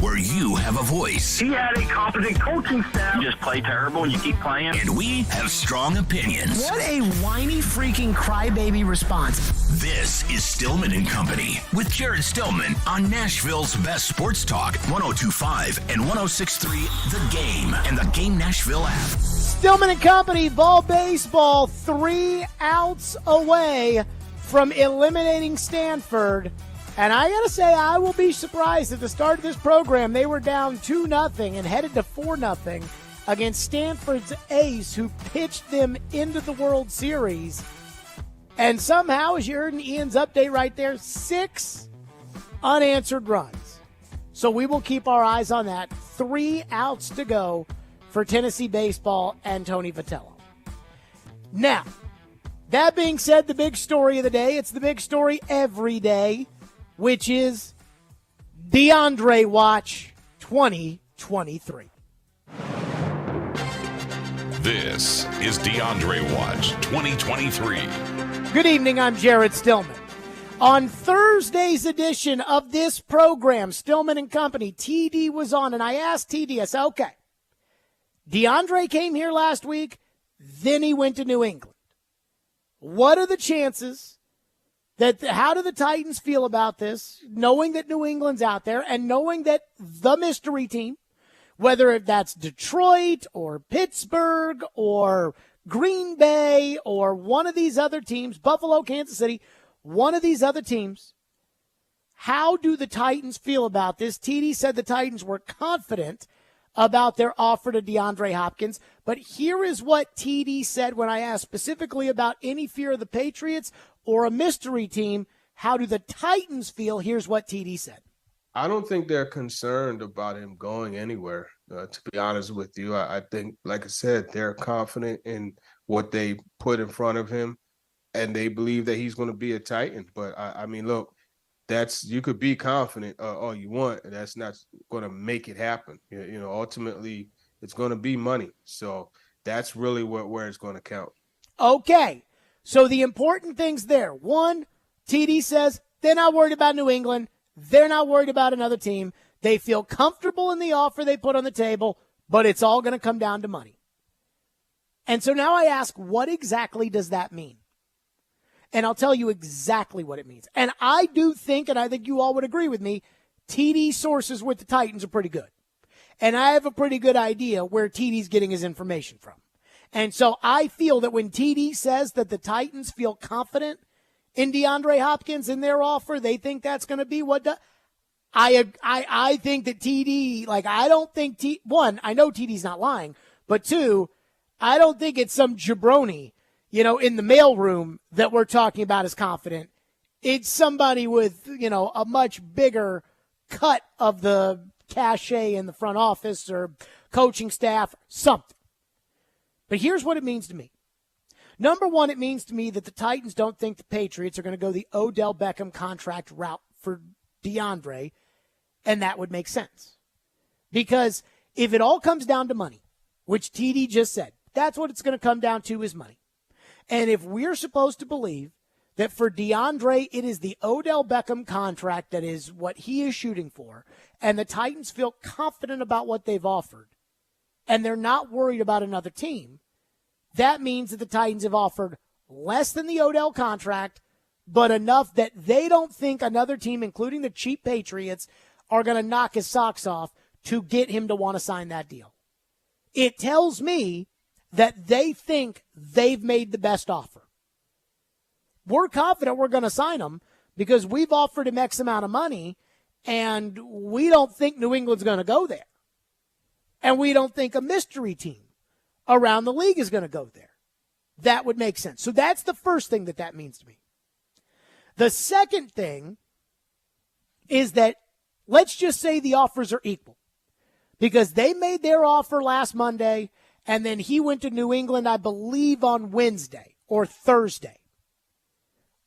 S1: Where you have a voice.
S6: He had a competent coaching staff.
S12: You just play terrible and you keep playing.
S1: And we have strong opinions.
S6: What a whiny freaking crybaby response.
S1: This is Stillman and Company with Jared Stillman on Nashville's best sports talk, 102.5 and 106.3 The Game and the Game Nashville app.
S7: Stillman and Company, ball baseball, 3 outs away from eliminating Stanford. And I got to say, I will be surprised at the start of this program. They were down 2-0 and headed to 4-0 against Stanford's ace, who pitched them into the World Series. And somehow, as you heard in Ian's update right there, 6 unanswered runs. So we will keep our eyes on that. 3 outs to go for Tennessee baseball and Tony Vitello. Now, that being said, the big story of the day, it's the big story every day, which is DeAndre Watch 2023.
S25: This is DeAndre Watch 2023.
S7: Good evening, I'm Jared Stillman. On Thursday's edition of this program, Stillman and Company, TD was on, and I asked TD, I said, okay, DeAndre came here last week, then he went to New England. What are the chances how do the Titans feel about this, knowing that New England's out there and knowing that the mystery team, whether that's Detroit or Pittsburgh or Green Bay or one of these other teams, Buffalo, Kansas City, one of these other teams, how do the Titans feel about this? TD said the Titans were confident about their offer to DeAndre Hopkins. But here is what TD said when I asked specifically about any fear of the Patriots or a mystery team. How do the Titans feel? Here's what TD said.
S3: I don't think they're concerned about him going anywhere, to be honest with you. I think, like I said, they're confident in what they put in front of him, and they believe that he's going to be a Titan. But, I mean, look, you could be confident all you want, and that's not going to make it happen. You know, ultimately, it's going to be money. So that's really where it's going to count.
S7: Okay, so the important things there. One, TD says they're not worried about New England. They're not worried about another team. They feel comfortable in the offer they put on the table, but it's all going to come down to money. And so now I ask, what exactly does that mean? And I'll tell you exactly what it means. And I do think, and I think you all would agree with me, TD sources with the Titans are pretty good. And I have a pretty good idea where TD's getting his information from. And so I feel that when TD says that the Titans feel confident in DeAndre Hopkins in their offer, they think that's going to be what I think that TD, like, I don't think one, I know TD's not lying, but two, I don't think it's some jabroni, in the mailroom that we're talking about as confident. It's somebody with, a much bigger cut of the cachet in the front office or coaching staff, something. But here's what it means to me. Number one, it means to me that the Titans don't think the Patriots are going to go the Odell Beckham contract route for DeAndre, and that would make sense. Because if it all comes down to money, which TD just said, that's what it's going to come down to is money. And if we're supposed to believe that for DeAndre, it is the Odell Beckham contract that is what he is shooting for, and the Titans feel confident about what they've offered, and they're not worried about another team, that means that the Titans have offered less than the Odell contract, but enough that they don't think another team, including the cheap Patriots, are going to knock his socks off to get him to want to sign that deal. It tells me that they think they've made the best offer. We're confident we're going to sign him because we've offered him X amount of money, and we don't think New England's going to go there. And we don't think a mystery team around the league is going to go there. That would make sense. So that's the first thing that means to me. The second thing is that let's just say the offers are equal, because they made their offer last Monday, and then he went to New England, I believe, on Wednesday or Thursday.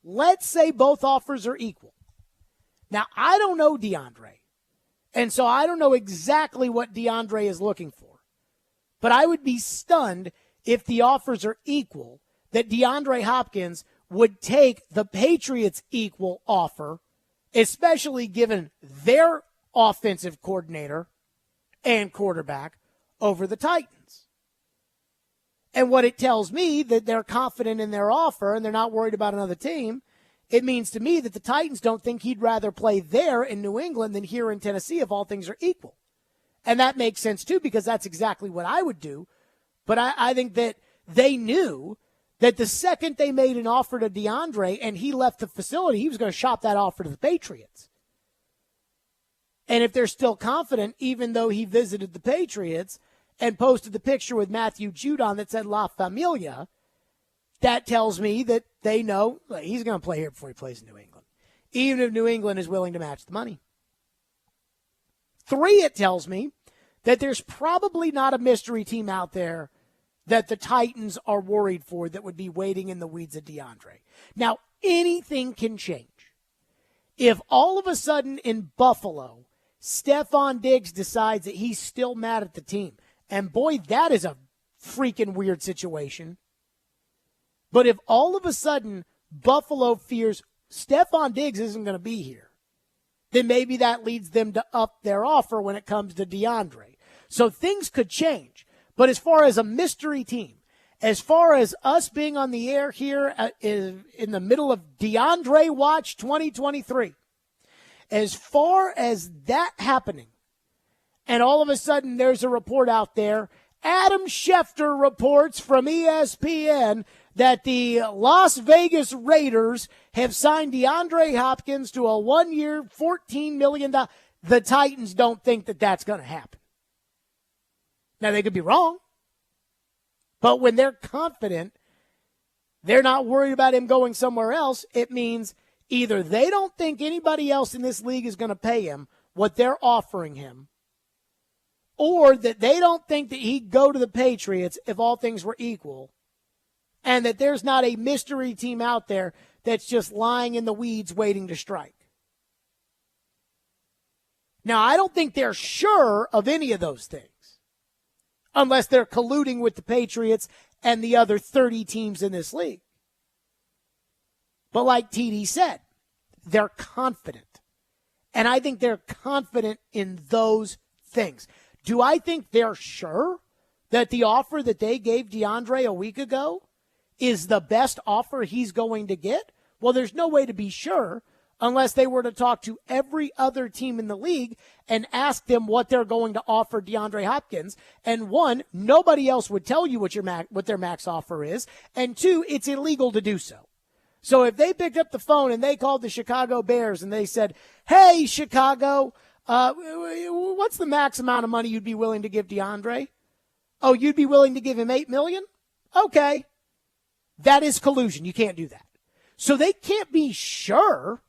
S7: Let's say both offers are equal. Now, I don't know DeAndre, and so I don't know exactly what DeAndre is looking for. But I would be stunned if the offers are equal, that DeAndre Hopkins would take the Patriots' equal offer, especially given their offensive coordinator and quarterback, over the Titans. And what it tells me that they're confident in their offer and they're not worried about another team, it means to me that the Titans don't think he'd rather play there in New England than here in Tennessee if all things are equal. And that makes sense, too, because that's exactly what I would do. But I think that they knew that the second they made an offer to DeAndre and he left the facility, he was going to shop that offer to the Patriots. And if they're still confident, even though he visited the Patriots and posted the picture with Matthew Judon that said La Familia, that tells me that they know he's going to play here before he plays in New England, even if New England is willing to match the money. 3, it tells me that there's probably not a mystery team out there that the Titans are worried for that would be waiting in the weeds of DeAndre. Now, anything can change. If all of a sudden in Buffalo, Stephon Diggs decides that he's still mad at the team, and boy, that is a freaking weird situation. But if all of a sudden Buffalo fears Stephon Diggs isn't going to be here, then maybe that leads them to up their offer when it comes to DeAndre. So things could change. But as far as a mystery team, as far as us being on the air here in the middle of DeAndre Watch 2023, as far as that happening, and all of a sudden there's a report out there, Adam Schefter reports from ESPN that the Las Vegas Raiders have signed DeAndre Hopkins to a 1-year, $14 million. The Titans don't think that that's going to happen. Now, they could be wrong. But when they're confident, they're not worried about him going somewhere else. It means either they don't think anybody else in this league is going to pay him what they're offering him, or that they don't think that he'd go to the Patriots if all things were equal, and that there's not a mystery team out there that's just lying in the weeds waiting to strike. Now, I don't think they're sure of any of those things, unless they're colluding with the Patriots and the other 30 teams in this league. But like TD said, they're confident. And I think they're confident in those things. Do I think they're sure that the offer that they gave DeAndre a week ago is the best offer he's going to get? Well, there's no way to be sure unless they were to talk to every other team in the league and ask them what they're going to offer DeAndre Hopkins. And one, nobody else would tell you what their max offer is. And two, it's illegal to do so. So if they picked up the phone and they called the Chicago Bears and they said, hey, Chicago, what's the max amount of money you'd be willing to give DeAndre? Oh, you'd be willing to give him $8 million? Okay. That is collusion. You can't do that. So they can't be sure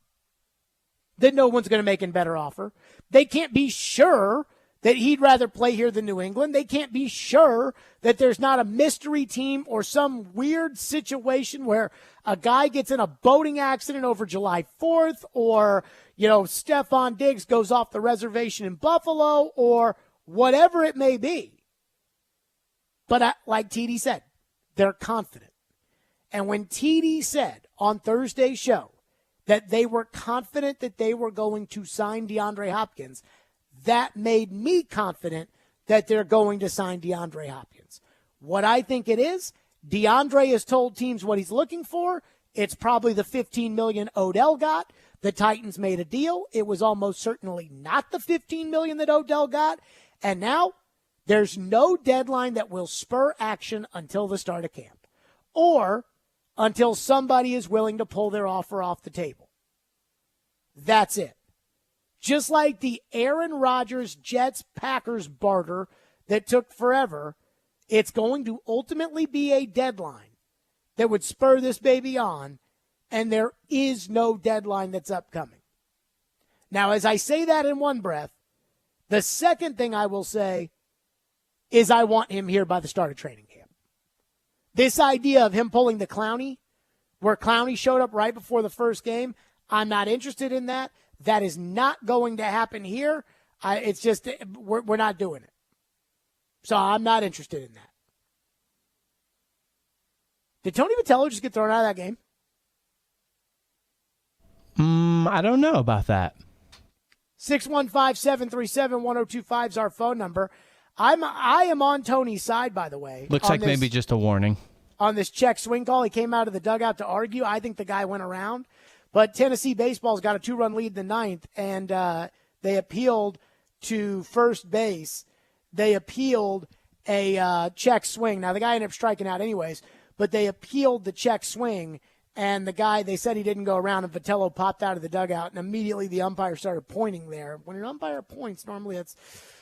S7: that no one's going to make a better offer. They can't be sure that he'd rather play here than New England. They can't be sure that there's not a mystery team or some weird situation where a guy gets in a boating accident over July 4th, or, Stephon Diggs goes off the reservation in Buffalo, or whatever it may be. But like TD said, they're confident. And when TD said on Thursday's show that they were confident that they were going to sign DeAndre Hopkins, that made me confident that they're going to sign DeAndre Hopkins. What I think it is, DeAndre has told teams what he's looking for. It's probably the $15 million Odell got. The Titans made a deal. It was almost certainly not the $15 million that Odell got. And now there's no deadline that will spur action until the start of camp, or until somebody is willing to pull their offer off the table. That's it. Just like the Aaron Rodgers, Jets, Packers barter that took forever, it's going to ultimately be a deadline that would spur this baby on, and there is no deadline that's upcoming. Now, as I say that in one breath, the second thing I will say is I want him here by the start of training camp. This idea of him pulling the Clowney, where Clowney showed up right before the first game, I'm not interested in that. That is not going to happen here. It's just, we're not doing it. So I'm not interested in that. Did Tony Vitello just get thrown out of that game?
S14: I don't know about that.
S7: 615-737-1025 is our phone number. I am on Tony's side, by the way.
S14: Looks like maybe just a warning.
S7: On this check swing call, he came out of the dugout to argue. I think the guy went around. But Tennessee baseball's got a 2-run lead in the ninth, and they appealed to first base. They appealed a check swing. Now, the guy ended up striking out anyways, but they appealed the check swing, and the guy, they said he didn't go around, and Vitello popped out of the dugout, and immediately the umpire started pointing there. When an umpire points, normally that's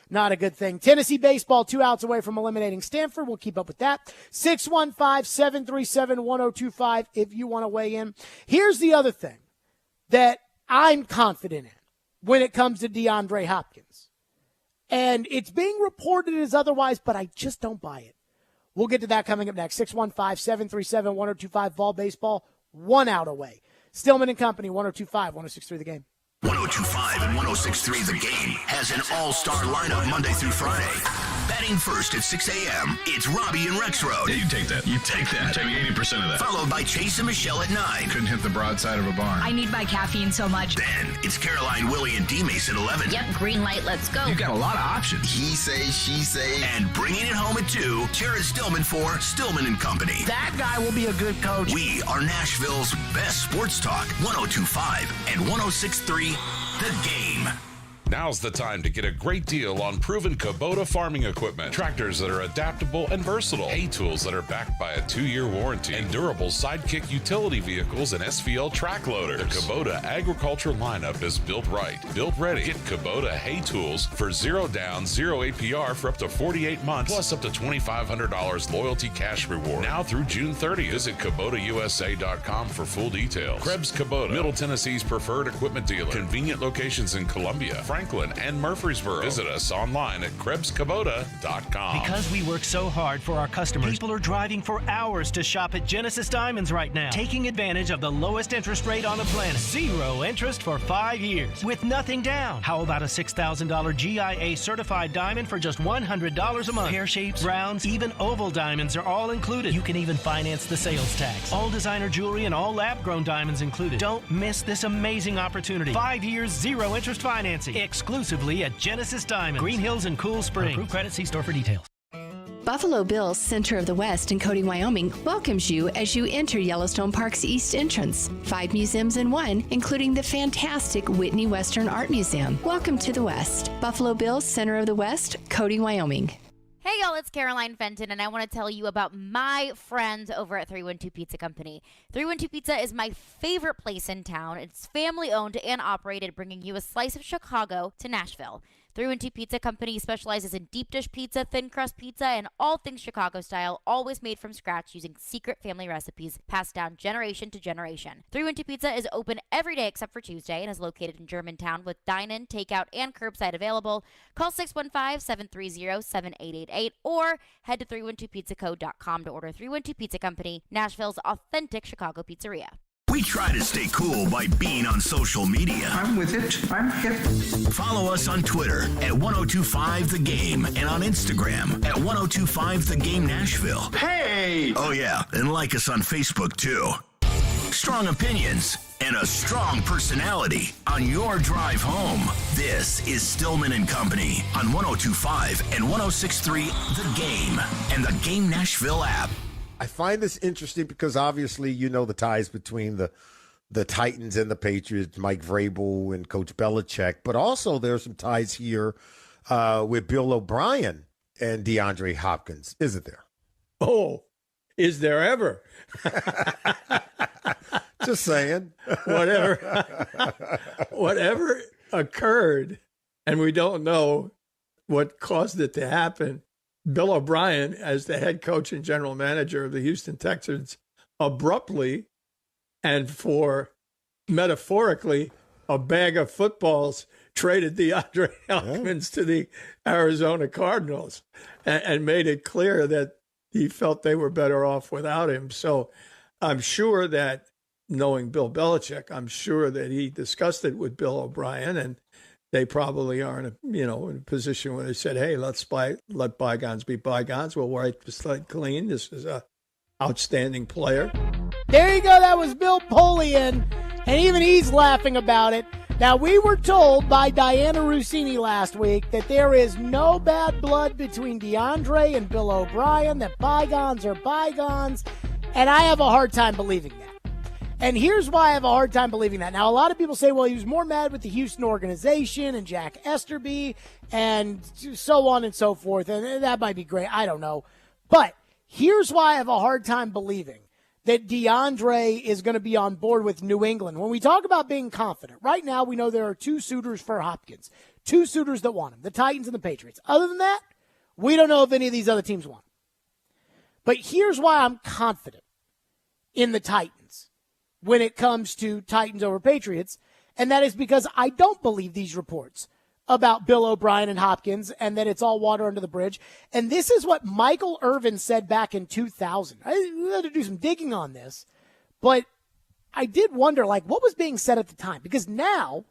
S7: not a good thing. Tennessee baseball 2 outs away from eliminating Stanford. We'll keep up with that. 615-737-1025 if you want to weigh in. Here's the other thing that I'm confident in when it comes to DeAndre Hopkins. And it's being reported as otherwise, but I just don't buy it. We'll get to that coming up next. 615-737-1025. Vol baseball, 1 out away. Stillman and Company, 102.5, 106.3 The Game.
S1: 102.5 and 106.3 The Game has an all-star lineup Monday through Friday. Batting first at 6 a.m., it's Robbie and Rexroad.
S12: Yeah, you take that. You take that. Take 80% of that.
S1: Followed by Chase and Michelle at 9.
S12: Couldn't hit the broadside of a barn.
S21: I need my caffeine so much.
S1: Then it's Caroline, Willie, and D-Mace at 11.
S21: Yep, green light, let's go.
S1: You got a lot of options. He say, she say. And bringing it home at 2, Jared Stillman for Stillman and Company.
S6: That guy will be a good coach.
S1: We are Nashville's best sports talk. 102.5 and 106.3 The Game.
S25: Now's the time to get a great deal on proven Kubota farming equipment. Tractors that are adaptable and versatile. Hay tools that are backed by a 2-year warranty. And durable sidekick utility vehicles and SVL track loaders. The Kubota agriculture lineup is built right, built ready. Get Kubota hay tools for 0 down, 0 APR for up to 48 months, plus up to $2,500 loyalty cash reward. Now through June 30th. Visit KubotaUSA.com for full details. Krebs Kubota, Middle Tennessee's preferred equipment dealer. Convenient locations in Columbia, Franklin, and Murfreesboro. Visit us online at KrebsKubota.com.
S5: Because we work so hard for our customers, people are driving for hours to shop at Genesis Diamonds right now, taking advantage of the lowest interest rate on the planet. 0 interest for 5 years with nothing down. How about a $6,000 GIA certified diamond for just $100 a month? Pear shapes, rounds, even oval diamonds are all included. You can even finance the sales tax. All designer jewelry and all lab-grown diamonds included. Don't miss this amazing opportunity. 5 years, 0 interest financing. Exclusively at Genesis Diamonds, Green Hills and Cool Springs. Approved credit, see store for details.
S13: Buffalo Bill's Center of the West in Cody, Wyoming welcomes you as you enter Yellowstone Park's east entrance. 5 museums in one, including the fantastic Whitney Western Art Museum. Welcome to the West. Buffalo Bill's Center of the West, Cody, Wyoming.
S16: Hey y'all, it's Caroline Fenton, and I want to tell you about my friends over at 312 Pizza Company. 312 Pizza is my favorite place in town. It's family owned and operated, bringing you a slice of Chicago to Nashville. 312 Pizza Company specializes in deep dish pizza, thin crust pizza, and all things Chicago style, always made from scratch using secret family recipes passed down generation to generation. 312 Pizza is open every day except for Tuesday and is located in Germantown with dine-in, takeout, and curbside available. Call 615-730-7888 or head to 312pizzaco.com to order. 312 Pizza Company, Nashville's authentic Chicago pizzeria.
S1: We try to stay cool by being on social media.
S6: I'm with it. I'm hip.
S1: Follow us on Twitter at 1025thegame and on Instagram at 1025thegame Nashville.
S6: Hey!
S1: Oh yeah, and like us on Facebook too. Strong opinions and a strong personality on your drive home. This is Stillman and Company on 1025 and 1063 The Game and the Game Nashville app.
S17: I find this interesting because obviously you know the ties between the Titans and the Patriots, Mike Vrabel and Coach Belichick, but also there's some ties here with Bill O'Brien and DeAndre Hopkins, isn't there?
S11: Oh, is there ever?
S17: Just saying.
S11: Whatever occurred, and we don't know what caused it to happen, Bill O'Brien, as the head coach and general manager of the Houston Texans, abruptly and for metaphorically a bag of footballs traded DeAndre Hopkins to the Arizona Cardinals and made it clear that he felt they were better off without him. So I'm sure that, knowing Bill Belichick, I'm sure that he discussed it with Bill O'Brien, and they probably are in a position where they said, "Hey, let bygones be bygones. We'll wipe the slate clean. This is a outstanding player."
S7: There you go. That was Bill Polian, and even he's laughing about it. Now, we were told by Diana Rossini last week that there is no bad blood between DeAndre and Bill O'Brien, that bygones are bygones, and I have a hard time believing that. And here's why I have a hard time believing that. Now, a lot of people say, well, he was more mad with the Houston organization and Jack Esterby and so on and so forth, and that might be great. I don't know. But here's why I have a hard time believing that DeAndre is going to be on board with New England. When we talk about being confident, right now we know there are 2 suitors for Hopkins, 2 suitors that want him, the Titans and the Patriots. Other than that, we don't know if any of these other teams want him. But here's why I'm confident in the Titans when it comes to Titans over Patriots, and that is because I don't believe these reports about Bill O'Brien and Hopkins and that it's all water under the bridge. And this is what Michael Irvin said back in 2000. We had to do some digging on this, but I did wonder, what was being said at the time? Because now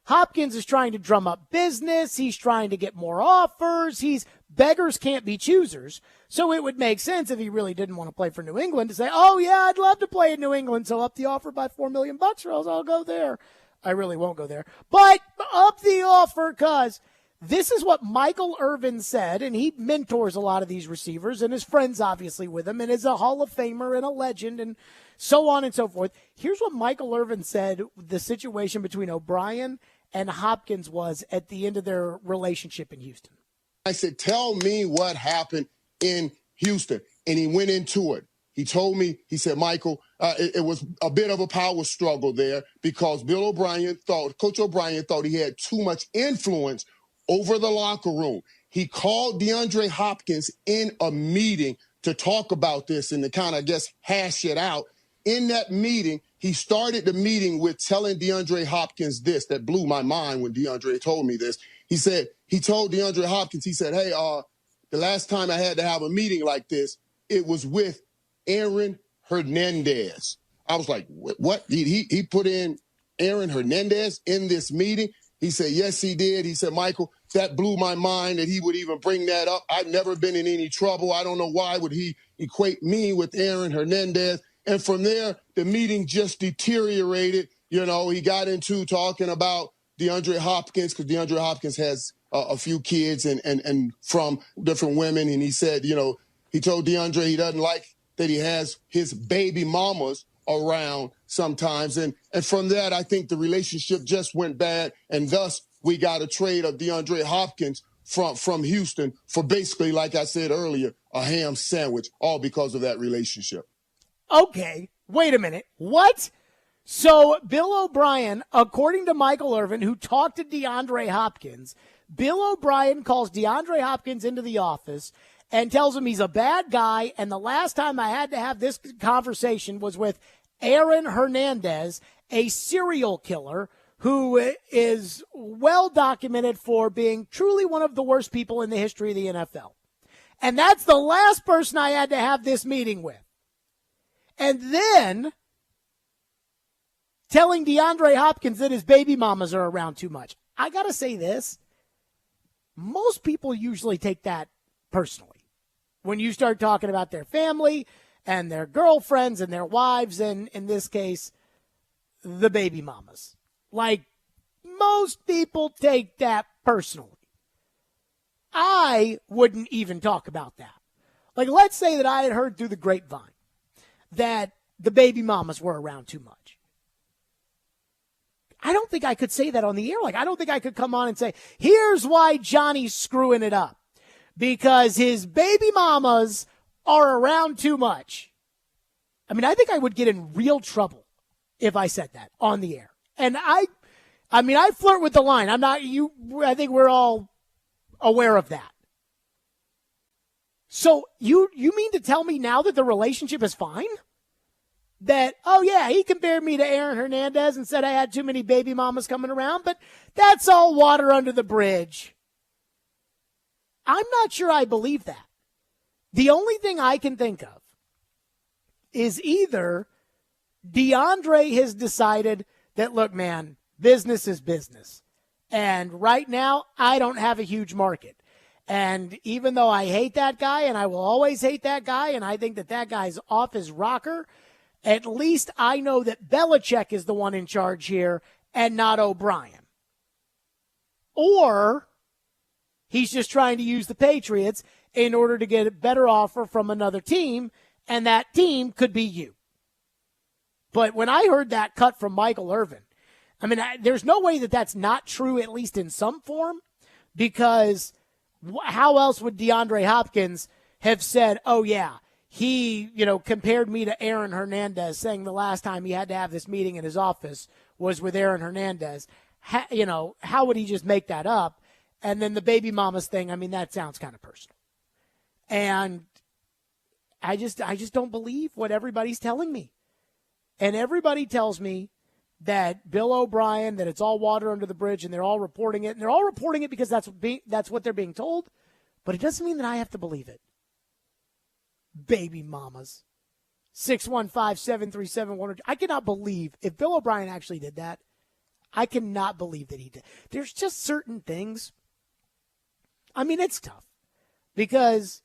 S7: Hopkins is trying to drum up business. He's trying to get more offers. Beggars can't be choosers. So it would make sense if he really didn't want to play for New England to say, oh, yeah, I'd love to play in New England, so up the offer by $4 million or else I'll go there. I really won't go there. But up the offer, because this is what Michael Irvin said, and he mentors a lot of these receivers, and his friends obviously with him, and is a Hall of Famer and a legend, and so on and so forth. Here's what Michael Irvin said, the situation between O'Brien and Hopkins was at the end of their relationship in Houston.
S18: I said, tell me what happened in Houston. And he went into it. He told me, he said, Michael, it was a bit of a power struggle there because Coach O'Brien thought he had too much influence over the locker room. He called DeAndre Hopkins in a meeting to talk about this and to kind of, I guess, hash it out. In that meeting, he started the meeting with telling DeAndre Hopkins this that blew my mind when DeAndre told me this. He said, he told DeAndre Hopkins, he said, hey, the last time I had to have a meeting like this, it was with Aaron Hernandez. I was like, what? He put in Aaron Hernandez in this meeting? He said, yes, he did. He said, Michael, that blew my mind that he would even bring that up. I've never been in any trouble. I don't know why would he equate me with Aaron Hernandez. And from there, the meeting just deteriorated. You know, he got into talking about DeAndre Hopkins because DeAndre Hopkins has a few kids and from different women. And he said, you know, he told DeAndre he doesn't like that he has his baby mamas around sometimes. And from that, I think the relationship just went bad. And thus, we got a trade of DeAndre Hopkins from Houston for basically, like I said earlier, a ham sandwich, all because of that relationship.
S7: Okay, wait a minute. What? So Bill O'Brien, according to Michael Irvin, who talked to DeAndre Hopkins, Bill O'Brien calls DeAndre Hopkins into the office and tells him he's a bad guy. And the last time I had to have this conversation was with Aaron Hernandez, a serial killer who is well documented for being truly one of the worst people in the history of the NFL. And that's the last person I had to have this meeting with. And then telling DeAndre Hopkins that his baby mamas are around too much. I got to say this. Most people usually take that personally. When you start talking about their family and their girlfriends and their wives, and in this case, the baby mamas. Like, most people take that personally. I wouldn't even talk about that. Like, let's say that I had heard through the grapevine that the baby mamas were around too much. I don't think I could say that on the air. Like, I don't think I could come on and say, here's why Johnny's screwing it up. Because his baby mamas are around too much. I mean, I think I would get in real trouble if I said that on the air. And I flirt with the line. I think we're all aware of that. So you mean to tell me now that the relationship is fine? That, oh yeah, he compared me to Aaron Hernandez and said I had too many baby mamas coming around, but that's all water under the bridge. I'm not sure I believe that. The only thing I can think of is either DeAndre has decided that, look, man, business is business. And right now, I don't have a huge market. And even though I hate that guy, and I will always hate that guy, and I think that guy's off his rocker, at least I know that Belichick is the one in charge here and not O'Brien. Or he's just trying to use the Patriots in order to get a better offer from another team, and that team could be you. But when I heard that cut from Michael Irvin, I mean, there's no way that that's not true, at least in some form, because how else would DeAndre Hopkins have said, oh, yeah, he, compared me to Aaron Hernandez, saying the last time he had to have this meeting in his office was with Aaron Hernandez. How would he just make that up? And then the baby mamas thing, I mean, that sounds kind of personal. And I just don't believe what everybody's telling me. And everybody tells me that Bill O'Brien, that it's all water under the bridge, and they're all reporting it. And they're all reporting it because that's what they're being told. But it doesn't mean that I have to believe it. Baby mamas. 615-737-100. I cannot believe, if Bill O'Brien actually did that, I cannot believe that he did. There's just certain things. I mean, it's tough because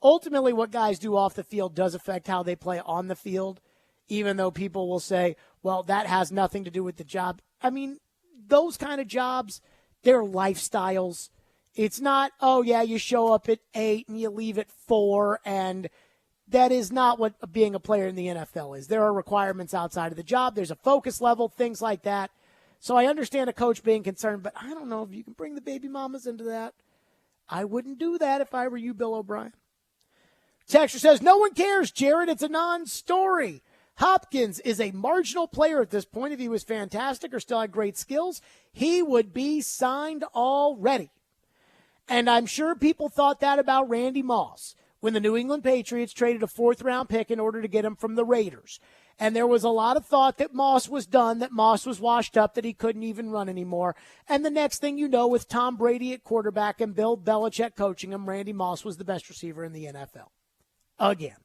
S7: ultimately what guys do off the field does affect how they play on the field, even though people will say, well, that has nothing to do with the job. I mean, those kind of jobs, they're lifestyles. It's not, oh, yeah, you show up at 8 and you leave at 4, and that is not what being a player in the NFL is. There are requirements outside of the job. There's a focus level, things like that. So I understand a coach being concerned, but I don't know if you can bring the baby mamas into that. I wouldn't do that if I were you, Bill O'Brien. Texture says, no one cares, Jared. It's a non-story. Hopkins is a marginal player at this point. If he was fantastic or still had great skills, he would be signed already. And I'm sure people thought that about Randy Moss when the New England Patriots traded a fourth-round pick in order to get him from the Raiders. And there was a lot of thought that Moss was done, that Moss was washed up, that he couldn't even run anymore. And the next thing you know, with Tom Brady at quarterback and Bill Belichick coaching him, Randy Moss was the best receiver in the NFL. Again.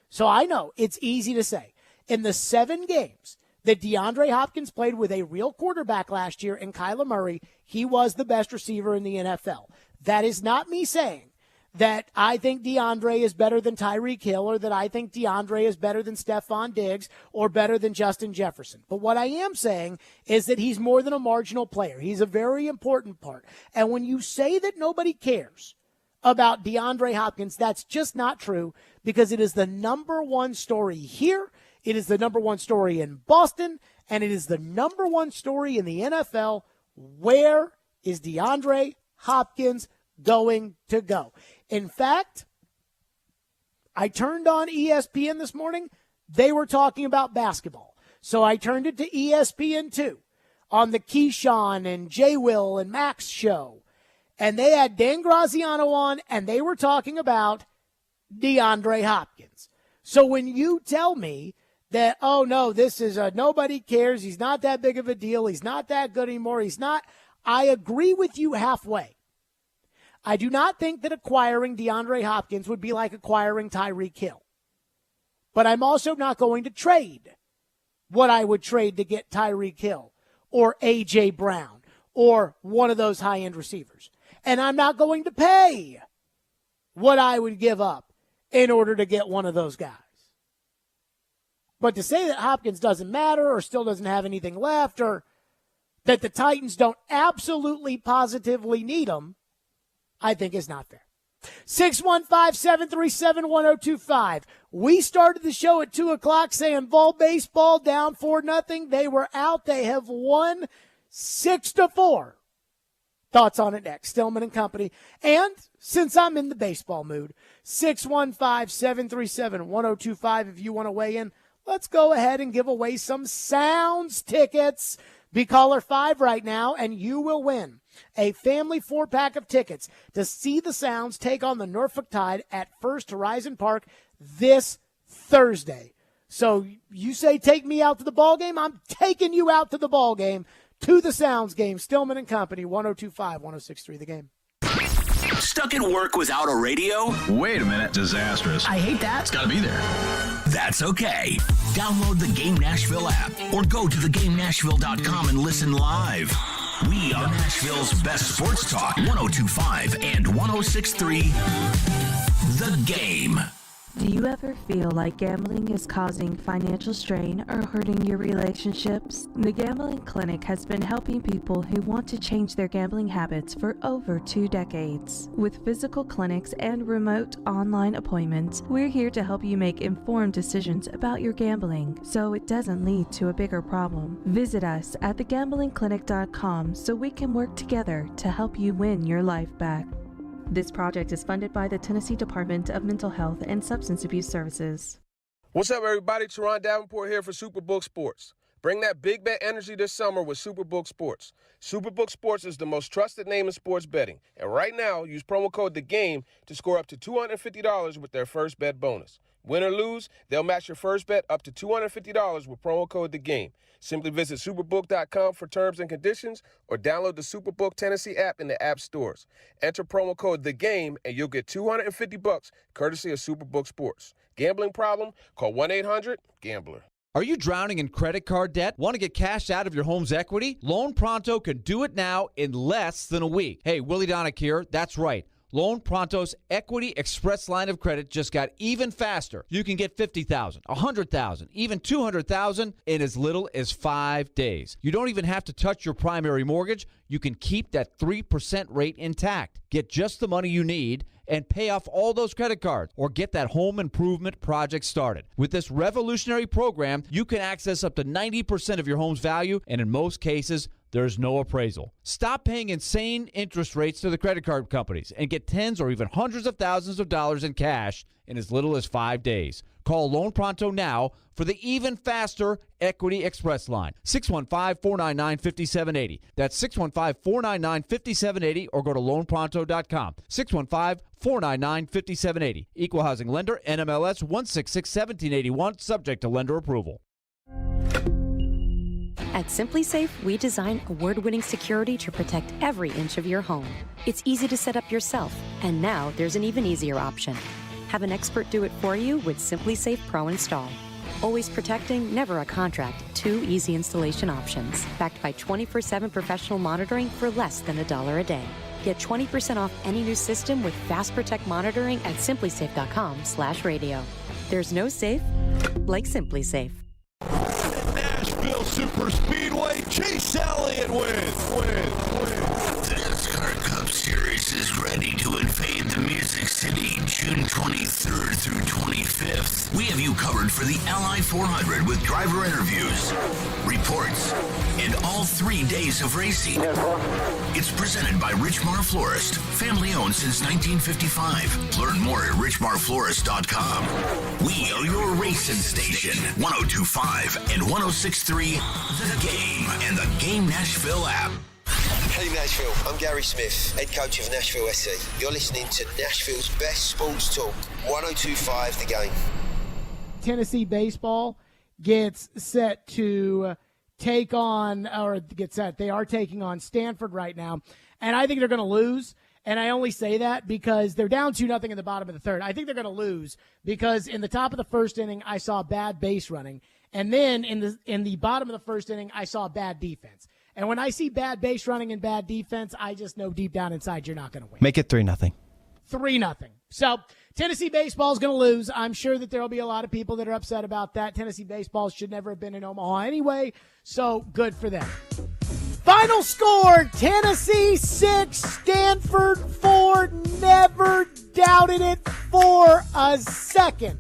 S7: So I know it's easy to say. In the 7 games that DeAndre Hopkins played with a real quarterback last year in Kyler Murray, he was the best receiver in the NFL. That is not me saying that I think DeAndre is better than Tyreek Hill or that I think DeAndre is better than Stephon Diggs or better than Justin Jefferson. But what I am saying is that he's more than a marginal player. He's a very important part. And when you say that nobody cares about DeAndre Hopkins, that's just not true, because it is the number one story here. It is the number one story in Boston, and it is the number one story in the NFL. Where is DeAndre Hopkins going to go? In fact, I turned on ESPN this morning. They were talking about basketball. So I turned it to ESPN2 on the Keyshawn and J. Will and Max show. And they had Dan Graziano on, and they were talking about DeAndre Hopkins. So when you tell me that, oh, no, this is nobody cares, he's not that big of a deal, he's not that good anymore, he's not, I agree with you halfway. I do not think that acquiring DeAndre Hopkins would be like acquiring Tyreek Hill. But I'm also not going to trade what I would trade to get Tyreek Hill or A.J. Brown or one of those high-end receivers. And I'm not going to pay what I would give up in order to get one of those guys. But to say that Hopkins doesn't matter or still doesn't have anything left or that the Titans don't absolutely positively need him, I think is not fair. 615-737-1025. We started the show at 2 o'clock saying Vol baseball down 4-0. They were out. They have won 6-4. Thoughts on it next. Stillman and Company. And since I'm in the baseball mood, 615-737-1025. If you want to weigh in, let's go ahead and give away some Sounds tickets. Be caller 5 right now, and you will win a family 4-pack of tickets to see the Sounds take on the Norfolk Tide at First Horizon Park this Thursday. So you say take me out to the ball game, I'm taking you out to the ball game, to the Sounds game. Stillman and Company, 102.5, 106.3 The Game.
S1: Stuck at work without a radio?
S12: Wait a minute. Disastrous.
S22: I hate that.
S12: It's got to be there.
S1: That's okay. Download the Game Nashville app or go to thegamenashville.com and listen live. We are Nashville's best sports talk, 102.5 and 106.3 The Game.
S4: Do you ever feel like gambling is causing financial strain or hurting your relationships? The Gambling Clinic has been helping people who want to change their gambling habits for over 2 decades. With physical clinics and remote online appointments, we're here to help you make informed decisions about your gambling so it doesn't lead to a bigger problem. Visit us at thegamblingclinic.com so we can work together to help you win your life back. This project is funded by the Tennessee Department of Mental Health and Substance Abuse Services.
S19: What's up, everybody? Teron Davenport here for Superbook Sports. Bring that big bet energy this summer with Superbook Sports. Superbook Sports is the most trusted name in sports betting. And right now, use promo code THEGAME to score up to $250 with their first bet bonus. Win or lose, they'll match your first bet up to $250 with promo code THEGAME. Simply visit superbook.com for terms and conditions or download the Superbook Tennessee app in the app stores. Enter promo code THEGAME and you'll get $250 courtesy of Superbook Sports. Gambling problem? Call 1-800-GAMBLER.
S9: Are you drowning in credit card debt? Want to get cash out of your home's equity? Loan Pronto can do it now in less than a week. Hey, Willie Donick here. That's right. Loan Pronto's Equity Express line of credit just got even faster. You can get $50,000, $100,000, even $200,000 in as little as 5 days. You don't even have to touch your primary mortgage. You can keep that 3% rate intact. Get just the money you need and pay off all those credit cards or get that home improvement project started. With this revolutionary program, you can access up to 90% of your home's value, and in most cases, there's no appraisal. Stop paying insane interest rates to the credit card companies and get tens or even hundreds of thousands of dollars in cash in as little as 5 days. Call Loan Pronto now for the even faster Equity Express line. 615-499-5780. That's 615-499-5780 or go to loanpronto.com. 615-499-5780. Equal housing lender, NMLS 1661781, subject to lender approval.
S2: At SimpliSafe, we design award-winning security to protect every inch of your home. It's easy to set up yourself, and now there's an even easier option. Have an expert do it for you with SimpliSafe Pro Install. Always protecting, never a contract. 2 easy installation options, backed by 24/7 professional monitoring for less than $1 a day. Get 20% off any new system with Fast Protect monitoring at simplisafe.com/radio. There's no safe like SimpliSafe.
S8: Nashville Super Speedway, Chase Elliott wins.
S1: The NASCAR Cup Series is ready to invade the Music City June 23rd through 25th. We have you covered for the LI 400 with driver interviews, reports, and all 3 days of racing. It's presented by Richmar Florist, family owned since 1955. Learn more at richmarflorist.com. We are your racing station, 102.5 and 106.3 The Game and the Game Nashville app.
S20: Hey Nashville, I'm Gary Smith, head coach of Nashville SC. You're listening to Nashville's best sports talk, 102.5 The Game.
S7: Tennessee baseball gets set to take on, or gets set, they are taking on Stanford right now, and I think they're going to lose. And I only say that because they're down 2-0 in the bottom of the third. I think they're going to lose because in the top of the first inning, I saw bad base running. And then in the bottom of the first inning, I saw bad defense. And when I see bad base running and bad defense, I just know deep down inside you're not going to win.
S14: Make it 3-0.
S7: 3-0. So Tennessee baseball is going to lose. I'm sure that there will be a lot of people that are upset about that. Tennessee baseball should never have been in Omaha anyway, so good for them. Final score, Tennessee 6, Stanford 4. Never doubted it for a second.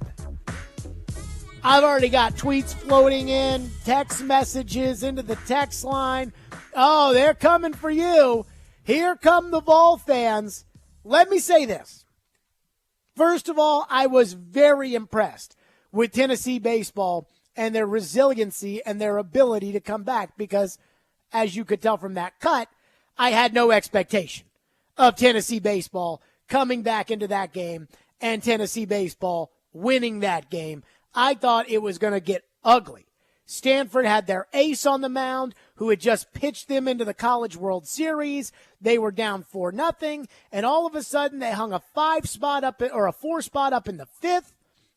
S7: I've already got tweets floating in, text messages into the text line. Oh, they're coming for you. Here come the Vol fans. Let me say this. First of all, I was very impressed with Tennessee baseball and their resiliency and their ability to come back because, as you could tell from that cut, I had no expectation of Tennessee baseball coming back into that game and Tennessee baseball winning that game. I thought it was going to get ugly. Stanford had their ace on the mound who had just pitched them into the College World Series. They were down 4-0, and all of a sudden they hung a 4-spot up in the 5th,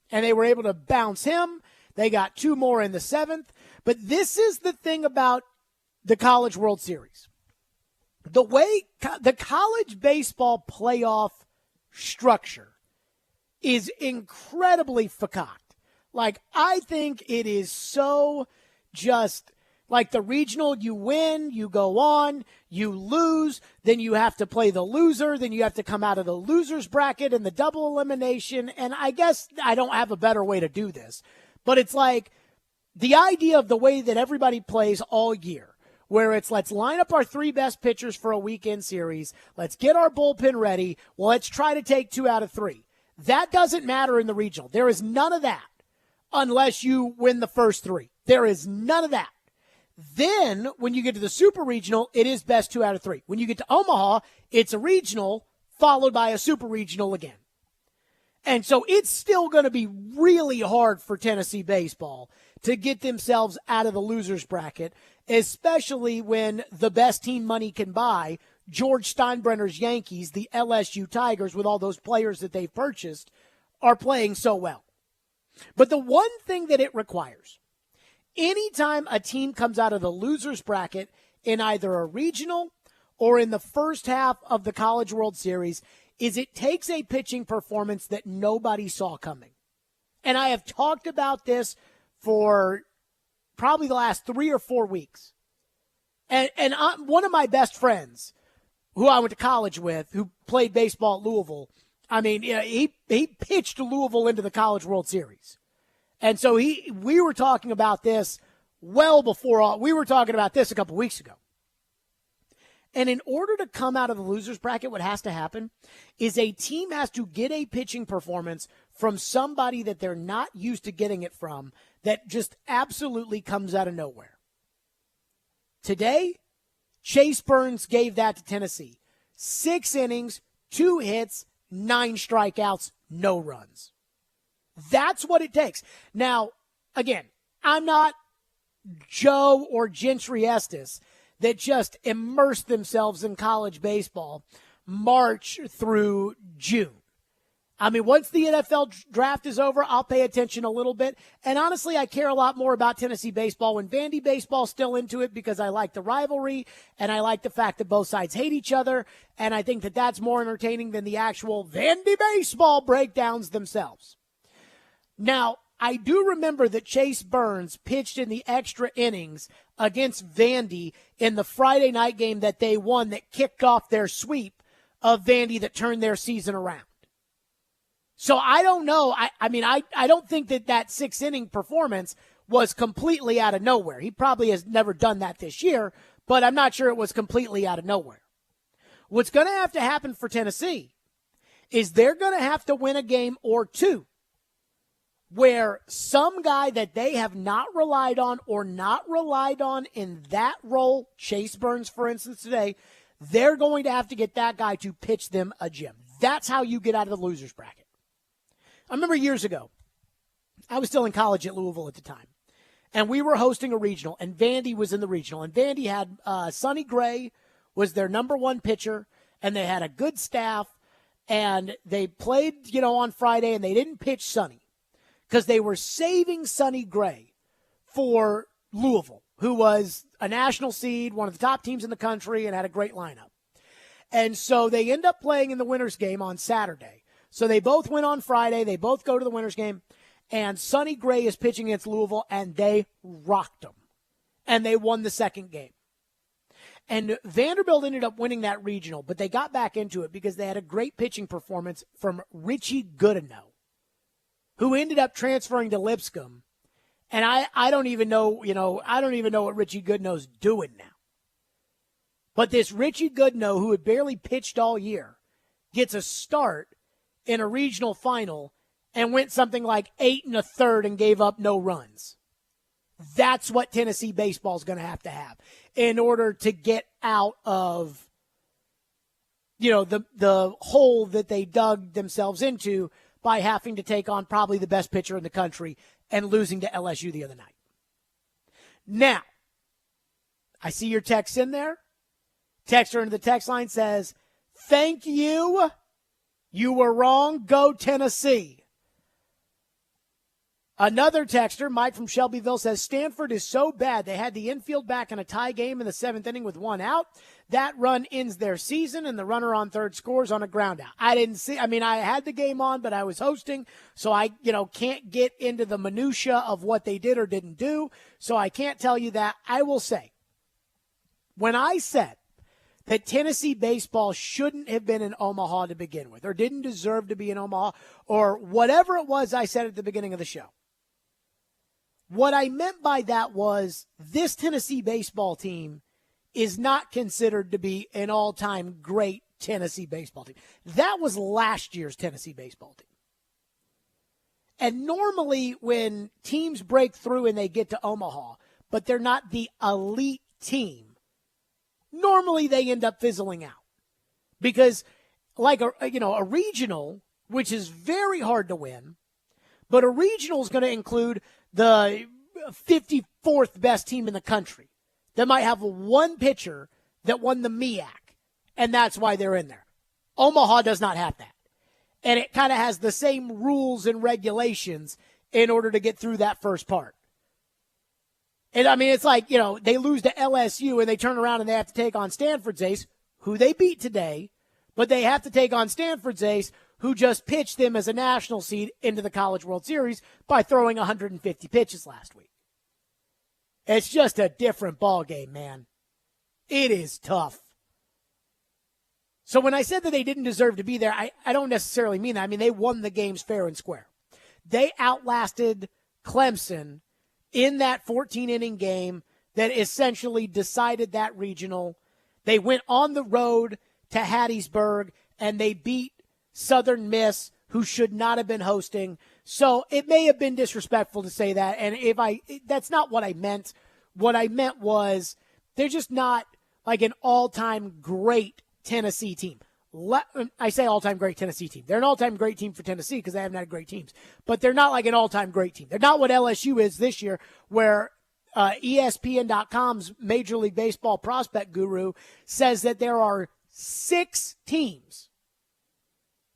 S7: and they were able to bounce him. They got 2 more in the 7th. But this is the thing about the College World Series. The way the college baseball playoff structure is incredibly fakaked. Like, I think it is so just like the regional, you win, you go on, you lose, then you have to play the loser, then you have to come out of the loser's bracket and the double elimination. And I guess I don't have a better way to do this, but it's like the idea of the way that everybody plays all year, where it's let's line up our 3 best pitchers for a weekend series, let's get our bullpen ready, well, let's try to take 2 out of 3. That doesn't matter in the regional. There is none of that. Unless you win the first 3. There is none of that. Then, when you get to the super regional, it is best 2 out of 3. When you get to Omaha, it's a regional followed by a super regional again. And so it's still going to be really hard for Tennessee baseball to get themselves out of the loser's bracket, especially when the best team money can buy, George Steinbrenner's Yankees, the LSU Tigers, with all those players that they've purchased, are playing so well. But the one thing that it requires, anytime a team comes out of the loser's bracket in either a regional or in the first half of the College World Series, is it takes a pitching performance that nobody saw coming. And I have talked about this for probably the last 3 or 4 weeks. And one of my best friends, who I went to college with, who played baseball at Louisville, I mean, he pitched Louisville into the College World Series. And so we were talking about this well before we were talking about this a couple weeks ago. And in order to come out of the loser's bracket, what has to happen is a team has to get a pitching performance from somebody that they're not used to getting it from, that just absolutely comes out of nowhere. Today, Chase Burns gave that to Tennessee. 6 innings, 2 hits, 9 strikeouts, no runs. That's what it takes. Now, again, I'm not Joe or Gentry Estes that just immerse themselves in college baseball March through June. I mean, once the NFL draft is over, I'll pay attention a little bit. And honestly, I care a lot more about Tennessee baseball when Vandy baseball's still into it, because I like the rivalry and I like the fact that both sides hate each other. And I think that that's more entertaining than the actual Vandy baseball breakdowns themselves. Now, I do remember that Chase Burns pitched in the extra innings against Vandy in the Friday night game that they won, that kicked off their sweep of Vandy that turned their season around. So I don't know. I don't think that 6-inning performance was completely out of nowhere. He probably has never done that this year, but I'm not sure it was completely out of nowhere. What's going to happen for Tennessee is they're going to have to win a game or two where some guy that they have not relied on in that role, Chase Burns, for instance, today, they're going to have to get that guy to pitch them a gem. That's how you get out of the loser's bracket. I remember years ago, I was still in college at Louisville at the time, and we were hosting a regional, and Vandy was in the regional, and Vandy had Sonny Gray was their number 1 pitcher, and they had a good staff, and they played, on Friday, and they didn't pitch Sonny because they were saving Sonny Gray for Louisville, who was a national seed, one of the top teams in the country, and had a great lineup. And so they end up playing in the winner's game on Saturday. So they both win on Friday. They both go to the winner's game. And Sonny Gray is pitching against Louisville, and they rocked them. And they won the second game. And Vanderbilt ended up winning that regional, but they got back into it because they had a great pitching performance from Richie Goodenow, who ended up transferring to Lipscomb. And I don't even know what Richie Goodenow's doing now. But this Richie Goodenow, who had barely pitched all year, gets a start in a regional final and went something like 8 1/3 and gave up no runs. That's what Tennessee baseball is going to have in order to get out of, the hole that they dug themselves into by having to take on probably the best pitcher in the country and losing to LSU the other night. Now, I see your text in there. Texter into the text line says, "Thank you. You were wrong. Go Tennessee." Another texter, Mike from Shelbyville, says, "Stanford is so bad. They had the infield back in a tie game in the 7th inning with 1 out. That run ends their season, and the runner on third scores on a ground out." I had the game on, but I was hosting, so I, can't get into the minutia of what they did or didn't do, so I can't tell you that. I will say, when I said that Tennessee baseball shouldn't have been in Omaha to begin with, or didn't deserve to be in Omaha, or whatever it was I said at the beginning of the show, what I meant by that was this Tennessee baseball team is not considered to be an all-time great Tennessee baseball team. That was last year's Tennessee baseball team. And normally when teams break through and they get to Omaha, but they're not the elite team, normally they end up fizzling out. Because like a regional, which is very hard to win, but a regional is going to include the 54th best team in the country that might have one pitcher that won the MEAC, and that's why they're in there. Omaha does not have that. And it kind of has the same rules and regulations in order to get through that first part. And, it's like, they lose to LSU and they turn around and they have to take on Stanford's ace, who they beat today, But they have to take on Stanford's ace, who just pitched them as a national seed into the College World Series by throwing 150 pitches last week. It's just a different ball game, man. It is tough. So when I said that they didn't deserve to be there, I don't necessarily mean that. I mean, they won the games fair and square. They outlasted Clemson in that 14-inning game that essentially decided that regional. They went on the road to Hattiesburg, and they beat Southern Miss, who should not have been hosting. So it may have been disrespectful to say that, and that's not what I meant. What I meant was they're just not like an all-time great Tennessee team. I say all-time great Tennessee team. They're an all-time great team for Tennessee because they haven't had great teams. But they're not like an all-time great team. They're not what LSU is this year, where ESPN.com's Major League Baseball prospect guru says that there are 6 teams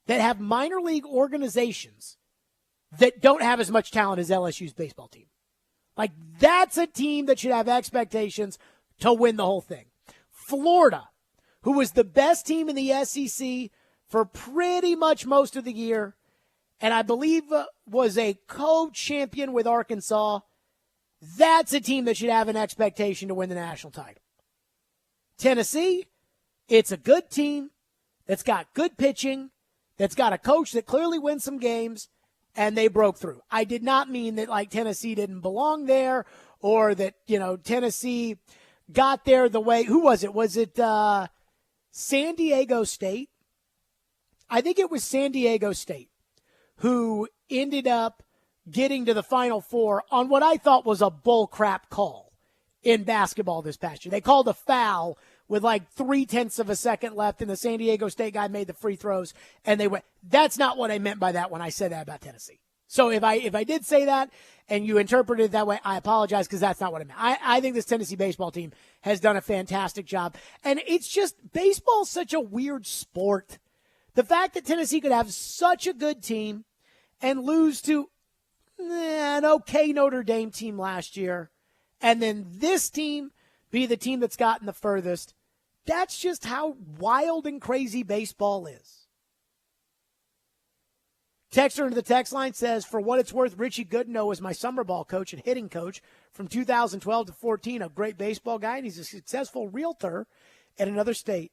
S7: that have minor league organizations that don't have as much talent as LSU's baseball team. Like, that's a team that should have expectations to win the whole thing. Florida, who was the best team in the SEC for pretty much most of the year, and I believe was a co-champion with Arkansas, that's a team that should have an expectation to win the national title. Tennessee, it's a good team that's got good pitching, that's got a coach that clearly wins some games, and they broke through. I did not mean that, like, Tennessee didn't belong there or that, Tennessee got there the way – who was it? Was it San Diego State? I think it was San Diego State who ended up getting to the Final Four on what I thought was a bullcrap call in basketball this past year. They called a foul with like 0.3 of a second left, and the San Diego State guy made the free throws, and they went. That's not what I meant by that when I said that about Tennessee. So if I did say that and you interpreted it that way, I apologize, because that's not what I meant. I think this Tennessee baseball team has done a fantastic job. And it's just, baseball's such a weird sport. The fact that Tennessee could have such a good team and lose to an okay Notre Dame team last year, and then this team be the team that's gotten the furthest, that's just how wild and crazy baseball is. Texter into the text line says, for what it's worth, Richie Goodenow was my summer ball coach and hitting coach from 2012 to 14, a great baseball guy, and he's a successful realtor in another state.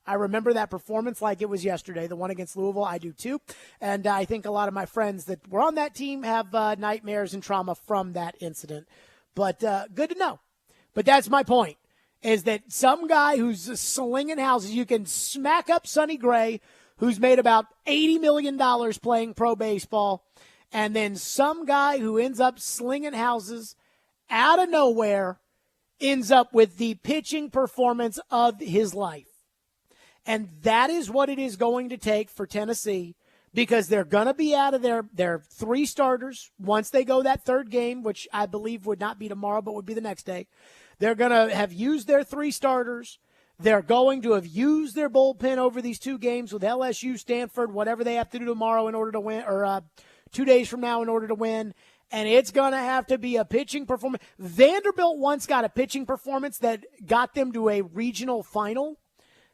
S7: I remember that performance like it was yesterday, the one against Louisville. I do too. And I think a lot of my friends that were on that team have nightmares and trauma from that incident. But good to know. But that's my point, is that some guy who's slinging houses, you can smack up Sonny Gray, who's made about $80 million playing pro baseball, and then some guy who ends up slinging houses out of nowhere ends up with the pitching performance of his life. And that is what it is going to take for Tennessee, because they're going to be out of their 3 starters once they go that third game, which I believe would not be tomorrow but would be the next day. They're going to have used their 3 starters. They're going to have used their bullpen over these 2 games with LSU, Stanford, whatever they have to do tomorrow in order to win, or 2 days from now in order to win. And it's going to have to be a pitching performance. Vanderbilt once got a pitching performance that got them to a regional final,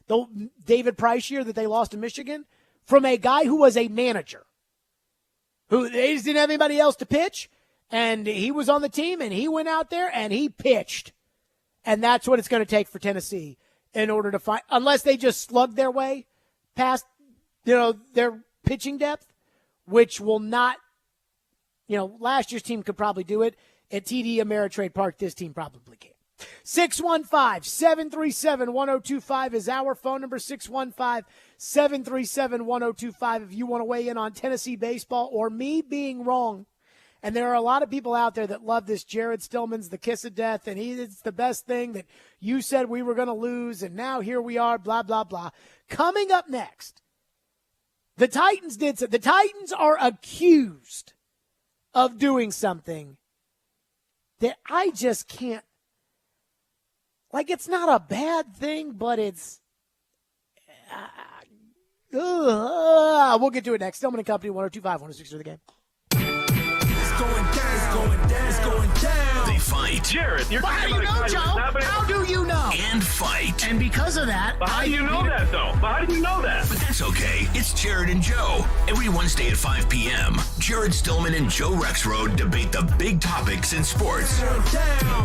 S7: the David Price year that they lost to Michigan, from a guy who was a manager, who they just didn't have anybody else to pitch, and he was on the team, and he went out there and he pitched. And that's what it's going to take for Tennessee in order to find, unless they just slug their way past, their pitching depth, which will not, last year's team could probably do it. At TD Ameritrade Park, this team probably can't. 615-737-1025 is our phone number, 615-737-1025 if you want to weigh in on Tennessee baseball or me being wrong. And there are a lot of people out there that love this Jared Stillman's the kiss of death, and it's the best thing that you said we were going to lose, and now here we are, blah, blah, blah. Coming up next, the Titans are accused of doing something that I just can't. Like, it's not a bad thing, but it's we'll get to it next. Stillman & Company, 102.5, 106 of the game.
S8: It's going down.
S1: They fight.
S8: Jared, you're
S6: How do you know, Joe? How do you know?
S1: And fight.
S6: And because of that,
S12: But how do you know that, though? But how do you know that?
S1: But That's okay. It's Jared and Joe. Every Wednesday at 5 p.m., Jared Stillman and Joe Rexroad debate the big topics in sports.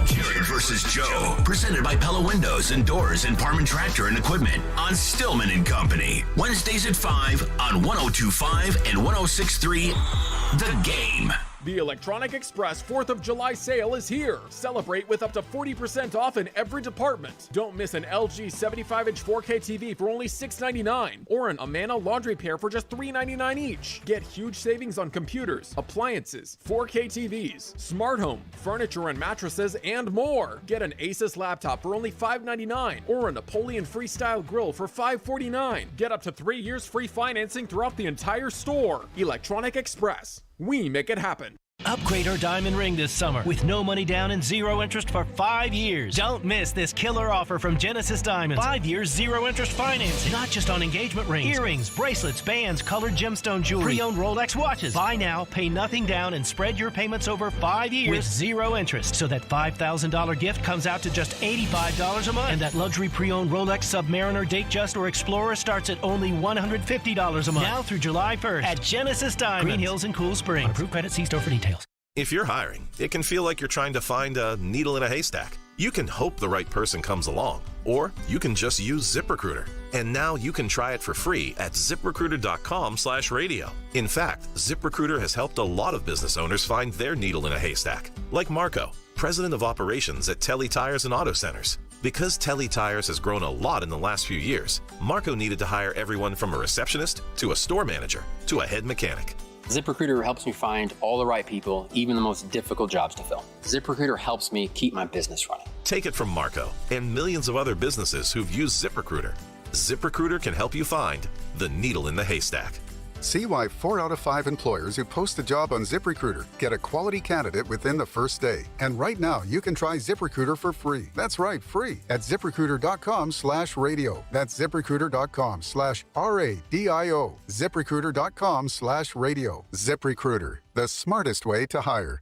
S1: Jared versus Joe, presented by Pella Windows and Doors and Parman Tractor and Equipment on Stillman and Company. Wednesdays at 5 on 102.5 and 106.3 The Game.
S3: The Electronic Express 4th of July sale is here. Celebrate with up to 40% off in every department. Don't miss an LG 75-inch 4K TV for only $699 or an Amana laundry pair for just $399 each. Get huge savings on computers, appliances, 4K TVs, smart home, furniture and mattresses, and more. Get an Asus laptop for only $599 or a Napoleon Freestyle grill for $549. Get up to 3 years free financing throughout the entire store. Electronic Express. We make it happen.
S5: Upgrade our diamond ring this summer with no money down and 0 interest for 5 years. Don't miss this killer offer from Genesis Diamonds. 5 years, 0 interest financing. Not just on engagement rings, earrings, bracelets, bands, colored gemstone jewelry, pre-owned Rolex watches. Buy now, pay nothing down, and spread your payments over 5 years with 0 interest. So that $5,000 gift comes out to just $85 a month. And that luxury pre-owned Rolex Submariner, Datejust, or Explorer starts at only $150 a month. Now through July 1st at Genesis Diamonds. Green Hills and Cool Springs. On approved credit, see store for details.
S10: If you're hiring, it can feel like you're trying to find a needle in a haystack. You can hope the right person comes along, or you can just use ZipRecruiter. And now you can try it for free at ZipRecruiter.com/radio. In fact, ZipRecruiter has helped a lot of business owners find their needle in a haystack, like Marco, president of operations at Telly Tires and Auto Centers. Because Telly Tires has grown a lot in the last few years, Marco needed to hire everyone from a receptionist to a store manager to a head mechanic.
S15: ZipRecruiter helps me find all the right people, even the most difficult jobs to fill. ZipRecruiter helps me keep my business running.
S10: Take it from Marco and millions of other businesses who've used ZipRecruiter. ZipRecruiter can help you find the needle in the haystack.
S23: See why 4 out of 5 employers who post a job on ZipRecruiter get a quality candidate within the first day. And right now, you can try ZipRecruiter for free. That's right, free at ZipRecruiter.com/radio. That's ZipRecruiter.com/RADIO. ZipRecruiter.com/radio. ZipRecruiter, the smartest way to hire.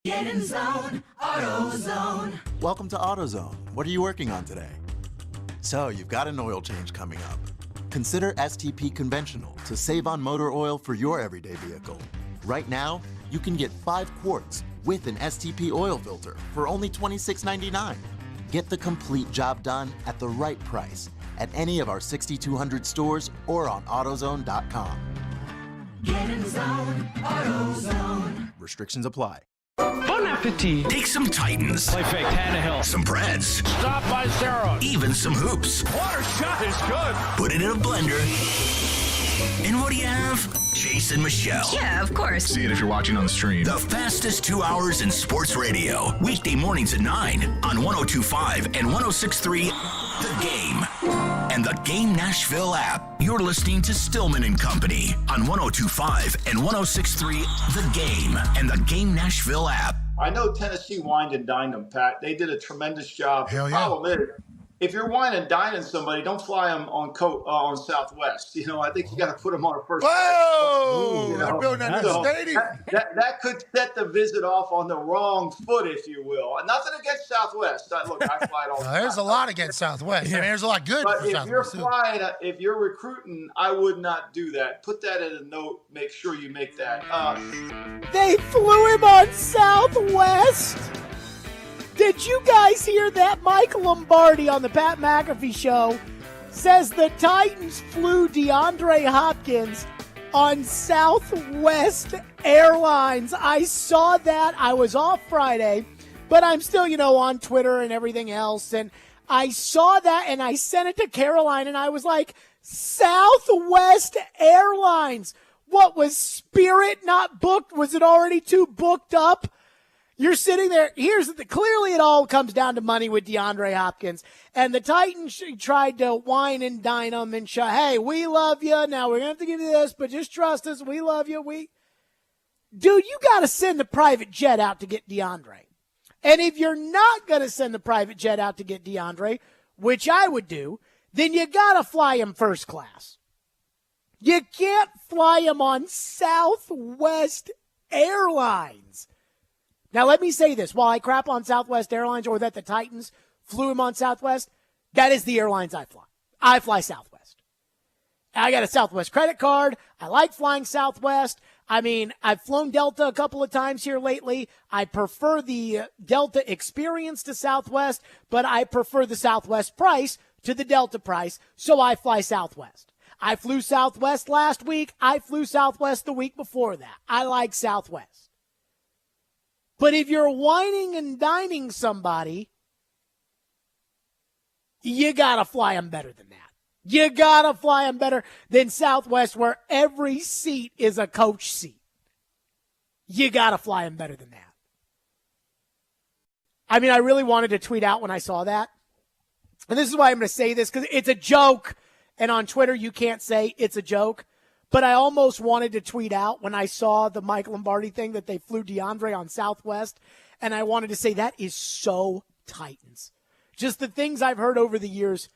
S8: Get in zone, AutoZone.
S24: Welcome to AutoZone. What are you working on today? So, you've got an oil change coming up. Consider STP Conventional to save on motor oil for your everyday vehicle. Right now, you can get 5 quarts with an STP oil filter for only $26.99. Get the complete job done at the right price at any of our 6,200 stores or on AutoZone.com.
S8: Get in zone, AutoZone.
S24: Restrictions apply.
S1: Bon appetit. Take some Titans.
S6: Play fake, Tannehill.
S1: Some Preds.
S6: Stop by steroids.
S1: Even some hoops.
S6: Water shot is good.
S1: Put it in a blender. And what do you have? Jason Michelle.
S22: Yeah, of course.
S12: See it if you're watching on the stream.
S1: The fastest 2 hours in sports radio. Weekday mornings at 9 on 102.5 and 106.3 The Game. And the Game Nashville app. You're listening to Stillman and Company on 102.5 and 106.3 The Game and the Game Nashville app.
S11: I know Tennessee wined and dined them, Pat. They did a tremendous job.
S17: Hell
S11: The
S17: yeah.
S11: problem is, if you're wine and dining somebody, don't fly them on Southwest. You know, I think you got to put them on a first.
S17: Whoa!
S11: You know?
S17: They're building a new stadium.
S11: That could set the visit off on the wrong foot, if you will. And nothing against Southwest. Look, I fly it all the time.
S26: There's a lot against Southwest. I mean, there's a lot good
S11: But
S26: for
S11: if you're
S26: Southwest.
S11: flying, if you're recruiting, I would not do that. Put that in a note. Make sure you make that.
S7: They flew him on Southwest. Did you guys hear that? Mike Lombardi on the Pat McAfee show says the Titans flew DeAndre Hopkins on Southwest Airlines. I saw that. I was off Friday, but I'm still, on Twitter and everything else. And I saw that and I sent it to Caroline and I was like, Southwest Airlines. What, was Spirit not booked? Was it already too booked up? You're sitting there. Clearly it all comes down to money with DeAndre Hopkins. And the Titans tried to wine and dine him and show, hey, we love you. Now we're going to have to give you this, but just trust us. We love you. Dude, you got to send the private jet out to get DeAndre. And if you're not going to send the private jet out to get DeAndre, which I would do, then you got to fly him first class. You can't fly him on Southwest Airlines. Now, let me say this. While I crap on Southwest Airlines or that the Titans flew him on Southwest, that is the airlines I fly. I fly Southwest. I got a Southwest credit card. I like flying Southwest. I mean, I've flown Delta a couple of times here lately. I prefer the Delta experience to Southwest, but I prefer the Southwest price to the Delta price, so I fly Southwest. I flew Southwest last week. I flew Southwest the week before that. I like Southwest. But if you're whining and dining somebody, you got to fly them better than that. You got to fly them better than Southwest, where every seat is a coach seat. You got to fly them better than that. I mean, I really wanted to tweet out when I saw that. And this is why I'm going to say this, because it's a joke. And on Twitter, you can't say it's a joke. But I almost wanted to tweet out when I saw the Mike Lombardi thing that they flew DeAndre on Southwest. And I wanted to say that is so Titans. Just the things I've heard over the years.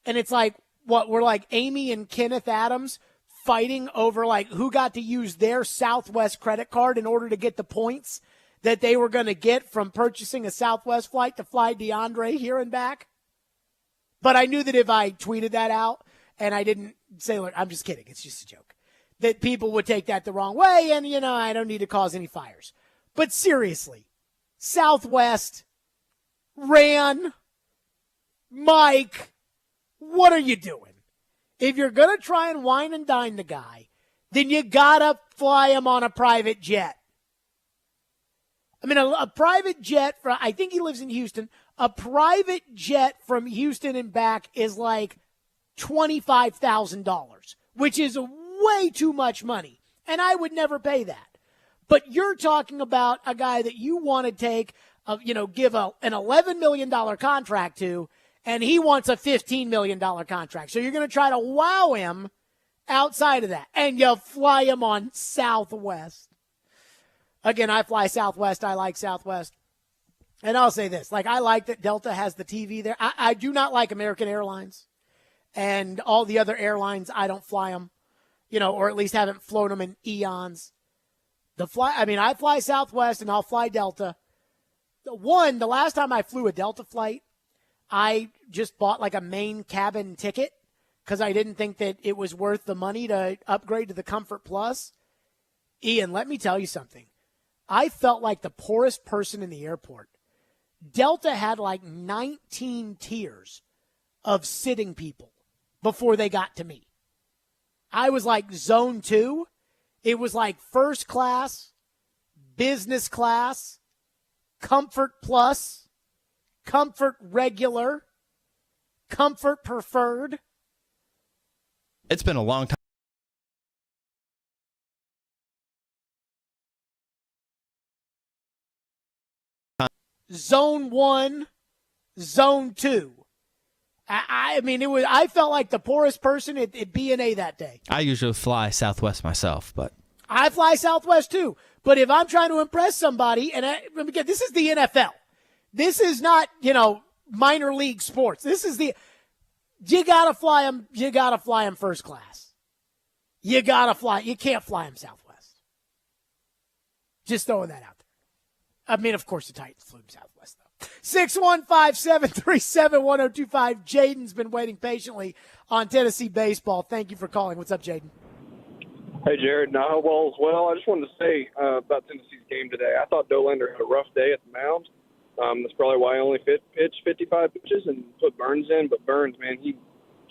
S7: And it's like, what, we're like Amy and Kenneth Adams fighting over like who got to use their Southwest credit card in order to get the points that they were going to get from purchasing a Southwest flight to fly DeAndre here and back. But I knew that if I tweeted that out and I didn't say, look, I'm just kidding, it's just a joke, that people would take that the wrong way and, you know, I don't need to cause any fires. But seriously, Southwest, Ran, Mike, what are you doing? If you're going to try and wine and dine the guy, then you got to fly him on a private jet. I mean, a private jet, I think he lives in Houston. A private jet from Houston and back is like $25,000, which is way too much money. And I would never pay that. But you're talking about a guy that you want to take, give an $11 million contract to, and he wants a $15 million contract. So you're going to try to wow him outside of that. And you fly him on Southwest. Again, I fly Southwest. I like Southwest. And I'll say this. Like, I like that Delta has the TV there. I do not like American Airlines. And all the other airlines, I don't fly them. Or at least haven't flown them in eons. I fly Southwest and I'll fly Delta. The last time I flew a Delta flight, I just bought like a main cabin ticket because I didn't think that it was worth the money to upgrade to the Comfort Plus. Ian, let me tell you something. I felt like the poorest person in the airport. Delta had like 19 tiers of sitting people before they got to me. I was like zone 2. It was like first class, business class, Comfort Plus, Comfort Regular, Comfort Preferred.
S14: It's been a long time.
S7: Zone 1, Zone 2. I felt like the poorest person at BNA that day.
S14: I usually fly Southwest myself, but
S7: I fly Southwest too. But if I'm trying to impress somebody, and again, this is the NFL. This is not, minor league sports. This is you gotta fly them. You gotta fly them first class. You can't fly them Southwest. Just throwing that out there. I mean, of course, the Titans flew them Southwest, though. 615-737-1025. Jaden's been waiting patiently on Tennessee baseball. Thank you for calling. What's up, Jaden?
S4: Hey, Jared. I hope all is well. I just wanted to say about Tennessee's game today. I thought Dollander had a rough day at the mound. That's probably why he only pitched 55 pitches and put Burns in. But Burns, man, he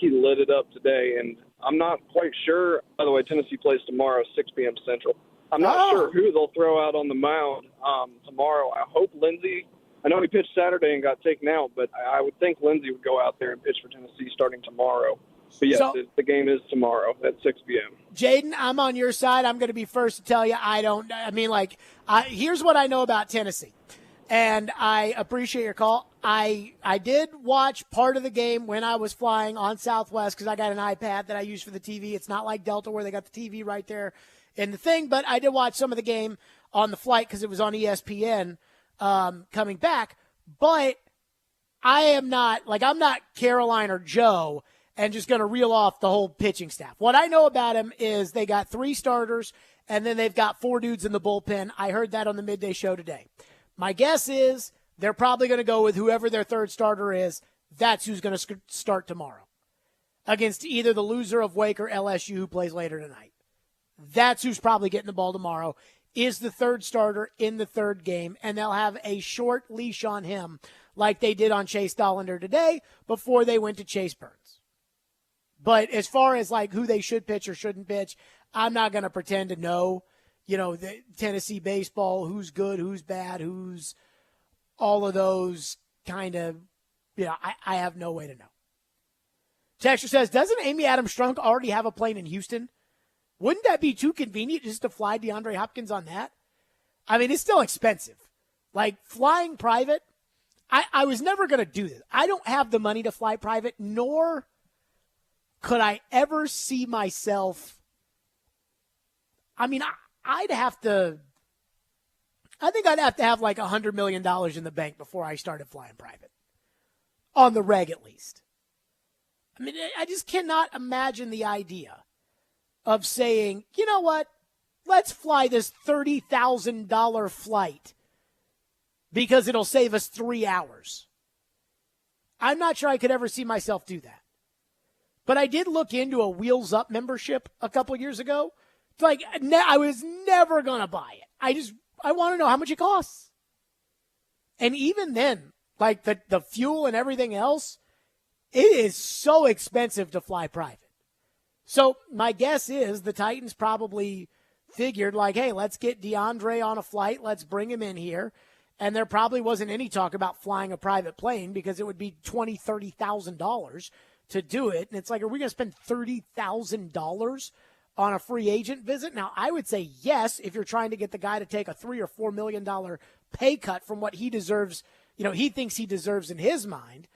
S4: lit it up today. And I'm not quite sure. By the way, Tennessee plays tomorrow, 6 p.m. Central. I'm not sure who they'll throw out on the mound tomorrow. I hope Lindsey. I know he pitched Saturday and got taken out, but I would think Lindsey would go out there and pitch for Tennessee starting tomorrow. But yes, the game is tomorrow at 6 p.m.
S7: Jaden, I'm on your side. I'm going to be first to tell you here's what I know about Tennessee. And I appreciate your call. I did watch part of the game when I was flying on Southwest because I got an iPad that I use for the TV. It's not like Delta where they got the TV right there in the thing, but I did watch some of the game on the flight because it was on ESPN coming back. But I'm not Caroline or Joe and just going to reel off the whole pitching staff. What I know about him is they got 3 starters, and then they've got 4 dudes in the bullpen. I heard that on the midday show today. My guess is they're probably going to go with whoever their third starter is. That's who's going to start tomorrow. against either the loser of Wake or LSU who plays later tonight. That's who's probably getting the ball tomorrow, is the third starter in the third game, and they'll have a short leash on him like they did on Chase Dollander today before they went to Chase Burns. But as far as like who they should pitch or shouldn't pitch, I'm not going to pretend to know, the Tennessee baseball, who's good, who's bad, who's all of those kind of, I have no way to know. Texture says, doesn't Amy Adams Strunk already have a plane in Houston? Wouldn't that be too convenient just to fly DeAndre Hopkins on that? I mean, it's still expensive. Like flying private, I was never going to do this. I don't have the money to fly private, nor could I ever see myself. I mean, I'd have to. I think I'd have to have like $100 million in the bank before I started flying private. On the reg, at least. I mean, I just cannot imagine the idea of saying, you know what, let's fly this $30,000 flight because it'll save us 3 hours. I'm not sure I could ever see myself do that. But I did look into a Wheels Up membership a couple years ago. Like, I was never going to buy it. I want to know how much it costs. And even then, like the fuel and everything else, it is so expensive to fly private. So my guess is the Titans probably figured like, hey, let's get DeAndre on a flight. Let's bring him in here. And there probably wasn't any talk about flying a private plane because it would be $20,000, $30,000 to do it. And it's like, are we going to spend $30,000 on a free agent visit? Now, I would say yes if you're trying to get the guy to take a $3 or $4 million pay cut from what he deserves, he thinks he deserves in his mind.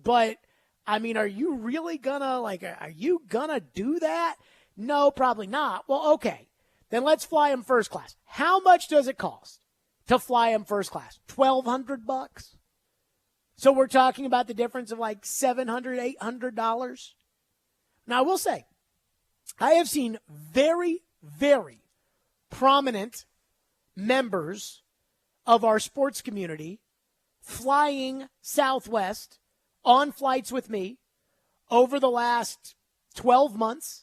S7: But I mean, are you really are you gonna do that? No, probably not. Well, okay. Then let's fly him first class. How much does it cost to fly him first class? $1,200? So we're talking about the difference of like $700, $800. Now, I will say, I have seen very, very prominent members of our sports community flying Southwest on flights with me over the last 12 months